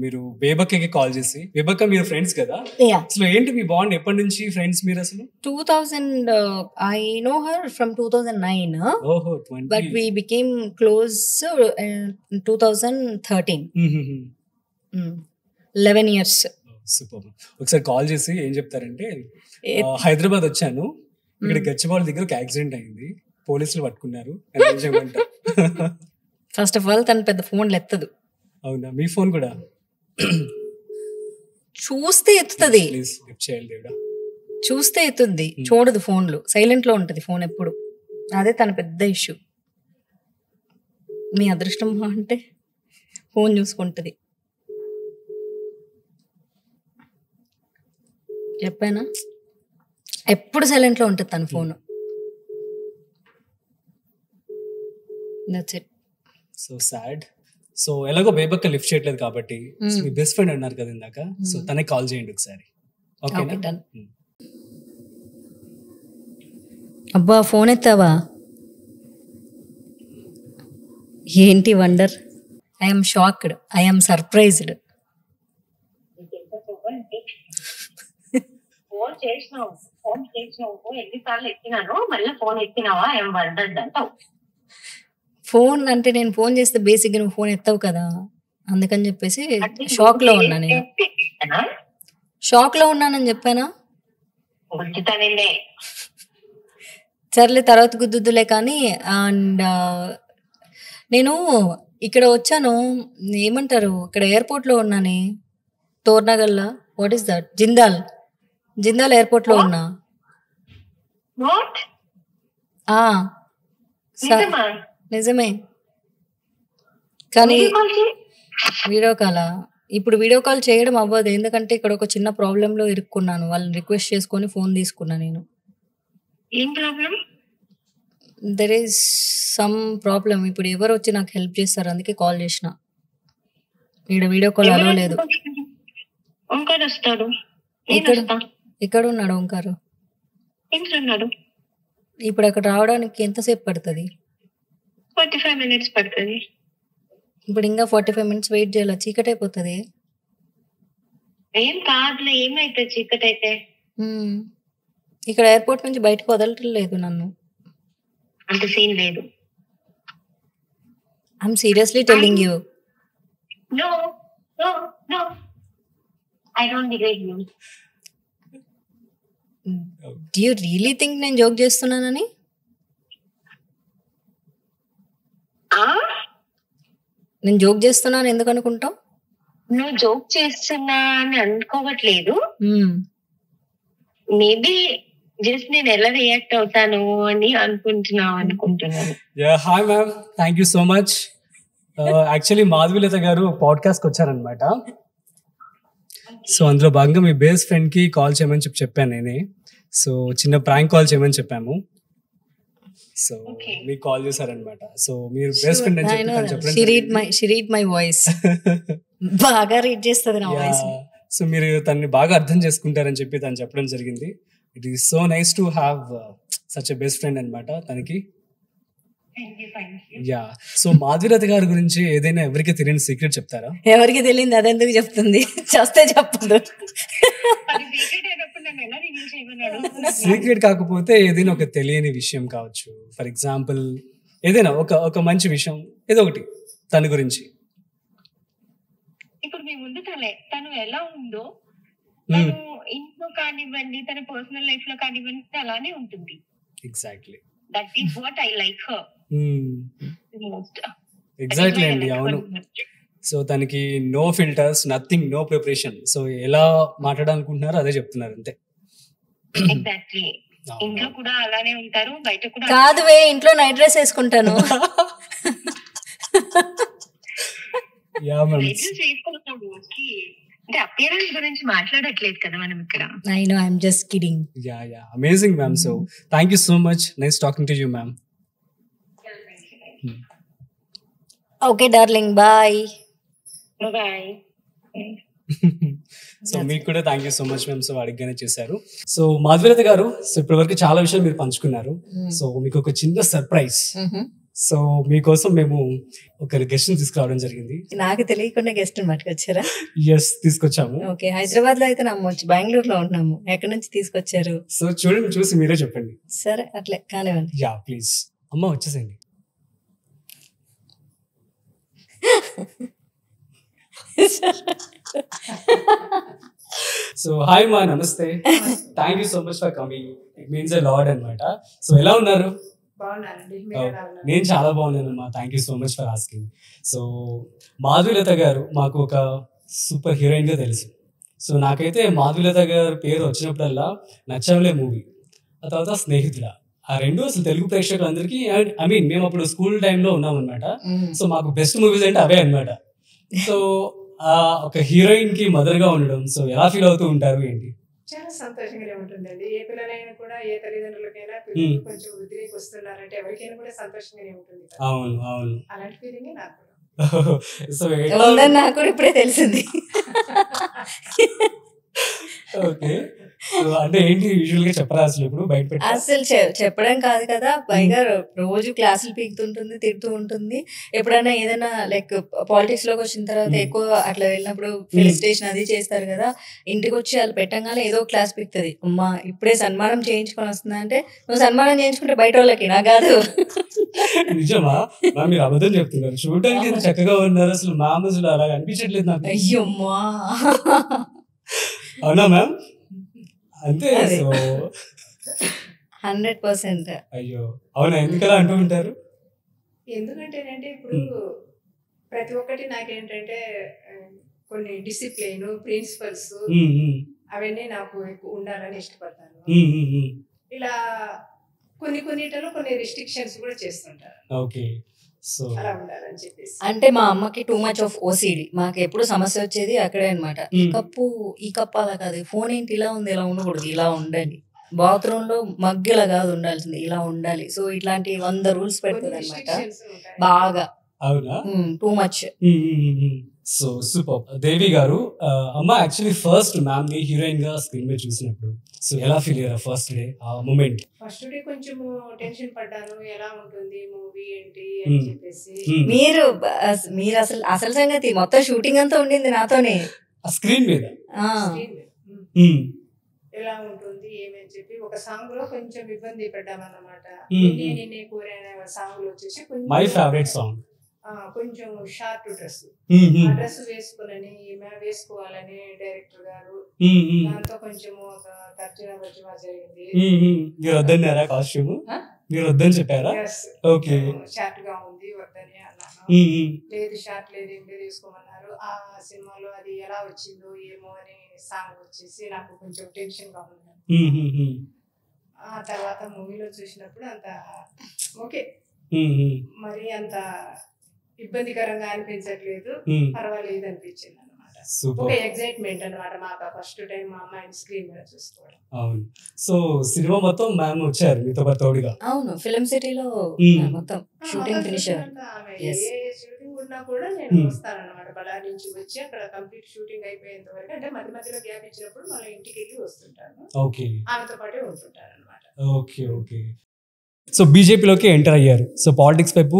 మీరు బేబక్కకి కాల్ చేసి, బేబక్క మీరు ఫ్రెండ్స్ కదా, అసలు ఏంటి మీ బాండ్, ఎప్పటి నుంచి ఫ్రెండ్స్ మీరు? అసలు 2000 I know her from 2009. ఓహో, but we became close in 2013. 11 years. Super. ఒకసారి కాల్ చేసి ఏం చెప్తారంటే, హైదరాబాద్ వచ్చాను, ఇక్కడ గచ్చిబౌలి దగ్గర ఒక యాక్సిడెంట్ అయింది, పోలీసులు పట్టుకున్నారు. ఫస్ట్ ఆఫ్ ఆల్ తను పెద్ద ఫోన్లు ఎత్తదు. అవునా? మీ ఫోన్ కూడా చూస్తే ఎత్తుతుంది, చూస్తే ఎత్తుంది, చూడదు ఫోన్లు, సైలెంట్ లో ఉంటది ఫోన్ ఎప్పుడు. అదే తన పెద్ద ఇష్యూ. మీ అదృష్టం అంటే ఫోన్ చూసుకుంటది. చెప్పానా, ఎప్పుడు సైలెంట్ లో ఉంటుంది తన phone. That's it. So sad. So ఎలాగో బేబక్క లిఫ్ట్ చేయట్లేదు కాబట్టి మీ బెస్ట్ ఫ్రెండ్ అన్నారు కదా ఇందాక, సో తనకి కాల్ చేయండి ఒకసారి. ఓకేనా? అబ్బా, ఫోన్ ఎత్తావా? ఏంటి wonder? I'm shocked, I'm surprised. Phone అంటే నేను ఫోన్ చేస్తే బేసిక్ గా నువ్వు ఫోన్ ఎత్తావు కదా, అందుకని చెప్పేసి షాక్ లో ఉన్నా. నేను షాక్ లో ఉన్నానని చెప్పానా? సర్లే తర్వాత గుద్దులే కానీ. అండ్ నేను ఇక్కడ వచ్చాను, ఏమంటారు ఇక్కడ ఎయిర్పోర్ట్ లో ఉన్నానే, తోర్నగల్లా. What is that? Jindal airport లో ఉన్నా. వాట్? ఆ, నిజమే. కానీ వీడియో కాల్ ఇప్పుడు వీడియో కాల్ చేయడం అవ్వదు, ఎందుకంటే ఇక్కడ ఒక చిన్న ప్రాబ్లం లో ఇరుక్కున్నాను. వాళ్ళని రిక్వెస్ట్ చేసుకొని ఫోన్ తీసుకున్నా నేను. ఏం problem? There is some problem. ఇప్పుడు ఎవరు వచ్చి నాకు హెల్ప్ చేస్తారు, అందుకే కాల్ చేసిన. ఇక్కడ వీడియో కాల్ అలో లేదు. ఓంకార్ వస్తాడు. ఇక్కడ ఉన్నాడు ఓంకారు. ఉన్నాడు. ఇప్పుడు అక్కడ రావడానికి ఎంతసేపు పడుతుంది? 45 minutes పడుతుంది. ఇప్పుడు ఇంకా 45 minutes వెయిట్ చేయాలి, చీకటి అయిపోతుంది. ఏం కాదులే, ఏమైతుంది చీకటి అయితే. ఇక్కడ ఎయిర్పోర్ట్ నుంచి బయటకు వదలటం లేదు నన్ను. అంత సీన్ లేదు. I'm seriously telling you. No no no, I don't believe you. Do you really think నేను జోక్ చేస్తున్నానని? నేను జోక్ చేస్తున్నాను ఎందుకు అనుకుంటావు? నువ్వు జోక్ చేస్తున్నా అని అనుకోవట్లేదు. మేబీ జస్ట్ నేను ఎలా రియాక్ట్ అవుతాను అని అనుకుంటున్నాను. Hi ma'am, thank you so much. Actually Madhavilatha గారు పాడ్కాస్ట్కి వచ్చారనమాట. సో అందులో భాగంగా మీ బేస్ ఫ్రెండ్కి కాల్ చేయమని చెప్పాను నేనే. సో చిన్న ప్రాంక్ కాల్ చేయమని చెప్పాము. సో మీకు కాల్ చేశారనమాట. సో మీరు బెస్ట్ ఫ్రెండ్ అని చెప్పి షీ రీడ్ మై వాయిస్. బాగా రీడ్ చేస్తుంది నా వాయిస్. సో మీరు తనని బాగా అర్థం చేసుకుంటారని చెప్పి తను చెప్పడం జరిగింది. It is so nice to have such a best friend అనమాట తనకి. యా, సో మాధురత గారి గురించి ఏదైనా ఎవరికి తెలియని సీక్రెట్ చెప్తారా? ఎవరికి తెలియదు అదెందుకు చెప్తుంది, చేస్తే చెప్పదు. సీక్రెట్ కాకపోతే ఏదైనా ఒక తెలియని విషయం కావచ్చు. ఫర్ ఎగ్జాంపుల్ ఏదైనా ఒక మంచి విషయం ఏదో ఒకటి తన గురించి. ఇప్పుడు మీ ముందు తను ఎలా ఉందో, తను ఇంట్లో కానివ్వండి, తన పర్సనల్ లైఫ్ లో కానివ్వండి, అలానే ఉంటుంది. Exactly, that is what I like her most. Exactly అండి, అవును. సో తనకి no filters, nothing, no preparation. So ఎలా మాట్లాడాలనుకుంటున్నారో అదే చెప్తున్నారు అంతే. ఎగ్జాక్ట్లీ, ఇంట్లో కూడా అలానే ఉంటారు, బయట కూడా. కాదువే, ఇంట్లో నైట్ డ్రెస్ వేసుకుంటాను. అంటే అపియరెన్స్ గురించి మాట్లాడట్లేదు కదా మనం ఇక్కడ. I know, I'm just kidding. Yeah, amazing ma'am. So thank you so much, nice talking to you ma'am. Okay darling, bye. Bye. So మీకు కూడా thank you so much ma'am. So అడిగానే చేశారు. సో మాధురత గారు, సో ఇప్పటి వరకు చాలా విషయాలు మీరు పంచుకున్నారు. సో మీకు ఒక చిన్న సర్ప్రైజ్. సో మీకోసం మేము ఒక గెస్ట్ తీసుకురావడం జరిగింది. నాకు తెలియకుండా గెస్ట్ పట్టుకొచ్చారా? ఎస్, తీసుకొచ్చాము. ఓకే, హైదరాబాద్ లో అయితే నమ్మొచ్చు, బెంగళూరులో ఉన్నాము. ఎక్కడి నుంచి తీసుకొచ్చారు? సో చూడండి, చూసి మీరే చెప్పండి. సరే, అట్లే కానివ్వండి. Yeah please. అమ్మ వచ్చేసేయండి. సో హాయ్ మా, నమస్తే. Thank you so much for coming, it means a lot అన్నమాట. సో ఎలా ఉన్నారు? నేను చాలా బాగున్నాను అమ్మా, thank you so much for asking. So Madhulatha garu మాకు ఒక సూపర్ హీరోయిన్ గా తెలుసు. సో నాకైతే మాధులత గారి పేరు వచ్చినప్పుడల్లా నచ్చవలే మూవీ, ఆ తర్వాత స్నేహితుల, ఆ రెండు అసలు తెలుగు ప్రేక్షకులందరికీ, ఐ మీన్ మేము అప్పుడు స్కూల్ టైంలో ఉన్నాం అనమాట. సో మాకు బెస్ట్ మూవీస్ అంటే అవే అనమాట. సో ఒక హీరోయిన్ కి మదర్ గా ఉండడం, సో ఎలా ఫీల్ అవుతూ ఉంటారు ఏంటి? చాలా సంతోషంగానే ఉంటుందండి. ఏ పిల్లలైనా కూడా, ఏ తల్లిదండ్రులకైనా కొంచెం వృద్ధికి వస్తున్నారంటే ఎవరికైనా కూడా సంతోషంగానే ఉంటుంది. అవును అవును, అలాంటి ఫీలింగ్ నాకు. సో నాకు కూడా ఇప్పుడే తెలిసింది. ఓకే, అంటే ఏంటి యూజువల్ గా చెప్పరా అసలు ఇప్పుడు బయట? అసలు చెప్పడం కాదు కదా, పైగా రోజు క్లాసులు పీకుతుంటుంది, తిడుతూ ఉంటుంది. ఎప్పుడైనా ఏదైనా లైక్ పాలిటిక్స్ లోకి వచ్చిన తర్వాత ఎక్కువ అట్లా వెళ్ళినప్పుడు ఫెలిసిటేషన్ అది చేస్తారు కదా, ఇంటికి వచ్చి వాళ్ళు పెట్టంగానే ఏదో క్లాస్ పీకుతుంది. అమ్మా ఇప్పుడే సన్మానం చేయించుకొని వస్తుందా అంటే, నువ్వు సన్మానం చేయించుకుంటే బయట వాళ్ళకి, నా కాదు. నిజమా? మీరు అబద్ధం చెప్తున్నారు. చూడటానికి ఎంత చక్కగా ఉన్నారు, అసలు మ్యామ్ అసలు అలా అనిపించట్లేదు నాకు. అయ్యమ్మా, అవునా మ్యామ్? అంతే. సో 100%. అయ్యో అవునా, ఎందుకలా అంటూ ఉంటారు? ఎందుకంటేనంటే ఇప్పుడు ప్రతి ఒక్కటి నాకేంటంటే కొన్ని డిసిప్లిన్, ప్రిన్సిపల్స్, అవన్నీ నాకు ఎక్కువ ఉండాలని ఇష్టపడతాను. ఇలా కొన్నిటిలో కొన్ని రిస్ట్రిక్షన్స్ కూడా చేస్తుంటారు. ఓకే. సో అలా ఉండాలని చెప్పేసి. అంటే మా అమ్మకి టూ మచ్ ఆఫ్ ఓసిడి. మాకు ఎప్పుడు సమస్య వచ్చేది అక్కడే అనమాట. ఈ కప్పు అలా కాదు, ఫోన్ ఏంటి ఇలా ఉంది, ఇలా ఉండకూడదు, ఇలా ఉండాలి, బాత్రూమ్ లో మగ్గు ఇలా కాదు ఉండాల్సింది, ఇలా ఉండాలి. సో ఇట్లాంటి 100 రూల్స్ పెడుతుంది అనమాట బాగా. అవునా? Too much. So super. Devi garu, అమ్మ యాక్చువల్లీ ఫస్ట్ మ్యామ్ ని హీరోయిన్ గా స్క్రీన్ మీద చూసినప్పుడు సో ఎలా ఫీల్ అయ్యారు ఫస్ట్ డే ఆ మూమెంట్? ఫస్ట్ డే కొంచెం టెన్షన్ పడ్డాను, ఎలా ఉంటుంది మూవీ ఏంటి అని చెప్పేసి. మీరు అసలు సంగతి మొత్తం షూటింగ్ అంతా ఉండింది నాతోనే స్క్రీన్ మీద. ఎలా ఉంటుంది ఏమని చెప్పి ఒక సాంగ్ లో కొంచెం ఇబ్బంది పడ్డామన్నమాట. నేనే కోరిన సాంగ్ లో వచ్చేసి మై ఫేవరెట్ సాంగ్, కొంచెం షార్ట్ డ్రెస్, ఆ డ్రెస్ వేసుకోవాలని వేసుకోవాలని డైరెక్టర్ గారు దాంతో కొంచెం తర్జుమా జరిగింది. మీరు వద్దన్నారా కాస్ట్యూమ్? మీరు వద్దని చెప్పారా? ఓకే. షార్ట్ గా ఉంది వద్దని అన్నాను. లేదు షార్ట్ లేదు ఏం లేదు వేసుకోమన్నారు. ఆ సినిమాలో అది ఎలా వచ్చిందో ఏమో అని సాంగ్ వచ్చేసి నాకు కొంచెం టెన్షన్ గా ఉంది. ఆ తర్వాత మూవీలో చూసినప్పుడు అంత ఓకే, మరి అంత ఇబ్బందికరంగా అనిపించట్లేదు, పర్వాలేదు అనిపించింది అనమాట. ఒక ఎక్సైట్మెంట్ అనమాట మాకు ఫస్ట్ టైం మా అమ్మాయిని స్క్రీన్ మీద చూసుకోవడం. అవును. సో సినిమా మొత్తం మ్యామ్ వచ్చారు మీతో పాటు తోడుగా? అవును, ఫిలిం సిటీలో మొత్తం షూటింగ్ ఫినిష్. ఏ షూటింగ్ ఉన్నా కూడా నేను వస్తానన్నమాట. బళ్ళారి నుంచి వచ్చి అక్కడ కంప్లీట్ షూటింగ్ అయిపోయేంత వరకు, అంటే మధ్య మధ్యలో గ్యాప్ ఇచ్చినప్పుడు మళ్ళీ ఇంటికి వెళ్ళి వస్తుంటాను. ఓకే. ఆమెతో పాటే ఉంటుంటాను అనమాట. Okay okay. సో బీజేపీలోకి ఎంటర్ అయ్యారు. సో పాలిటిక్స్ వైపు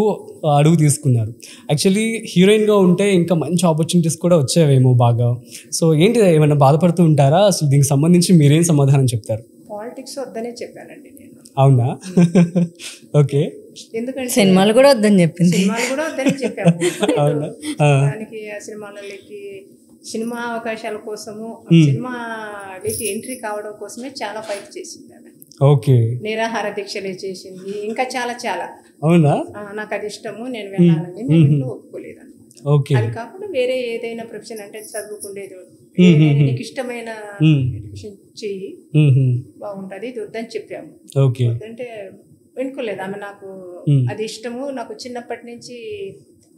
అడుగు తీసుకున్నారు. యాక్చువల్లీ హీరోయిన్గా ఉంటే ఇంకా మంచి ఆపర్చునిటీస్ కూడా వచ్చేవేమో బాగా. సో ఏంటి, ఏమైనా బాధపడుతూ ఉంటారా? అసలు దీనికి సంబంధించి మీరేం సమాధానం చెప్తారు? పాలిటిక్స్ వద్దనే చెప్పానండి నేను. అవునా? ఓకే. ఎందుకంటే సినిమాలు కూడా వద్దని చెప్పింది. సినిమాలు కూడా వద్దని చెప్పాము. అవునా? దానికి ఆ సినిమాలకి సినిమా అవకాశాల కోసము, సినిమాకి ఎంట్రీ కావడం కోసమే చాలా ఫైట్ చేసింది ఆమె. ఓకే. నిరాహార దీక్షలే చేసింది, ఇంకా చాలా చాలా. అవునా? నాకు అది ఇష్టము, నేను వెళ్ళాలని నేను ఇంట్లో ఒప్పుకోలేదు అనమాట. ఓకే. అది కాకుండా వేరే ఏదైనా ప్రొఫెషన్ అంటే చదువుకుండేది, నీకు ఇష్టమైన ఎడ్యుకేషన్ చెయ్యి బాగుంటది, ఇది వద్దని చెప్పాము. వద్దంటే వినుకోలేదు ఆమె. నాకు అది ఇష్టము, నాకు చిన్నప్పటి నుంచి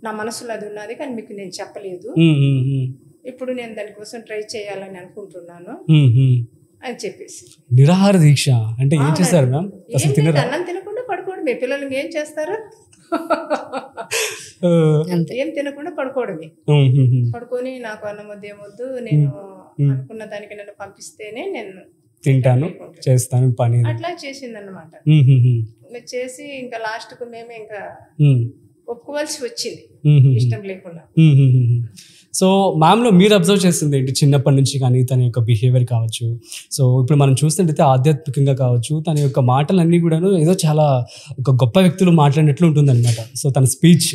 నా మనసులో అది ఉన్నది, కానీ మీకు నేను చెప్పలేదు. ఇప్పుడు నేను దానికోసం ట్రై చేయాలని అనుకుంటున్నాను అని చెప్పేసి. నిరాహార దీక్ష అంటే ఏం చేస్తారు మ్యామ్? అసలు తినరా? అన్నం తినకుండా పడుకోవడమే. పిల్లలకి ఏం చేస్తారు? ఏం తినకుండా పడుకోవడమే. పడుకొని నాకు అన్నం వద్దు ఏమొద్దు, నేను అనుకున్న దానికి నన్ను పంపిస్తేనే నేను తింటాను, చేస్తాను పని. అట్లా చేసిందన్నమాట. చేసి ఇంకా లాస్ట్ కు మేమే ఇంకా ఒప్పుకోవాల్సి వచ్చింది, ఇష్టం లేకుండా. సో మ్యామ్లో మీరు అబ్జర్వ్ చేస్తుంది ఏంటి చిన్నప్పటి నుంచి కానీ తన యొక్క బిహేవియర్ కావచ్చు? సో ఇప్పుడు మనం చూస్తుంటే ఆధ్యాత్మికంగా కావచ్చు, తన యొక్క మాటలన్నీ కూడాను ఏదో చాలా ఒక గొప్ప వ్యక్తులు మాట్లాడినట్లు ఉంటుందన్నమాట. సో తన స్పీచ్,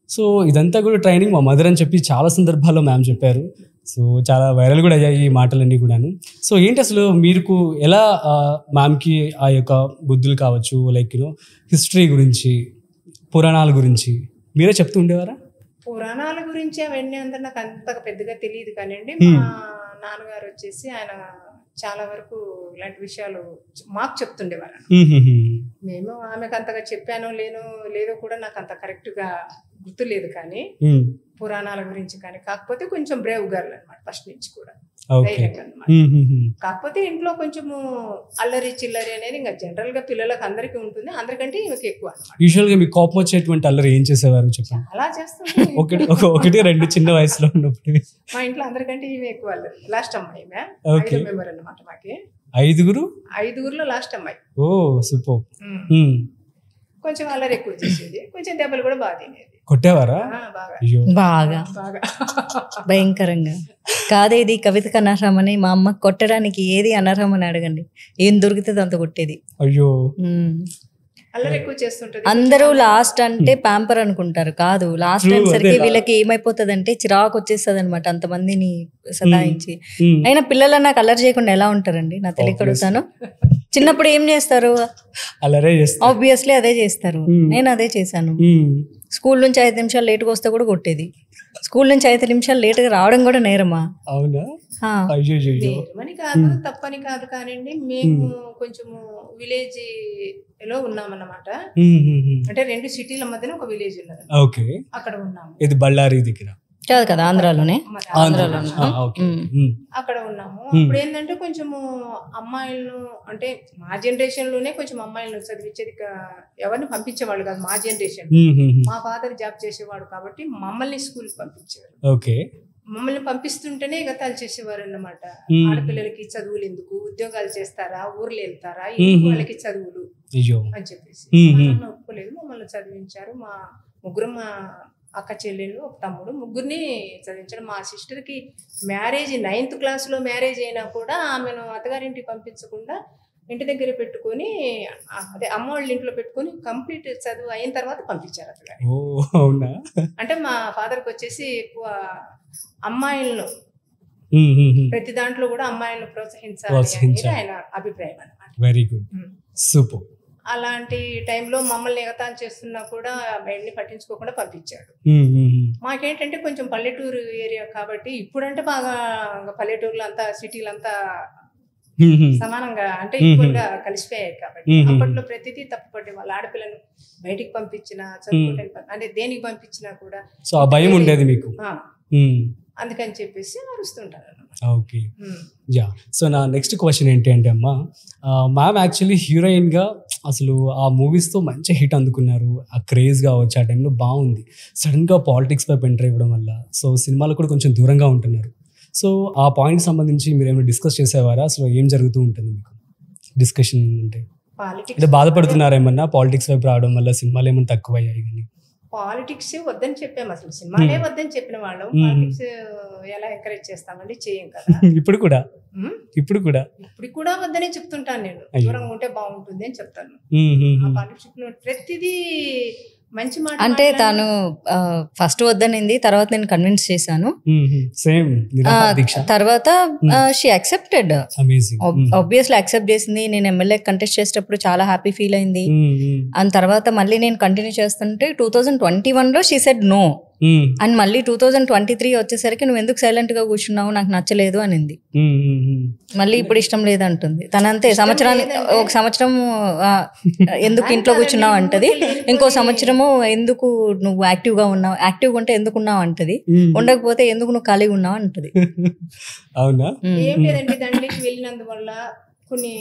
సో ఇదంతా కూడా ట్రైనింగ్ మా మదర్ అని చెప్పి చాలా సందర్భాల్లో మ్యామ్ చెప్పారు. సో చాలా వైరల్ కూడా అయ్యాయి ఈ మాటలన్నీ కూడాను. సో ఏంటి అసలు మీకు ఎలా మ్యామ్కి ఆ యొక్క బుద్ధులు కావచ్చు, లైక్ హిస్టరీ గురించి, పురాణాల గురించి మీరే చెప్తూ ఉండేవారా? పురాణాల గురించి అవన్నీ అందరూ నాకు అంతగా పెద్దగా తెలియదు కానివ్వండి. మా నాన్నగారు వచ్చేసి ఆయన చాలా వరకు ఇలాంటి విషయాలు మాకు చెప్తుండేవారు. మేము ఆమెకు అంతగా చెప్పానో లేదో కూడా నాకు అంత కరెక్ట్ గా గుర్తులేదు, కానీ పురాణాల గురించి కానీ. కాకపోతే కొంచెం బ్రేవ్ గర్ల్ అనమాట ఫస్ట్ నుంచి కూడా, ధైర్యంగా అనమాట. కాకపోతే ఇంట్లో కొంచెము అల్లరి చిల్లరి అనేది ఇంకా జనరల్ గా పిల్లలకు అందరికీ ఉంటుంది, అందరికంటే ఈమెకి ఎక్కువ అనమాట. యూజువల్ గా మీకు కోపం వచ్చేటువంటి అల్లరి ఏం చేసేవారు చెప్పండి? అలా చేస్తాం. ఒకటి రెండు చిన్న వయసులో ఉన్నప్పుడు మా ఇంట్లో అందరికంటే ఈమె ఎక్కువ అల్లరి. లాస్ట్ అమ్మాయి మెంబర్ అనమాట మాకి. ఐదుగురులో లాస్ట్ అమ్మాయి. ఓ సూపర్. కొంచెం అల్లరి ఎక్కువ చేసేది, కొంచెం దెబ్బలు కూడా బాగా తినేది. కొట్టేవారా? బాగా భయంకరంగా. కాదేది కవితకు అనర్హం అని మా అమ్మ కొట్టడానికి ఏది అనర్హం అని అడగండి, ఏం దొరికితే అంత కొట్టేది. అయ్యో. అల్లరి ఎక్కువ చేస్తుంటది. అందరూ లాస్ట్ అంటే ప్యాంపర్ అనుకుంటారు, కాదు. లాస్ట్ టైం సరికి వీళ్ళకి ఏమైపోతుంది అంటే చిరాకు వచ్చేస్తుంది అనమాట, అంతమందిని సతాయించి. అయినా పిల్లలు నాకు అల్లరి చేయకుండా ఎలా ఉంటారండి? నా తెలియక అడుగుతాను. చిన్నప్పుడు ఏం చేస్తారు? ఆబ్వియస్లీ అదే చేస్తారు. నేను అదే చేశాను. స్కూల్ నుంచి 5 నిమిషాలు లేటుగా వస్తే కూడా కొట్టేది. స్కూల్ నుంచి 5 నిమిషాలు లేటుగా రావడం కూడా నేరమా? అవునా? కాదు, తప్పని కాదు కానండి. మేము కొంచెము విలేజ్ లో ఉన్నామన్నమాట. అంటే 2 సిటీల మధ్యన ఒక విలేజ్ ఉన్నది. ఓకే, అక్కడ ఉన్నాము. ఇది బళ్ళారి దగ్గర కాదు కదా, ఆంధ్రాలోనే. అక్కడ ఉన్నాము. అప్పుడు ఏంటంటే కొంచెము అమ్మాయిలను, అంటే మా జనరేషన్ లోనే కొంచెం అమ్మాయిలను చదివించేది ఎవరిని పంపించేవాళ్ళు కాదు. మా జనరేషన్, మా ఫాదర్ జాబ్ చేసేవాడు కాబట్టి మమ్మల్ని స్కూల్ పంపించారు. ఓకే, మమ్మల్ని పంపిస్తుంటేనే ఎగతాలు చేసేవారు అన్నమాట. ఆడపిల్లలకి చదువులు ఎందుకు, ఉద్యోగాలు చేస్తారా, ఊర్లు వెళ్తారా, వాళ్ళకి చదువులు అని చెప్పేసి ఒప్పుకోలేదు. మమ్మల్ని చదివించారు. మా ముగ్గురు, మా అక్క చెల్లెళ్ళు, ఒక తమ్ముడు, ముగ్గురిని చదివించారు. మా సిస్టర్కి మ్యారేజ్ 9th క్లాస్లో మ్యారేజ్ అయినా కూడా ఆమెను అత్తగారింటికి పంపించకుండా ఇంటి దగ్గర పెట్టుకొని, అదే అమ్మ వాళ్ళ ఇంట్లో పెట్టుకొని కంప్లీట్ చదువు అయిన తర్వాత పంపించారు అత్తగారు. అంటే మా ఫాదర్కి వచ్చేసి ఎక్కువ అమ్మాయిలను ప్రతి దాంట్లో కూడా అమ్మాయిలను ప్రోత్సహించాలి అనేది ఆయన అభిప్రాయం అన్నమాట. Very good, super. అలాంటి టైంలో మమ్మల్ని ఎగతాళి చేస్తున్నా కూడా బయటని పట్టించుకోకుండా పంపించాడు. మాకేంటంటే కొంచెం పల్లెటూరు ఏరియా కాబట్టి, ఇప్పుడంటే బాగా పల్లెటూరులో అంతా సిటీలంతా సమానంగా అంటే ఈక్వల్ గా కలిసిపోయాయి కాబట్టి, అప్పట్లో ప్రతిదీ తప్పుపట్టే వాళ్ళ ఆడపిల్లను బయటికి పంపించినా, చదువుకోవడానికి అంటే దేనికి పంపించినా కూడా భయం ఉండేది మీకు. అందుకని చెప్పేసి అరుస్తుంటారు అన్నమాట. Okay, yeah. సో నా నెక్స్ట్ క్వశ్చన్ ఏంటి అంటే అమ్మా, మ్యామ్ యాక్చువల్లీ హీరోయిన్గా అసలు ఆ మూవీస్తో మంచి హిట్ అందుకున్నారు. ఆ క్రేజ్ కావచ్చు, ఆ టైంలో బాగుంది. సడన్గా పాలిటిక్స్ వైపు ఎంటర్ ఇవ్వడం వల్ల సో సినిమాలు కూడా కొంచెం దూరంగా ఉంటున్నారు. సో ఆ పాయింట్ సంబంధించి మీరు ఏమైనా డిస్కస్ చేసేవారా? అసలు ఏం జరుగుతూ ఉంటుంది మీకు డిస్కషన్ అంటే? బాధపడుతున్నారు ఏమన్నా పాలిటిక్స్ వైపు రావడం వల్ల? సినిమాలు ఏమన్నా తక్కువ అయ్యాయి? కానీ పాలిటిక్స్ వద్దని చెప్పాము, అసలు సినిమాలే వద్దని చెప్పిన వాళ్ళం. పాలిటిక్స్ ఎలా ఎంకరేజ్ చేస్తామండి? చేయం కదా. ఇప్పుడు కూడా వద్దనే చెప్తుంటాను నేను. దూరంగా ఉంటే బాగుంటుంది అని చెప్తాను. పాలిటిక్స్ ప్రతిదీ మంచి మాట అంటే తను ఫస్ట్ వద్దనింది, తర్వాత నేను కన్విన్స్ చేశాను. తర్వాత షీ యాక్సెప్టెడ్, ఆబ్వియస్లీ యాక్సెప్ట్ చేసింది. నేను ఎమ్మెల్యే కంటెస్ట్ చేసేటప్పుడు చాలా హ్యాపీ ఫీల్ అయింది. అండ్ తర్వాత మళ్ళీ నేను కంటిన్యూ చేస్తుంటే 2021లో షీ సెడ్ నో. అండ్ మళ్ళీ 2023 వచ్చేసరికి నువ్వు ఎందుకు సైలెంట్ గా కూర్చున్నావు, నాకు నచ్చలేదు అనింది. మళ్ళీ ఇప్పుడు ఇష్టం లేదంటుంది. తనంతే ఒక సంవత్సరం ఎందుకు ఇంట్లో కూర్చున్నావు అంటది, ఇంకో సంవత్సరము ఎందుకు నువ్వు యాక్టివ్గా ఉన్నావు, యాక్టివ్గా ఉంటే ఎందుకున్నావు అంటది, ఉండకపోతే ఎందుకు నువ్వు ఖాళీగా ఉన్నావు అంటది. అవునా? ఏం లేదండి, దాంట్లోకి వెళ్ళినందువల్ల కొన్ని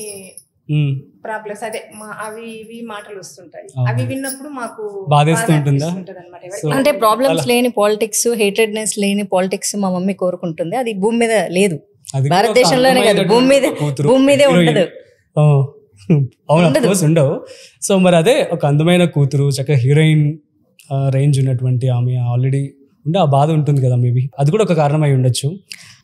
ప్రాబ్లమ్స్ అదే అవి ఇవి మాటలు వస్తుంటాయి. అవి విన్నప్పుడు మాకు బాధేస్తుంటుందా? అంటే ప్రాబ్లమ్స్ లేని పాలిటిక్స్, హేట్రెడ్నెస్ లేని పాలిటిక్స్ మా మమ్మీ కోరుకుంటుంది. అది భూమి మీద లేదు, భారతదేశంలోనే కాదు, భూమి మీదే ఉండదు. ఉండవు. సో మరి అదే ఒక అందమైన కూతురు, చక్కగా హీరోయిన్ రేంజ్ ఉన్నటువంటి ఆమె ఆల్రెడీ ఉంటే ఆ బాధ ఉంటుంది కదా, మేబీ అది కూడా ఒక కారణం అయి ఉండొచ్చు.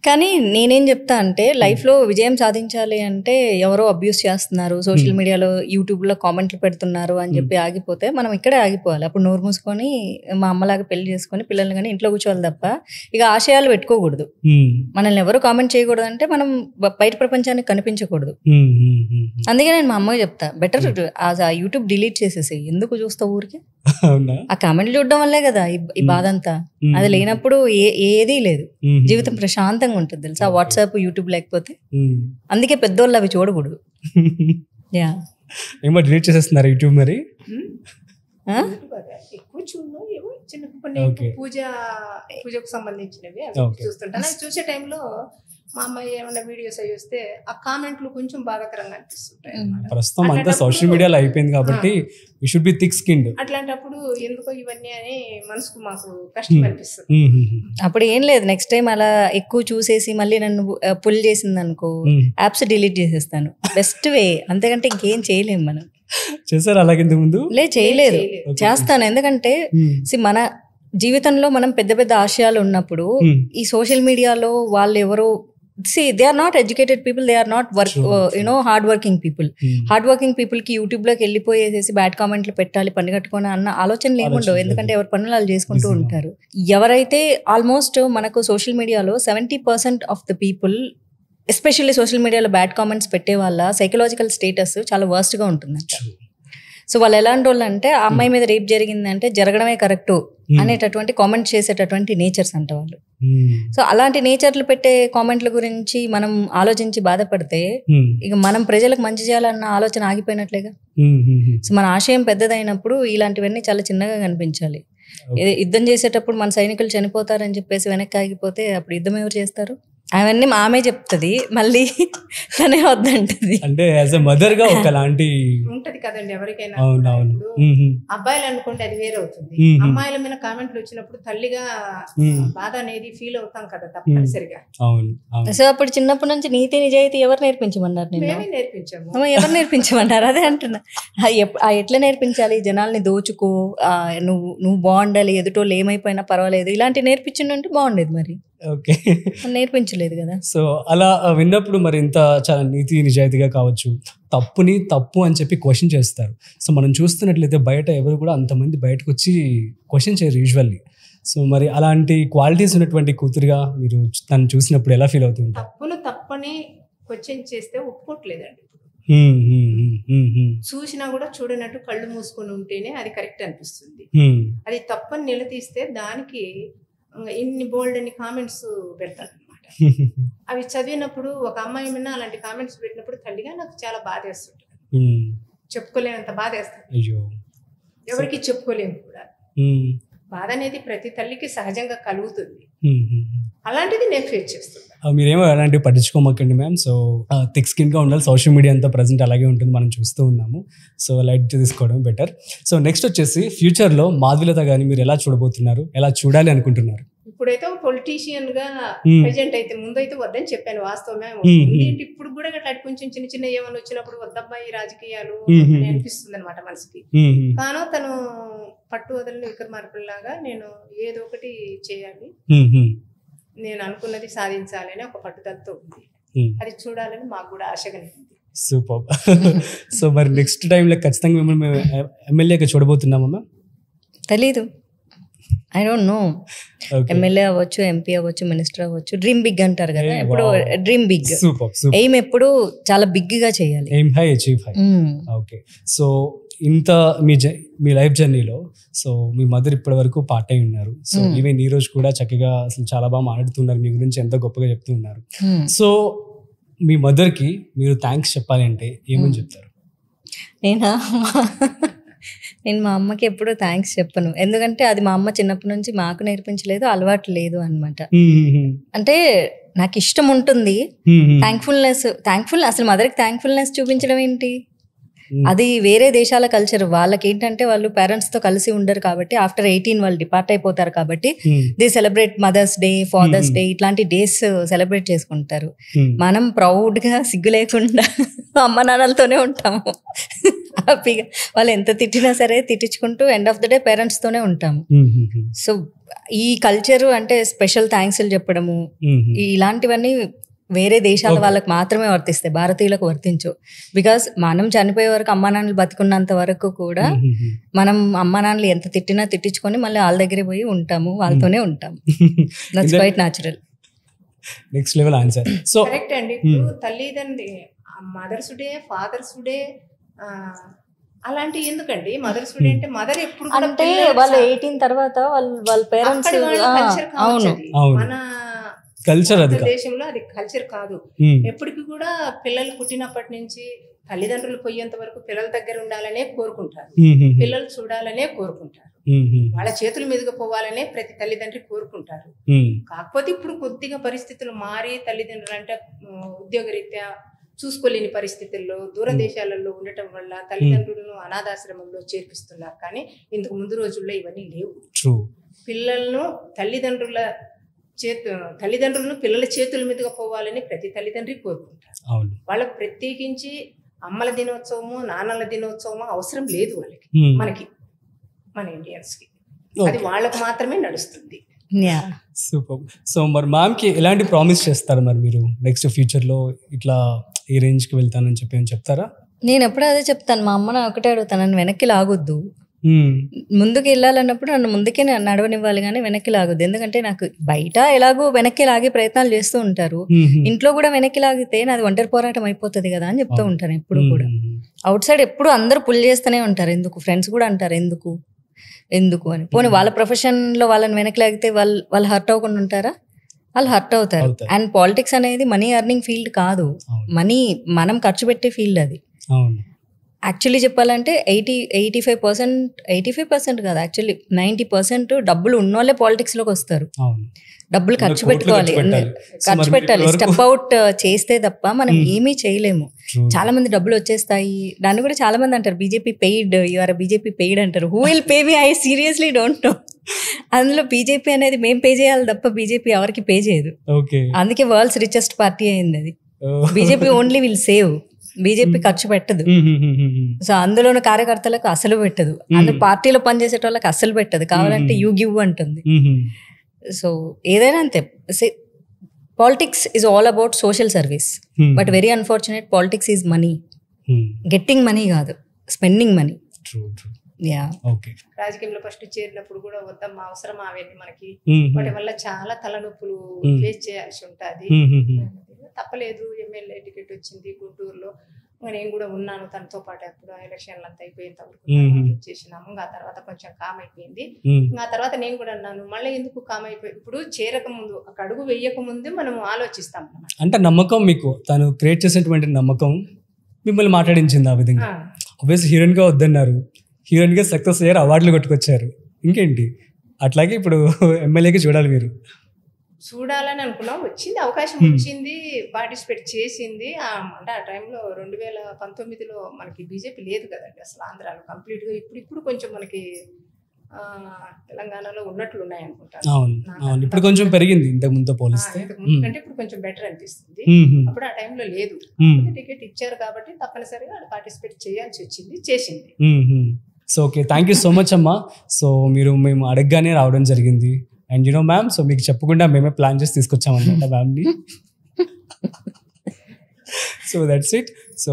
కానీ నేనేం చెప్తా అంటే, లైఫ్లో విజయం సాధించాలి అంటే ఎవరో అబ్యూస్ చేస్తున్నారు, సోషల్ మీడియాలో యూట్యూబ్లో కామెంట్లు పెడుతున్నారు అని చెప్పి ఆగిపోతే మనం ఇక్కడే ఆగిపోవాలి. అప్పుడు నోరు మూసుకొని మా అమ్మలాగా పెళ్లి చేసుకొని పిల్లల్ని కానీ ఇంట్లో కూర్చోవాలి తప్ప ఇక ఆశయాలు పెట్టుకోకూడదు. మనల్ని ఎవరు కామెంట్ చేయకూడదు అంటే మనం బయట ప్రపంచానికి కనిపించకూడదు. అందుకే నేను మా అమ్మకి చెప్తా, బెటర్ ఆ యూట్యూబ్ డిలీట్ చేసేసి ఎందుకు చూస్తావు ఊరికి. ఆ కామెంట్లు చూడడం వల్లే కదా ఈ బాధ అంతా. అది లేనప్పుడు ఏదీ లేదు, జీవితం ప్రశాంతంగా ఉంటుంది తెలుసా. వాట్సాప్, యూట్యూబ్ లేకపోతే. అందుకే పెద్దోళ్ళు అవి చూడకూడదు. యా, ఏమో డిలీట్ చేసేస్తున్నారు యూట్యూబ్ మరి. ఎక్కువ చూడు, ఏమో చిన్న పూజకు సంబంధించినవి చూస్తుంటాను. చూసే టైంలో మా అమ్మాయి ఏమైనా వీడియోస్ అవి వస్తే ఆ కామెంట్లు కొంచెం బాధాకరంగా అనిపిస్తుంటాయి. ప్రస్తుతం అంతా సోషల్ మీడియాలో అయిపోయింది కాబట్టి we should be thick skinned. అట్లాంటప్పుడు ఎందుకో ఇవన్నీ అని మనసుకు మాకు కష్టం అనిపిస్తుంది. అప్పుడు ఏం లేదు, నెక్స్ట్ టైం అలా ఎక్కువ చూసేసి మళ్ళీ నన్ను పుల్ చేసింది అనుకో, యాప్స్ డిలీట్ చేసేస్తాను. బెస్ట్ వే, అంతకంటే ఇంకేం చేయలేము మనం. చేశారు అలాగే ముందు? చేయలేదు, చేస్తాను. ఎందుకంటే మన జీవితంలో మనం పెద్ద పెద్ద ఆశయాలు ఉన్నప్పుడు ఈ సోషల్ మీడియాలో వాళ్ళు ఎవరో they are not educated people, they are not hard working people. Hard working people కి యూట్యూబ్ లోకి వెళ్ళిపోయేసేసి బ్యాడ్ కామెంట్లు పెట్టాలి, పని కట్టుకొని అన్న ఆలోచనలు ఏముండవు. ఎందుకంటే ఎవరి పనులు వాళ్ళు చేసుకుంటూ ఉంటారు. ఎవరైతే ఆల్మోస్ట్ మనకు సోషల్ మీడియాలో 70% of the people, especially social మీడియాలో బ్యాడ్ కామెంట్స్ పెట్టే వాళ్ళ సైకలాజికల్ స్టేటస్ చాలా వర్స్ట్ గా ఉంటుందంట. సో వాళ్ళు ఎలాంటి వాళ్ళు అంటే, ఆ అమ్మాయి మీద రేప్ జరిగిందంటే జరగడమే కరెక్ట్, అనేటటువంటి కామెంట్ చేసేటటువంటి నేచర్స్ అంట వాళ్ళు. సో అలాంటి నేచర్లు పెట్టే కామెంట్ల గురించి మనం ఆలోచించి బాధపడితే ఇక మనం ప్రజలకు మంచి చేయాలన్న ఆలోచన ఆగిపోయినట్లేగా. సో మన ఆశయం పెద్దదైనప్పుడు ఇలాంటివన్నీ చాలా చిన్నగా కనిపించాలి. యుద్ధం చేసేటప్పుడు మన సైనికులు చనిపోతారని చెప్పేసి వెనక్కి ఆగిపోతే అప్పుడు యుద్ధం ఎవరు చేస్తారు? అవన్నీ ఆమె చెప్తుంది, మళ్ళీ తనే వద్దంటది. అంటే యాజ్ ఎ మదర్ గా ఒకలాంటి ఉంటది కదండి ఎవరికైనా. అవునవును. ఇప్పుడు అబ్బాయిలు అనుకుంటే అది వేరే అవుతుంది. అమ్మాయిల మీద కామెంట్లు వచ్చినప్పుడు తల్లిగా బాధ అనేది ఫీల్ అవుతాం కదా తప్పనిసరిగా. సో అప్పుడు చిన్నప్పటి నుంచి నీతి నిజాయితీ ఎవరు నేర్పించమన్నారు? మేమే నేర్పించాము. ఎవరు నేర్పించమన్నారు? అదే అంటున్నా. ఎట్లా నేర్పించాలి? జనాల్ని దోచుకో, నువ్వు బాగుండాలి, ఎదుటోళ్ళు ఏమైపోయినా పర్వాలేదు, ఇలాంటి నేర్పించిందంటే బాగుండేది. మరి ఓకే, నేర్పించలేదు కదా. సో అలా విన్నప్పుడు మరి ఇంత చాలా నీతి నిజాయితీగా కావచ్చు, తప్పుని తప్పు అని చెప్పి క్వశ్చన్ చేస్తారు. సో మనం చూస్తున్నట్లయితే బయట ఎవరు కూడా అంతమంది బయటకు వచ్చి క్వశ్చన్ చేయరు యూజువల్లీ. సో మరి అలాంటి క్వాలిటీస్ ఉన్నటువంటి కూతురుగా మీరు తను చూసినప్పుడు ఎలా ఫీల్ అవుతుంటారు? తప్పును తప్పని క్వశ్చన్ చేస్తే ఒప్పుకోవట్లేదండి. చూసినా కూడా చూడనట్టు కళ్ళు మూసుకొని ఉంటేనే అది కరెక్ట్ అనిపిస్తుంది. అది తప్పని నిలదీస్తే దానికి ఇన్ని బోల్డ్ అని కామెంట్స్ పెడతారు అనమాట. అవి చదివినప్పుడు ఒక అమ్మాయి మీద అలాంటి కామెంట్స్ పెట్టినప్పుడు తల్లిగా నాకు చాలా బాధ వేస్తుంటుంది. చెప్పుకోలేనంత బాధ వేస్తుంది. ఎవరికి చెప్పుకోలేము కూడా. బాధ అనేది ప్రతి తల్లికి సహజంగా కలుగుతుంది. అలాంటిది నేను ఫేస్ చేస్తున్నాను. మీరేమో అలాంటివి పట్టించుకోమకండి మ్యామ్. సో థిక్ స్కిన్ గా ఉండాలి. సోషల్ మీడియా అంతా ప్రజెంట్ అలాగే ఉంటుంది, మనం చూస్తూ ఉన్నాము. సో లైట్ తీసుకోవడం బెటర్. సో నెక్స్ట్ వచ్చేసి ఫ్యూచర్ లో మాధవీలత గారిని మీరు ఎలా చూడబోతున్నారు, ఎలా చూడాలి అనుకుంటున్నారు? ఇప్పుడైతే పొలిటీషియన్ గా ప్రెజెంట్ అయితే, ముందైతే వద్దని చెప్పాను వాస్తవమే. ఇప్పుడు కూడా అట్లా కొంచెం చిన్న చిన్న ఏమైనా వచ్చినప్పుడు వద్దబ్బాయి రాజకీయాలు అనిపిస్తుంది అనమాట మనసుకి. కానో తను పట్టు వదలని విక్రమార్కుల్లాగా నేను ఏదో ఒకటి చేయాలి, నేను అనుకున్నది సాధించాలి అని ఒక పట్టుదలతో ఉంది. అది చూడాలని మాకు కూడా ఆశగా ఉంది. సూపర్. సో మరి నెక్స్ట్ టైంలో ఖచ్చితంగా మిమ్మల్ని ఎమ్మెల్యేగా చూడబోతున్నామా? తెలీదు, ఐ డోంట్ నో. ఎమ్మెల్యే అవ్వచ్చు, ఎంపీ అవ్వచ్చు, మినిస్టర్ అవ్వచ్చు. డ్రీమ్ బిగ్ అంటారు కదా, ఎప్పుడు డ్రీమ్ బిగ్. ఎయిమ్ ఎప్పుడు చాలా బిగ్ గా చేయాలి. Aim high, achieve high. Okay. So ఇంత మీ లైఫ్ జర్నీలో సో మీ మదర్ ఇప్పటి వరకు పార్ట్ అయి ఉన్నారు. సో ఈవెన్ ఈ రోజు కూడా చక్కగా అసలు చాలా బాగా మాట్లాడుతున్నారు, మీ గురించి ఎంతో గొప్పగా చెప్తూ ఉన్నారు. సో మీ మదర్ కి మీరు థ్యాంక్స్ చెప్పాలి అంటే ఏమని చెప్తారు? నేను మా అమ్మకి ఎప్పుడూ థ్యాంక్స్ చెప్పను, ఎందుకంటే అది మా అమ్మ చిన్నప్పటి నుంచి మాకు నేర్పించలేదు, అలవాటు లేదు అనమాట. అంటే నాకు ఇష్టం ఉంటుంది, థ్యాంక్ఫుల్ అసలు మదర్కి థ్యాంక్ఫుల్నెస్ చూపించడం ఏంటి? అది వేరే దేశాల కల్చర్. వాళ్ళకి ఏంటంటే వాళ్ళు పేరెంట్స్ తో కలిసి ఉండరు కాబట్టి ఆఫ్టర్ 18 వాళ్ళు డిపార్ట్ అయిపోతారు కాబట్టి they celebrate mother's day, father's day, ఇట్లాంటి డేస్ సెలబ్రేట్ చేసుకుంటారు. మనం ప్రౌడ్ గా సిగ్గు లేకుండా అమ్మ నాన్నలతోనే ఉంటాము హ్యాపీగా. వాళ్ళు ఎంత తిట్టినా సరే తిట్టించుకుంటూ end of the day parents తోనే ఉంటాము. సో ఈ కల్చర్ అంటే స్పెషల్ థ్యాంక్స్ చెప్పడము ఇలాంటివన్నీ వేరే దేశాల వాళ్ళకి మాత్రమే వర్తిస్తాయి, భారతీయులకు వర్తించు. బికాస్ మనం చనిపోయే వరకు అమ్మా నాన్నలు బతుకున్నంత వరకు కూడా మనం అమ్మా నాన్నలు ఎంత తిట్టినా తిట్టించుకొని మళ్ళీ వాళ్ళ దగ్గరే పోయి ఉంటాము, వాళ్ళతోనే ఉంటాము. That's quite natural. Next level answer. So correct అండి. ఇప్పుడు తల్లిదండ్రి మదర్స్ డే, ఫాదర్స్ డే అలాంటి ఎందుకండి? మదర్స్ డే అంటే మదర్ ఎప్పుడు అంటే వాళ్ళు 18 తర్వాత వాళ్ళ పేరెంట్స్ మన కల్చర్, అది దేశంలో అది కల్చర్ కాదు. ఎప్పటికీ కూడా పిల్లలు పుట్టినప్పటి నుంచి తల్లిదండ్రులు పోయేంత వరకు పిల్లల దగ్గర ఉండాలనే కోరుకుంటారు, పిల్లలు చూడాలనే కోరుకుంటారు, వాళ్ళ చేతుల మీదుగా పోవాలనే ప్రతి తల్లిదండ్రి కోరుకుంటారు. కాకపోతే ఇప్పుడు కొద్దిగా పరిస్థితులు మారి తల్లిదండ్రులు అంటే ఉద్యోగరీత్యా చూసుకోలేని పరిస్థితుల్లో దూర దేశాలలో ఉండటం వల్ల తల్లిదండ్రులను అనాథాశ్రమంలో చేర్పిస్తున్నారు. కానీ ఇంతకు ముందు రోజుల్లో ఇవన్నీ లేవు. పిల్లలను తల్లిదండ్రులను పిల్లల చేతుల మీదుగా పోవాలని ప్రతి తల్లిదండ్రి కోరుకుంటారు. వాళ్ళకు ప్రత్యేకించి అమ్మల దినోత్సవము, నాన్నల దినోత్సవము అవసరం లేదు వాళ్ళకి. మనకి, మన ఇండియన్స్ కి అది వాళ్ళకు మాత్రమే నడుస్తుంది. సూపర్. సో మరి మ్యామ్కి ఎలాంటి ప్రామిస్ చేస్తారు మరి మీరు నెక్స్ట్ ఫ్యూచర్ లో ఇట్లా ఈ రేంజ్ కి వెళ్తానని చెప్పి అని చెప్తారా? నేను ఎప్పుడు అదే చెప్తాను, మా అమ్మని ఒకటే అడుగుతాను, నన్ను వెనక్కి లాగొద్దు. ముందుకు వెళ్ళాలన్నప్పుడు నన్ను ముందుకే నడవనివ్వాలి కానీ వెనక్కి లాగొద్దు. ఎందుకంటే నాకు బయట ఎలాగో వెనక్కి లాగే ప్రయత్నాలు చేస్తూ ఉంటారు, ఇంట్లో కూడా వెనక్కి లాగితే నాది ఒంటరి పోరాటం అయిపోతుంది కదా అని చెప్తూ ఉంటాను ఎప్పుడు కూడా. అవుట్ సైడ్ ఎప్పుడు అందరూ పుల్ చేస్తూనే ఉంటారు, ఎందుకు ఫ్రెండ్స్ కూడా అంటారు ఎందుకు ఎందుకు అని. పోనీ వాళ్ళ ప్రొఫెషన్లో వాళ్ళని వెనకలేగితే వాళ్ళు హర్ట్ అవ్వకుండా ఉంటారా? వాళ్ళు హర్ట్ అవుతారు. అండ్ పాలిటిక్స్ అనేది మనీ ఎర్నింగ్ ఫీల్డ్ కాదు, మనీ మనం ఖర్చు పెట్టే ఫీల్డ్ అది. యాక్చువల్లీ చెప్పాలంటే 85% కాదు, యాక్చువల్లీ 90% డబ్బులు ఉన్నోళ్ళే పాలిటిక్స్లోకి వస్తారు. డబ్బులు ఖర్చు పెట్టుకోవాలి, ఖర్చు పెట్టాలి, స్టెప్ అవుట్ చేస్తే తప్ప మనం ఏమీ చేయలేము. చాలా మంది డబ్బులు వచ్చేస్తాయి, దాన్ని కూడా చాలా మంది అంటారు BJP paid, you are BJP paid అంటారు. Who will pay me? I seriously don't know. అందులో బీజేపీ అనేది మేము పే చేయాలి తప్ప బీజేపీ ఎవరికి పే చేయదు. అందుకే వరల్డ్స్ రిచెస్ట్ పార్టీ అయింది అది. BJP only will save, BJP ఖర్చు పెట్టదు. సో అందులోని కార్యకర్తలకు అసలు పెట్టదు, అందులో పార్టీలో పనిచేసే వాళ్ళకి అసలు పెట్టదు. కావాలంటే యూ గివ్ అంటుంది. సో ఏదైనా అంతే. Politics is all about social service, but very unfortunate politics is money. Getting money కాదు, స్పెండింగ్ మనీ. రాజకీయంలో ఫస్ట్ చేరినప్పుడు కూడా వద్దమ్మా అవసరమా అవన్నీ మనకి, వాటి వల్ల చాలా తలనొప్పులు ఫేస్ చేయాల్సి ఉంటుంది. తప్పలేదు, ఎమ్మెల్యే టికెట్ వచ్చింది గుంటూరులో, నేను కూడా ఉన్నాను తనతో పాటు. అప్పుడు ఎలక్షన్లు అంతా అయిపోయిన తర్వాత చేసినాము. ఆ తర్వాత కొంచెం కామ్ అయిపోయింది. ఆ తర్వాత నేను కూడా అన్నాను, మళ్ళీ ఎందుకు కామ్ అయిపోయి, ఇప్పుడు చేరక ముందు ఒక అడుగు వేయక ముందు మనం ఆలోచిస్తాం. అంటే నమ్మకం మీకు తను క్రియేట్ చేసినటువంటి నమ్మకం మిమ్మల్ని మాట్లాడించింది ఆ విధంగా. ఆబ్వియస్ హీరోయిన్ గా వద్దన్నారు, హీరోయిన్ గా సక్సెస్ అయ్యారు, అవార్డులు కొట్టుకొచ్చారు. ఇంకేంటి, అట్లాగే ఇప్పుడు ఎమ్మెల్యేకి చూడాలి మీరు. చూడాలని అనుకున్నాం, వచ్చింది అవకాశం వచ్చింది, పార్టిసిపేట్ చేసింది. అంటే ఆ టైంలో 2019లో మనకి బీజేపీ లేదు కదండి అసలు ఆంధ్రాలో కంప్లీట్గా. ఇప్పుడు కొంచెం మనకి తెలంగాణలో ఉన్నట్లు ఉన్నాయి అనుకుంటాను. ఇప్పుడు కొంచెం పెరిగింది ఇంతకు ముందు పోలిస్తే, అంటే ఇప్పుడు కొంచెం బెటర్ అనిపిస్తుంది. అప్పుడు ఆ టైంలో లేదు. టికెట్ ఇచ్చారు కాబట్టి తప్పనిసరిగా పార్టిసిపేట్ చేయాల్సి వచ్చింది, చేసింది. So okay, thank you so much అమ్మా. సో మేము అడగగానే రావడం జరిగింది. అండ్ యూనో మ్యామ్, సో మీకు చెప్పకుండా మేమే ప్లాన్ చేసి తీసుకొచ్చామన్నమాట మ్యామ్ని. So that's it. So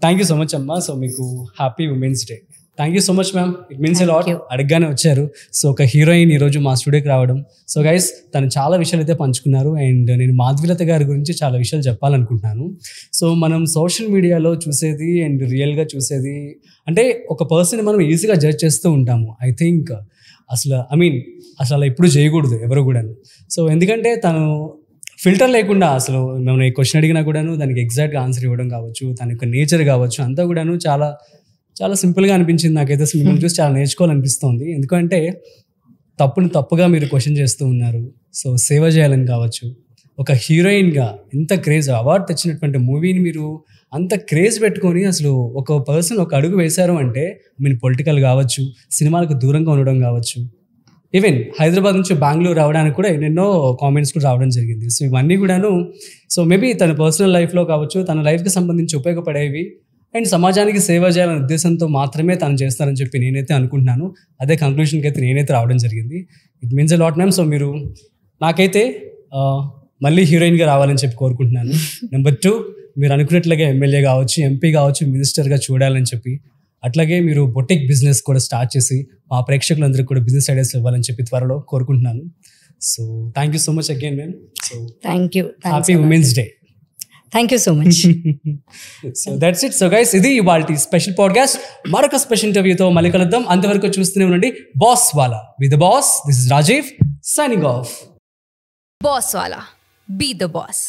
thank you so much అమ్మా. సో మీకు happy women's day. Thank you so much ma'am, it means a lot. అడగగానే వచ్చారు. సో ఒక హీరోయిన్ ఈరోజు మా స్టూడియోకి రావడం. సో గైస్, తను చాలా విషయాలు అయితే పంచుకున్నారు. అండ్ నేను మాధవీలత గారి గురించి చాలా విషయాలు చెప్పాలనుకుంటున్నాను. సో మనం సోషల్ మీడియాలో చూసేది అండ్ రియల్గా చూసేది అంటే ఒక పర్సన్ మనం ఈజీగా జడ్జ్ చేస్తూ ఉంటాము. ఐ థింక్ అసలు అలా ఎప్పుడు చేయకూడదు ఎవరు కూడాను. సో ఎందుకంటే తను ఫిల్టర్ లేకుండా అసలు మనం ఏ క్వశ్చన్ అడిగినా కూడాను దానికి ఎగ్జాక్ట్గా ఆన్సర్ ఇవ్వడం కావచ్చు, తన యొక్క నేచర్ కావచ్చు, అంతా కూడాను చాలా చాలా సింపుల్గా అనిపించింది నాకైతే. మిమ్మల్ని చూసి చాలా నేర్చుకోవాలనిపిస్తుంది. ఎందుకంటే తప్పుగా మీరు క్వశ్చన్ చేస్తూ ఉన్నారు. సో సేవ చేయాలని కావచ్చు, ఒక హీరోయిన్గా ఎంత క్రేజ్, అవార్డు తెచ్చినటువంటి మూవీని మీరు అంత క్రేజ్ పెట్టుకొని అసలు ఒక పర్సన్ ఒక అడుగు వేశారు అంటే పొలిటికల్ కావచ్చు, సినిమాలకు దూరంగా ఉండడం కావచ్చు, ఈవెన్ హైదరాబాద్ నుంచి బెంగళూరు రావడానికి కూడా ఎన్నెన్నో కామెంట్స్ కూడా రావడం జరిగింది. సో ఇవన్నీ కూడాను సో మేబీ తన పర్సనల్ లైఫ్లో కావచ్చు, తన లైఫ్కి సంబంధించి ఉపయోగపడేవి అండ్ సమాజానికి సేవ చేయాలనే ఉద్దేశంతో మాత్రమే తను చేస్తారని చెప్పి నేనైతే అనుకుంటున్నాను. అదే కంక్లూషన్కి అయితే నేనైతే రావడం జరిగింది. It means a lot ma'am. So మీరు నాకైతే మళ్ళీ హీరోయిన్గా రావాలని చెప్పి కోరుకుంటున్నాను. నెంబర్ 2, మీరు అనుకున్నట్లుగా ఎమ్మెల్యే కావచ్చు, ఎంపీ కావచ్చు, మినిస్టర్గా చూడాలని చెప్పి, అట్లాగే మీరు బొటిక్ బిజినెస్ కూడా స్టార్ట్ చేసి మా ప్రేక్షకులందరికీ కూడా బిజినెస్ ఐడియాస్ ఇవ్వాలని చెప్పి త్వరలో కోరుకుంటున్నాను. So thank you so much again ma'am. So thank you, happy women's day. Thank you so much. So that's it. So guys, ఇది ఇవాల్టి స్పెషల్ పాడ్కాస్ట్. మరొక స్పెషల్ ఇంటర్వ్యూతో మళ్ళీ కలుద్దాం. అంతవరకు చూస్తూనే ఉండండి బాస్ వాలా with the boss. This is Rajiv signing off. Boss వాలా, బీ ద బాస్.